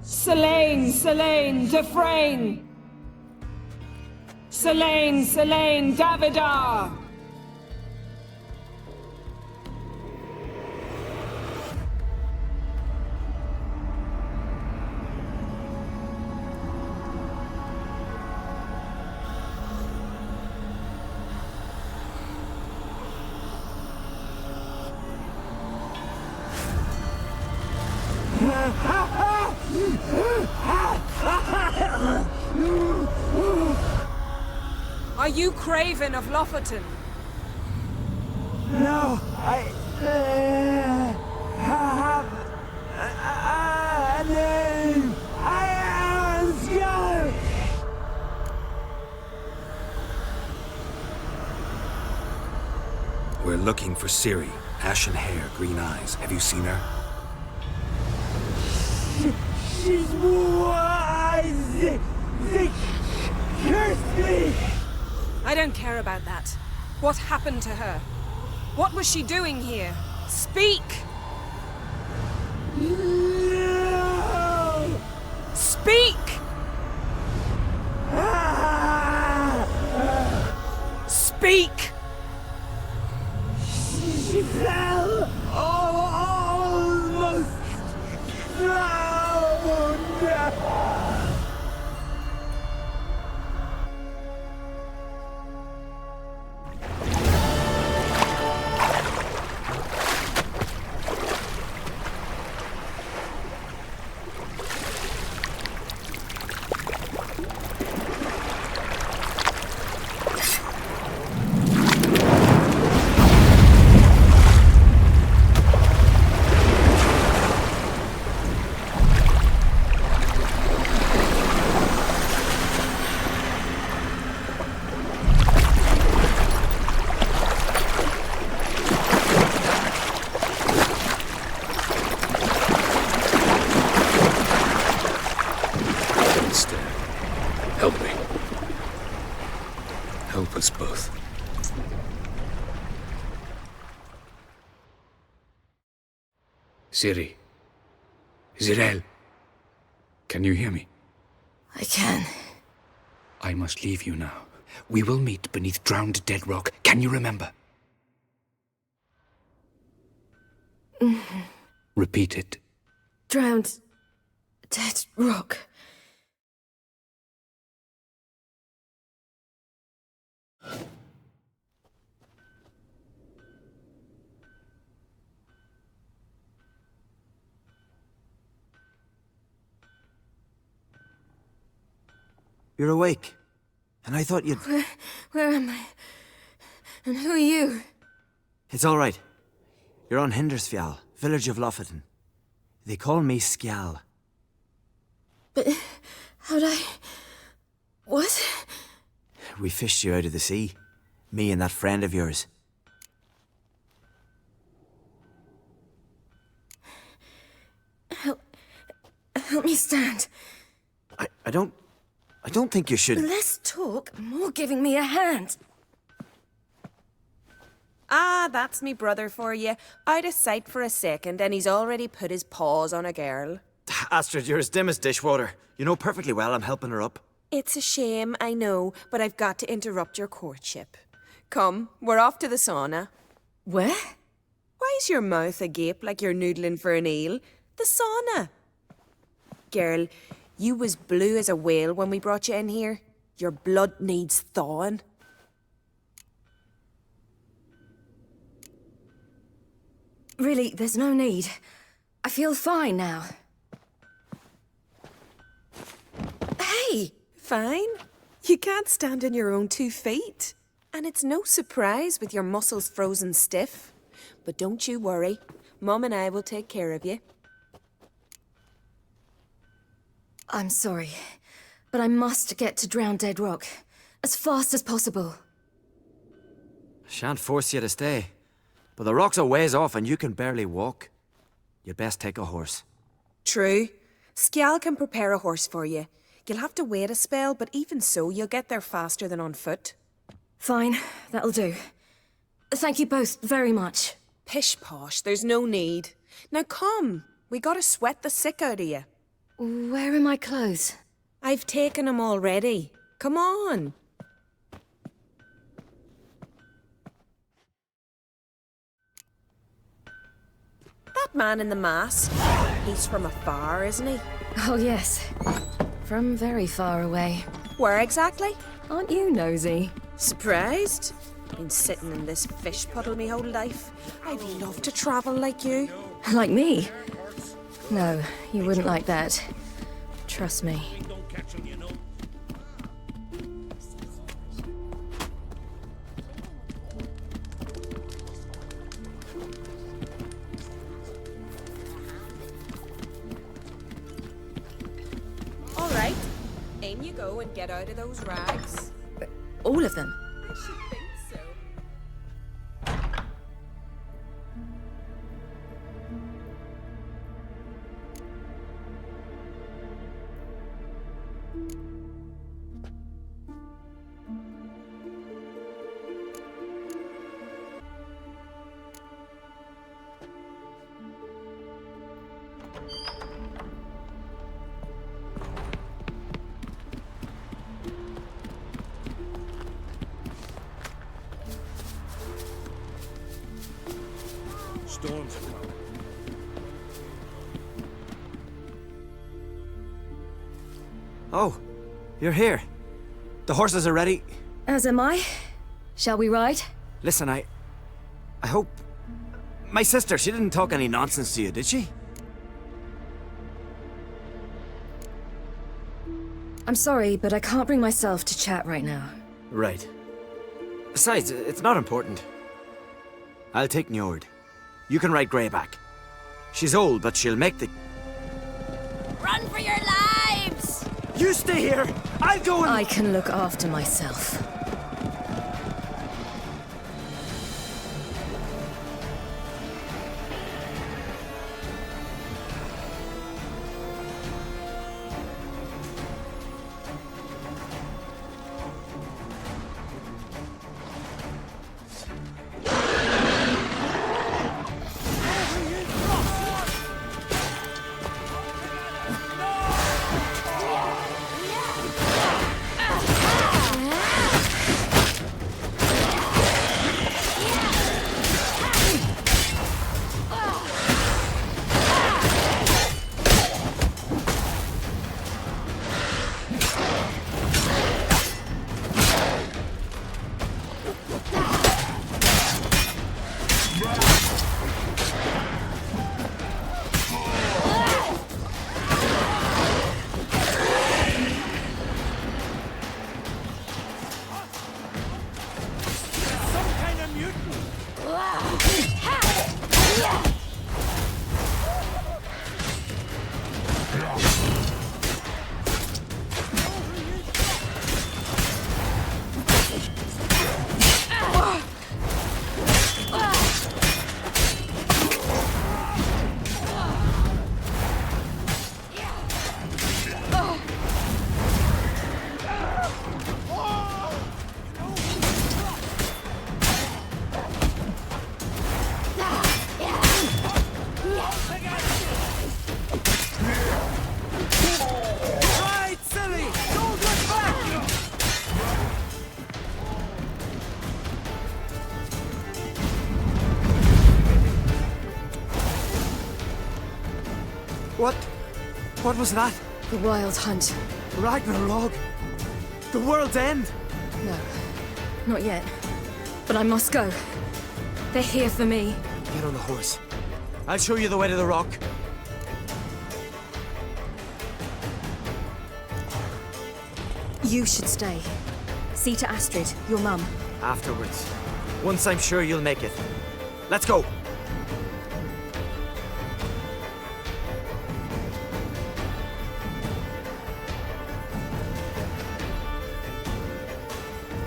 Selene, Selene, Defrain! Selene, Selene, Davidar! Are you Craven of Lofoten? No, I have a name. I am Scar. We're looking for Ciri. Ashen hair, green eyes. Have you seen her? She's wise. They cursed me. I don't care about that. What happened to her? What was she doing here? Speak! No. Speak! Speak! She fell almost drowned. us both. Ciri. Zirel. Can you hear me? I can. I must leave you now. We will meet beneath drowned dead rock. Can you remember? Repeat it. Drowned. Dead rock. You're awake. And I thought you'd... Where am I? And who are you? It's all right. You're on Hindersfjall, village of Lofoten. They call me Skjal. But how'd I... What? We fished you out of the sea. Me and that friend of yours. Help me stand. I don't think you should... Less talk, more giving me a hand. Ah, that's me brother for you. Out of sight for a second, and he's already put his paws on a girl. Astrid, you're as dim as dishwater. You know perfectly well I'm helping her up. It's a shame, I know, but I've got to interrupt your courtship. Come, we're off to the sauna. Where? Why's your mouth agape like you're noodling for an eel? The sauna. Girl, you was blue as a whale when we brought you in here. Your blood needs thawing. Really, there's no need. I feel fine now. Hey, fine. You can't stand on your own 2 feet. And it's no surprise with your muscles frozen stiff. But don't you worry. Mum and I will take care of you. I'm sorry, but I must get to Drowned Dead Rock as fast as possible. Shan't force you to stay. But the rock's a ways off and you can barely walk. You'd best take a horse. True. Skjal can prepare a horse for you. You'll have to wait a spell, but even so, you'll get there faster than on foot. Fine, that'll do. Thank you both very much. Pish-posh, there's no need. Now come, we gotta sweat the sick out of you. Where are my clothes? I've taken them already. Come on. That man in the mask, he's from afar, isn't he? Oh yes, from very far away. Where exactly? Aren't you nosy? Surprised? Been sitting in this fish puddle me whole life. I'd love to travel like you. Like me? No, you wouldn't like that. Trust me. All right, in you go and get out of those rags. All of them? I should think so. Storms are coming. Oh, you're here. The horses are ready. As am I. Shall we ride? Listen, I hope... My sister, she didn't talk any nonsense to you, did she? I'm sorry, but I can't bring myself to chat right now. Right. Besides, it's not important. I'll take Njord. You can ride Greyback. She's old, but she'll make the... Run for your lives! You stay here! I'll go and... I can look after myself. What was that? The Wild Hunt. Ragnarok? The world's end? No, not yet. But I must go. They're here for me. Get on the horse. I'll show you the way to the rock. You should stay. See to Astrid, your mum. Afterwards. Once I'm sure you'll make it. Let's go!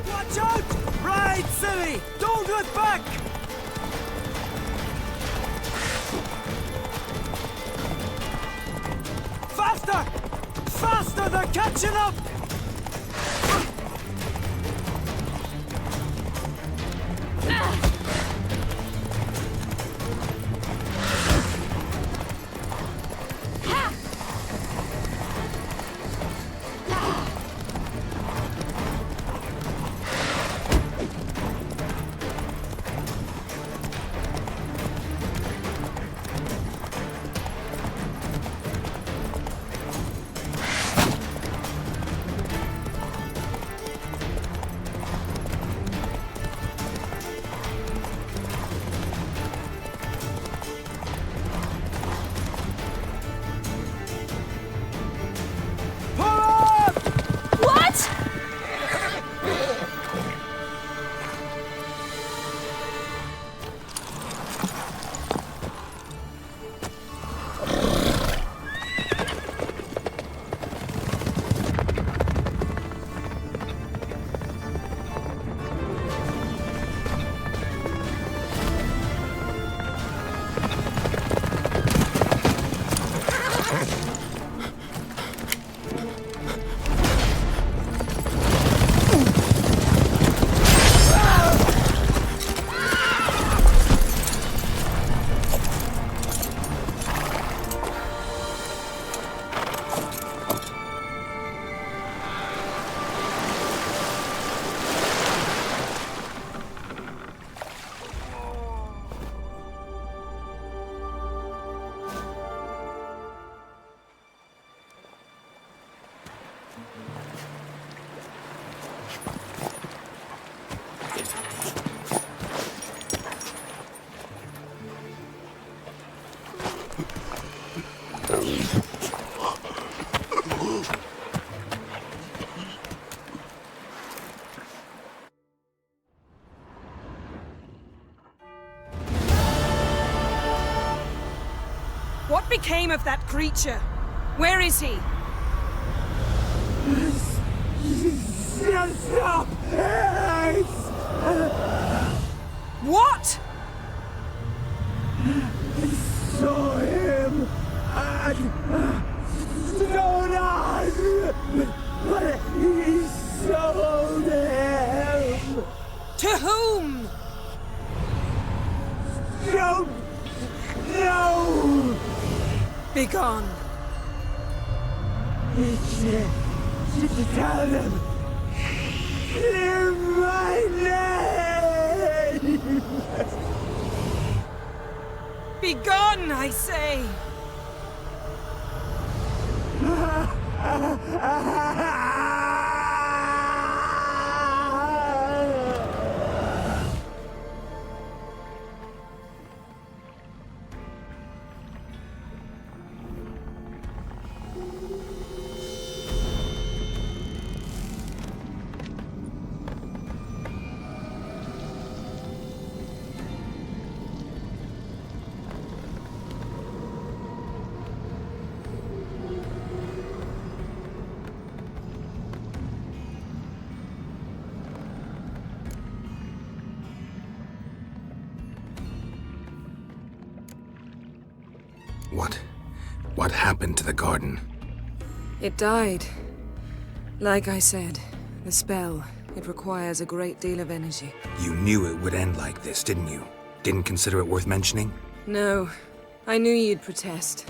Watch out! Ride, silly! Don't look back! Faster! Faster! They're catching up! What became of that creature? Where is he? Stop! What? I saw him at Showdown, but he sold him. To whom? Don't know. Begone. Tell them. Clear my name. Begone, I say. What happened to the garden? It died. Like I said, the spell, it requires a great deal of energy. You knew it would end like this, didn't you? Didn't consider it worth mentioning? No, I knew you'd protest.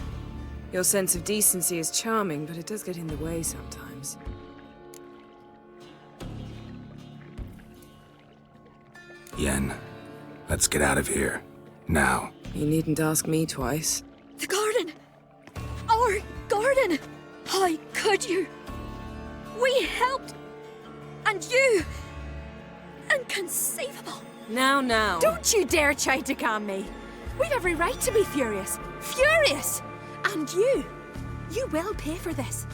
Your sense of decency is charming, but it does get in the way sometimes. Yen, let's get out of here. Now. You needn't ask me twice. The garden! I Our garden! How could you? We helped! And you! Inconceivable! Now. Don't you dare try to calm me! We've every right to be furious! Furious! And you will pay for this.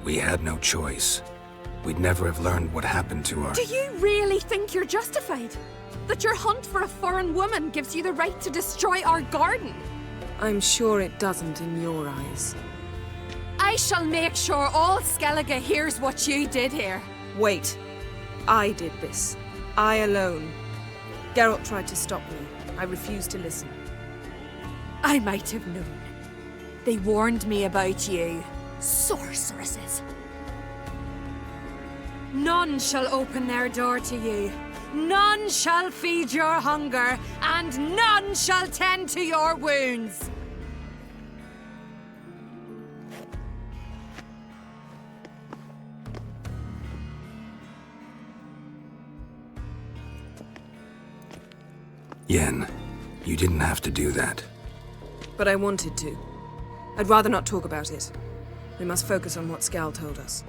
We had no choice. We'd never have learned what happened to her. Do you really think you're justified? That your hunt for a foreign woman gives you the right to destroy our garden? I'm sure it doesn't in your eyes. I shall make sure all Skellige hears what you did here. Wait. I did this. I alone. Geralt tried to stop me. I refused to listen. I might have known. They warned me about you. Sorceresses. None shall open their door to you. None shall feed your hunger, and none shall tend to your wounds. Yen, you didn't have to do that. But I wanted to. I'd rather not talk about it. We must focus on what Skal told us.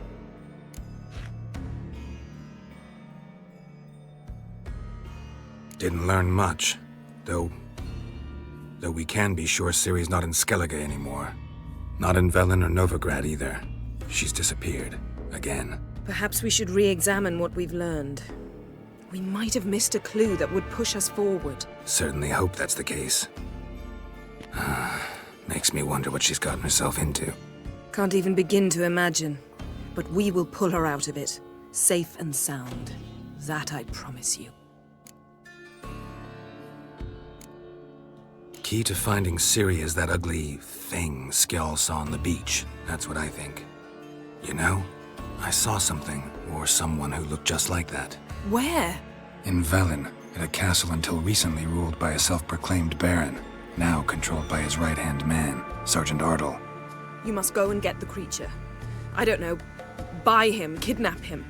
Didn't learn much, though we can be sure Ciri's not in Skellige anymore. Not in Velen or Novigrad either. She's disappeared. Again. Perhaps we should re-examine what we've learned. We might have missed a clue that would push us forward. Certainly hope that's the case. Makes me wonder what she's gotten herself into. Can't even begin to imagine. But we will pull her out of it. Safe and sound. That I promise you. Key to finding Ciri is that ugly thing Skjall saw on the beach. That's what I think. You know, I saw something, or someone who looked just like that. Where? In Velen, at a castle until recently ruled by a self-proclaimed baron, now controlled by his right-hand man, Sergeant Ardle. You must go and get the creature. I don't know, buy him, kidnap him.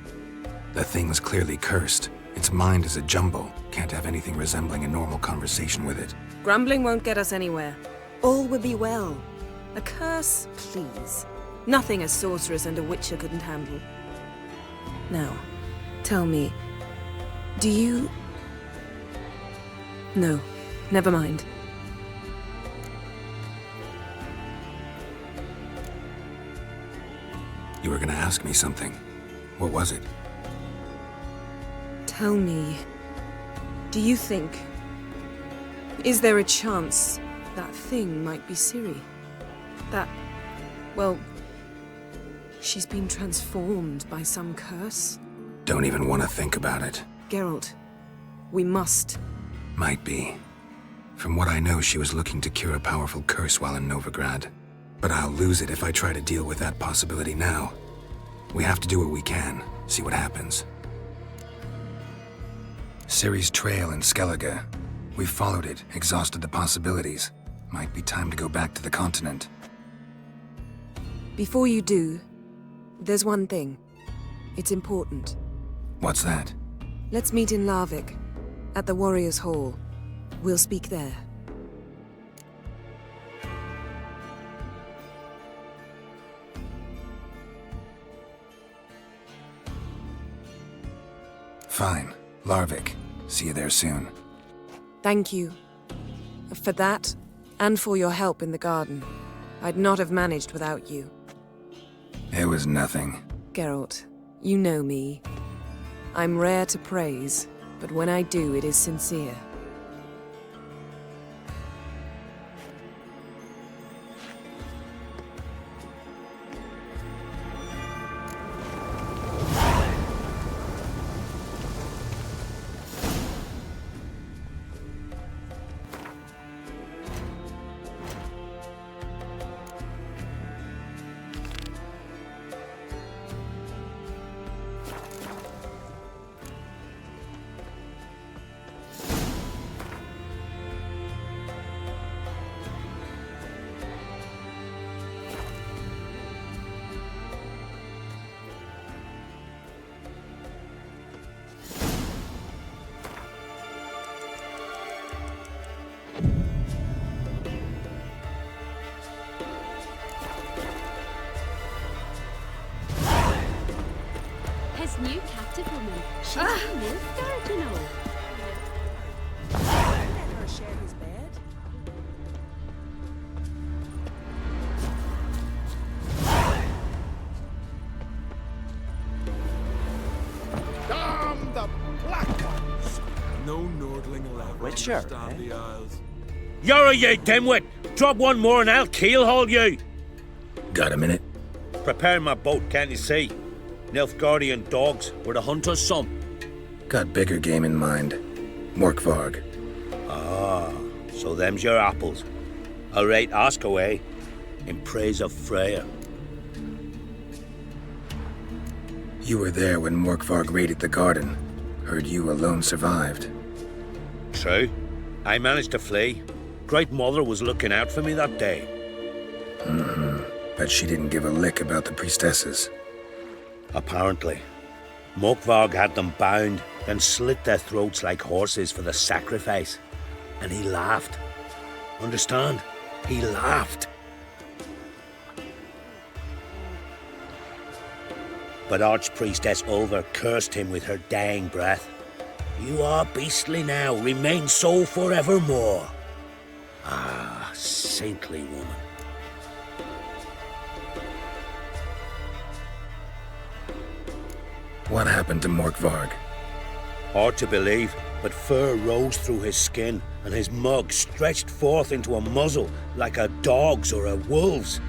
The thing's clearly cursed. Its mind is a jumble. Can't have anything resembling a normal conversation with it. Grumbling won't get us anywhere. All will be well. A curse, please. Nothing a sorceress and a witcher couldn't handle. Now, tell me, do you... No, never mind. You were gonna ask me something. What was it? Tell me, do you think... Is there a chance that thing might be Ciri? That... well... she's been transformed by some curse? Don't even want to think about it. Geralt, we must. Might be. From what I know, she was looking to cure a powerful curse while in Novigrad. But I'll lose it if I try to deal with that possibility now. We have to do what we can, see what happens. Ciri's trail in Skellige. We've followed it, exhausted the possibilities. Might be time to go back to the continent. Before you do, there's one thing. It's important. What's that? Let's meet in Larvik, at the Warriors' Hall. We'll speak there. Fine. Larvik. See you there soon. Thank you. For that, and for your help in the garden. I'd not have managed without you. It was nothing. Geralt, you know me. I'm rare to praise, but when I do, it is sincere. this new captive woman. She's a Nilfgaard, you know. Let her share his bed. Damn the black ones! No Nordling will ever Witcher, understand the Isles. You're you dimwit! Drop one more and I'll keelhaul you! Got a minute? Prepare my boat, can't you see? Nilfgaardian dogs were the hunter's son. Got bigger game in mind. Morkvarg. Ah, so them's your apples. Alright, ask away. In praise of Freya. You were there when Morkvarg raided the garden. Heard you alone survived. True. I managed to flee. Great Mother was looking out for me that day. Bet she didn't give a lick about the priestesses. Apparently. Morkvarg had them bound, then slit their throats like horses for the sacrifice. And he laughed. Understand? He laughed. But Archpriestess Ulver cursed him with her dying breath. You are beastly now, remain so forevermore. Ah, saintly woman. What happened to Morkvarg? Hard to believe, but fur rose through his skin, and his mug stretched forth into a muzzle like a dog's or a wolf's.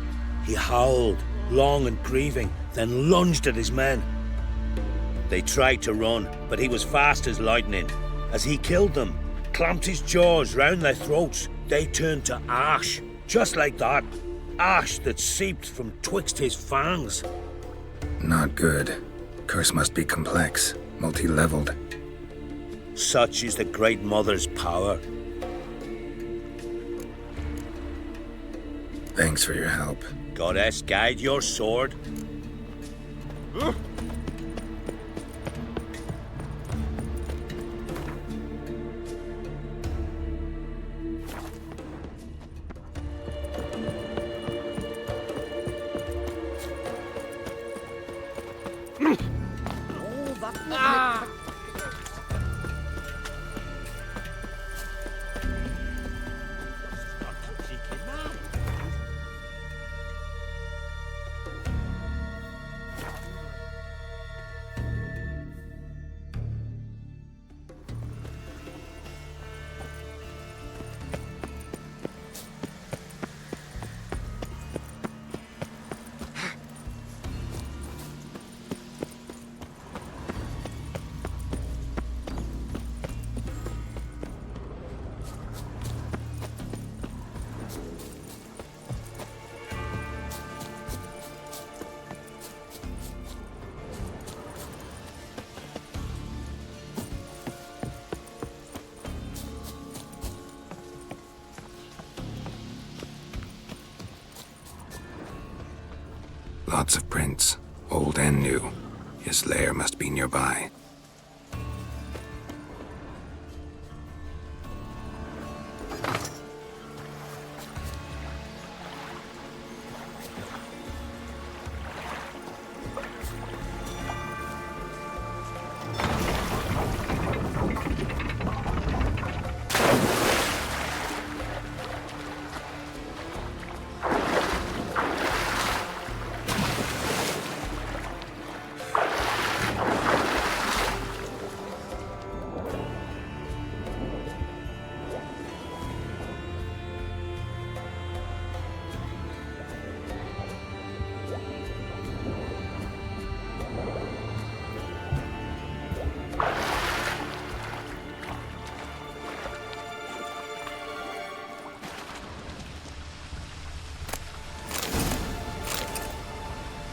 He howled, long and grieving, then lunged at his men. They tried to run, but he was fast as lightning. As he killed them, clamped his jaws round their throats, they turned to ash, just like that. Ash that seeped from twixt his fangs. Not good. Curse must be complex, multi-leveled. Such is the Great Mother's power. Thanks for your help. Goddess, guide your sword. Lots of prints, old and new. His lair must be nearby.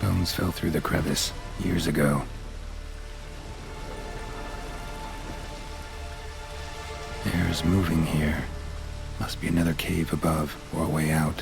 Bones fell through the crevice years ago. Air's moving here. Must be another cave above or a way out.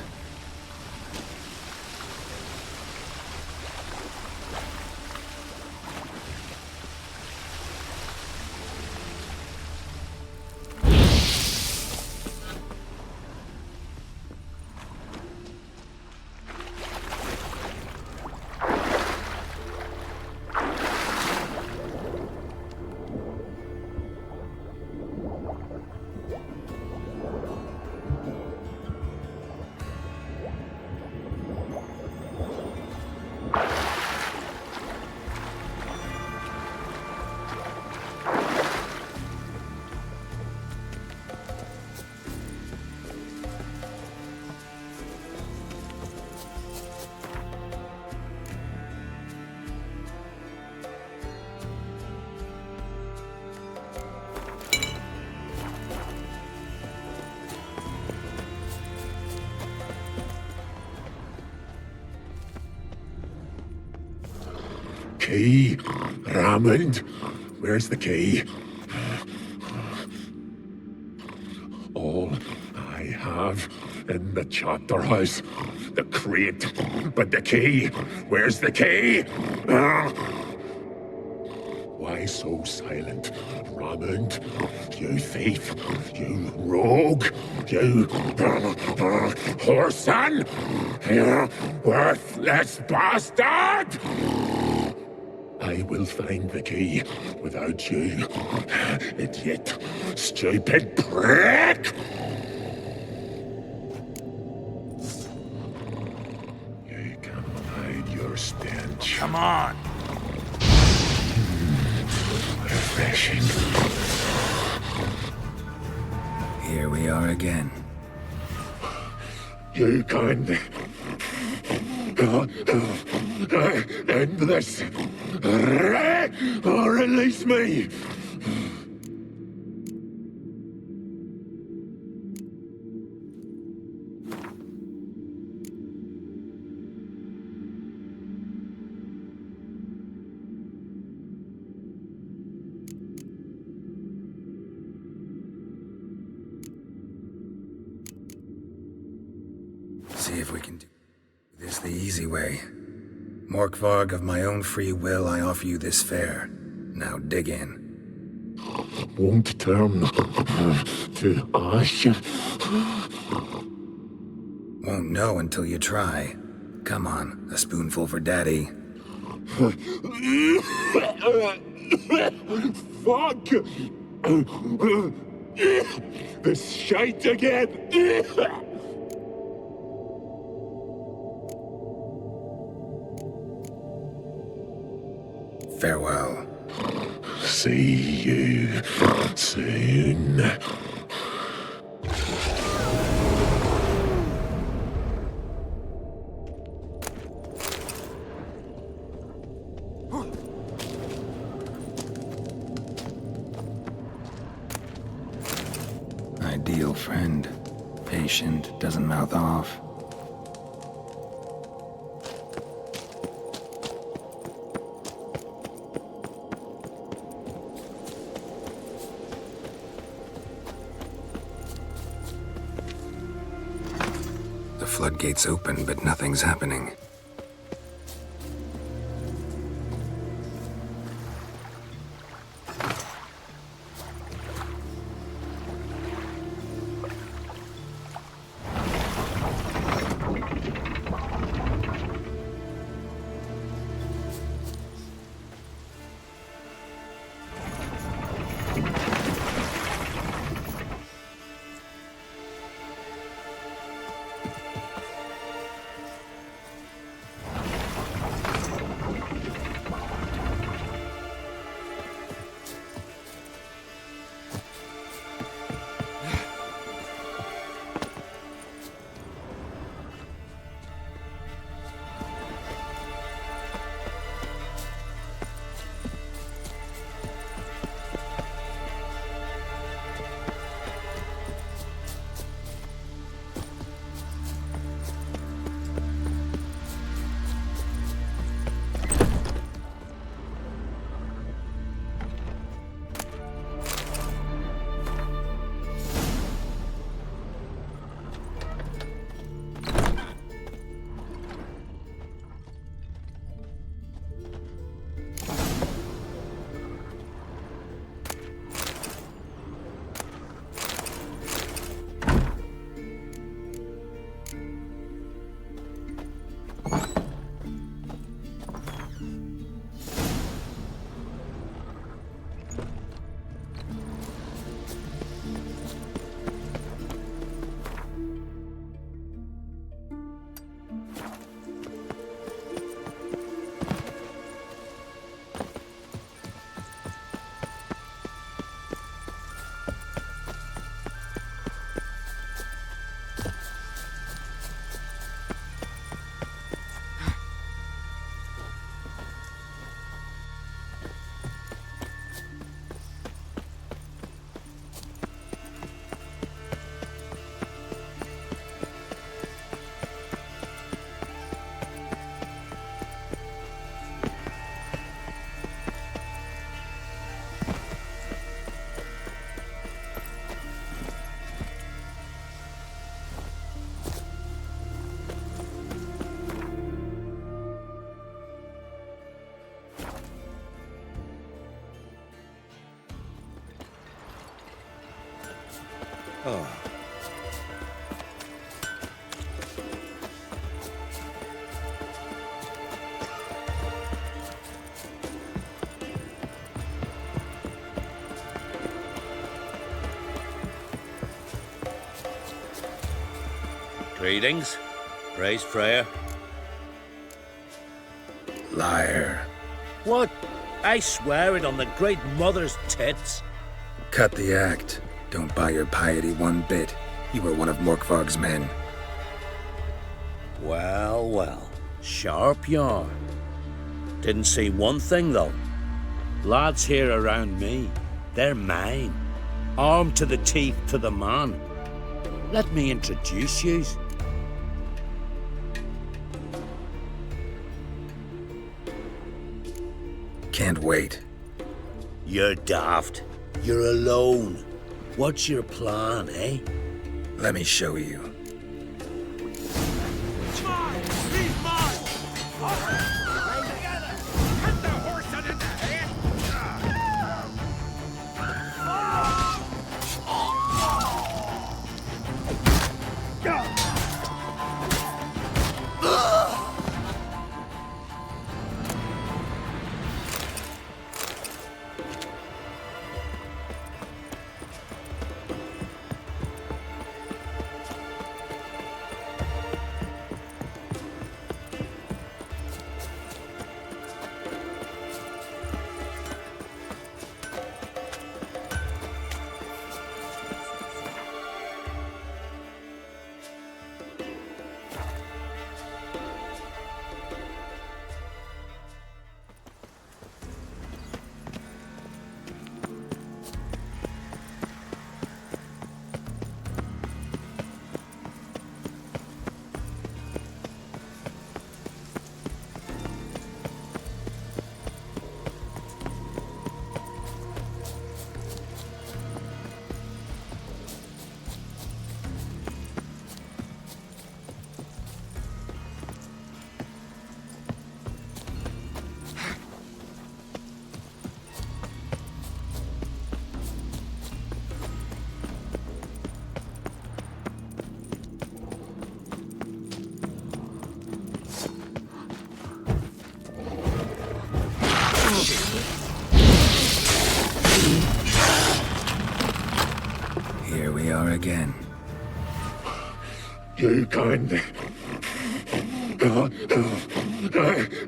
key. Raymond, where's the key? All I have in the chapter house, the crate, but the key, where's the key? Why so silent, Raymond? You thief, you rogue, you whoreson, you worthless bastard! I will find the key without you, idiot, stupid prick! You cannot hide your stench. Come on! Refreshing. Here we are again. You can't end this. Or release me. See if we can do this the easy way. Morkvarg, of my own free will, I offer you this fare. Now dig in. Won't turn to ash. Won't know until you try. Come on, a spoonful for Daddy. Fuck! This shite again! Farewell. See you soon. Ideal friend. Patient, doesn't mouth off. The floodgates open, but nothing's happening. Oh. Greetings. Praise Freya. Liar. What? I swear it on the Great Mother's tits. Cut the act. Don't buy your piety one bit. You were one of Morkvarg's men. Well, well. Sharp yarn. Didn't see one thing, though. Lads here around me, they're mine. Armed to the teeth to the man. Let me introduce yous. Can't wait. You're daft. You're alone. What's your plan, eh? Let me show you. Here we are again. You can't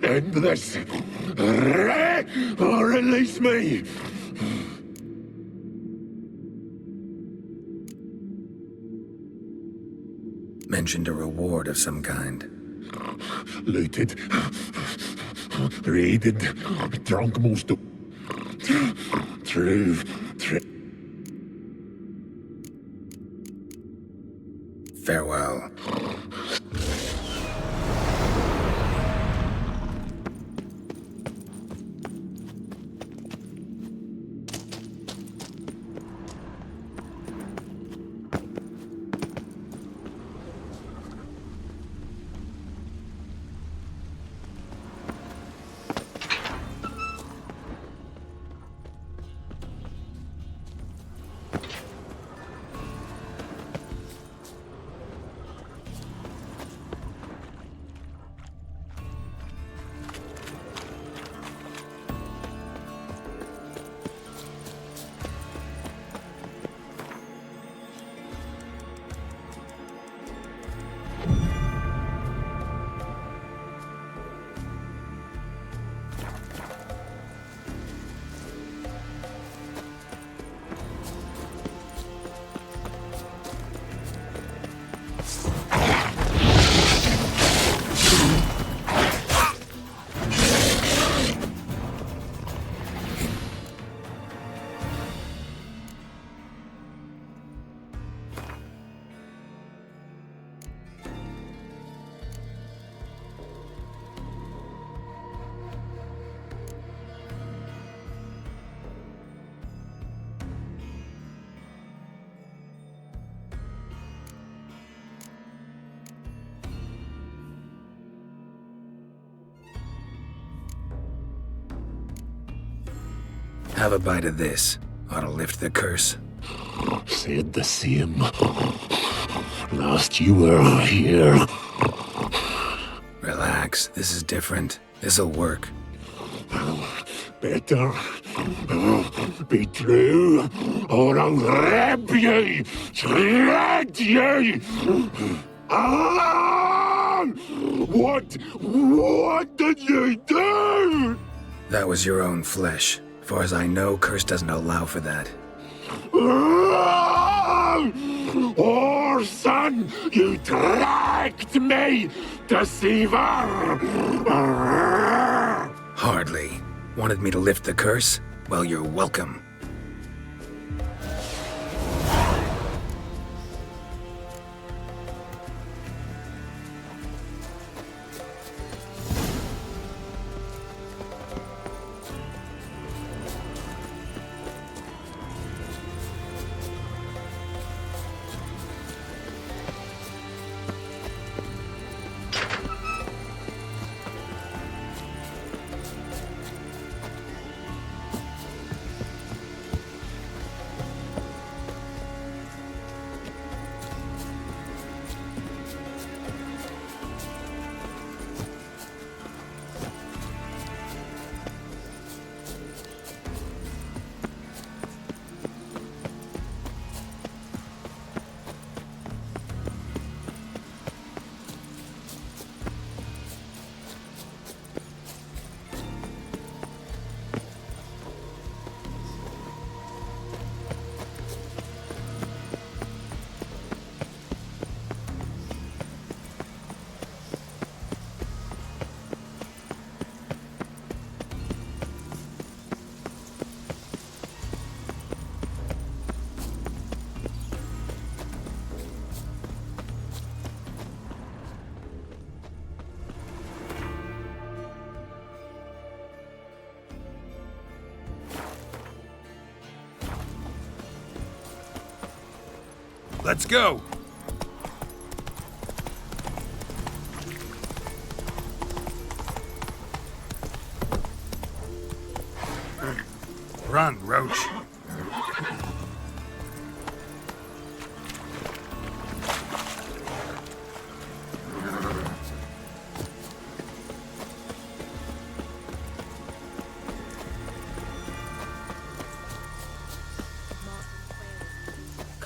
end this. Or release me. Mentioned a reward of some kind. Looted. Raided. Drunk most of... True. Farewell. Have a bite of this. Ought to lift the curse. said the same. Last you were here. Relax, this is different. This'll work. Better be true, or I'll grab ye, shred ye. Ah! What did you do? That was your own flesh. As far as I know, Curse doesn't allow for that. Oh, son, you tracked me, deceiver! Hardly. Wanted me to lift the curse? Well, you're welcome. Let's go! Run, Roach.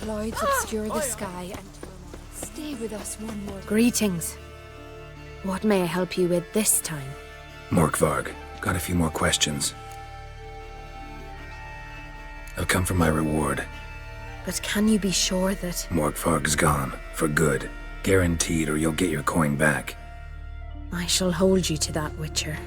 Clouds obscure the sky and stay with us one more. Greetings. What may I help you with this time? Morkvarg, got a few more questions. I've come for my reward. But can you be sure that... Morkvarg's gone, for good. Guaranteed, or you'll get your coin back. I shall hold you to that, Witcher.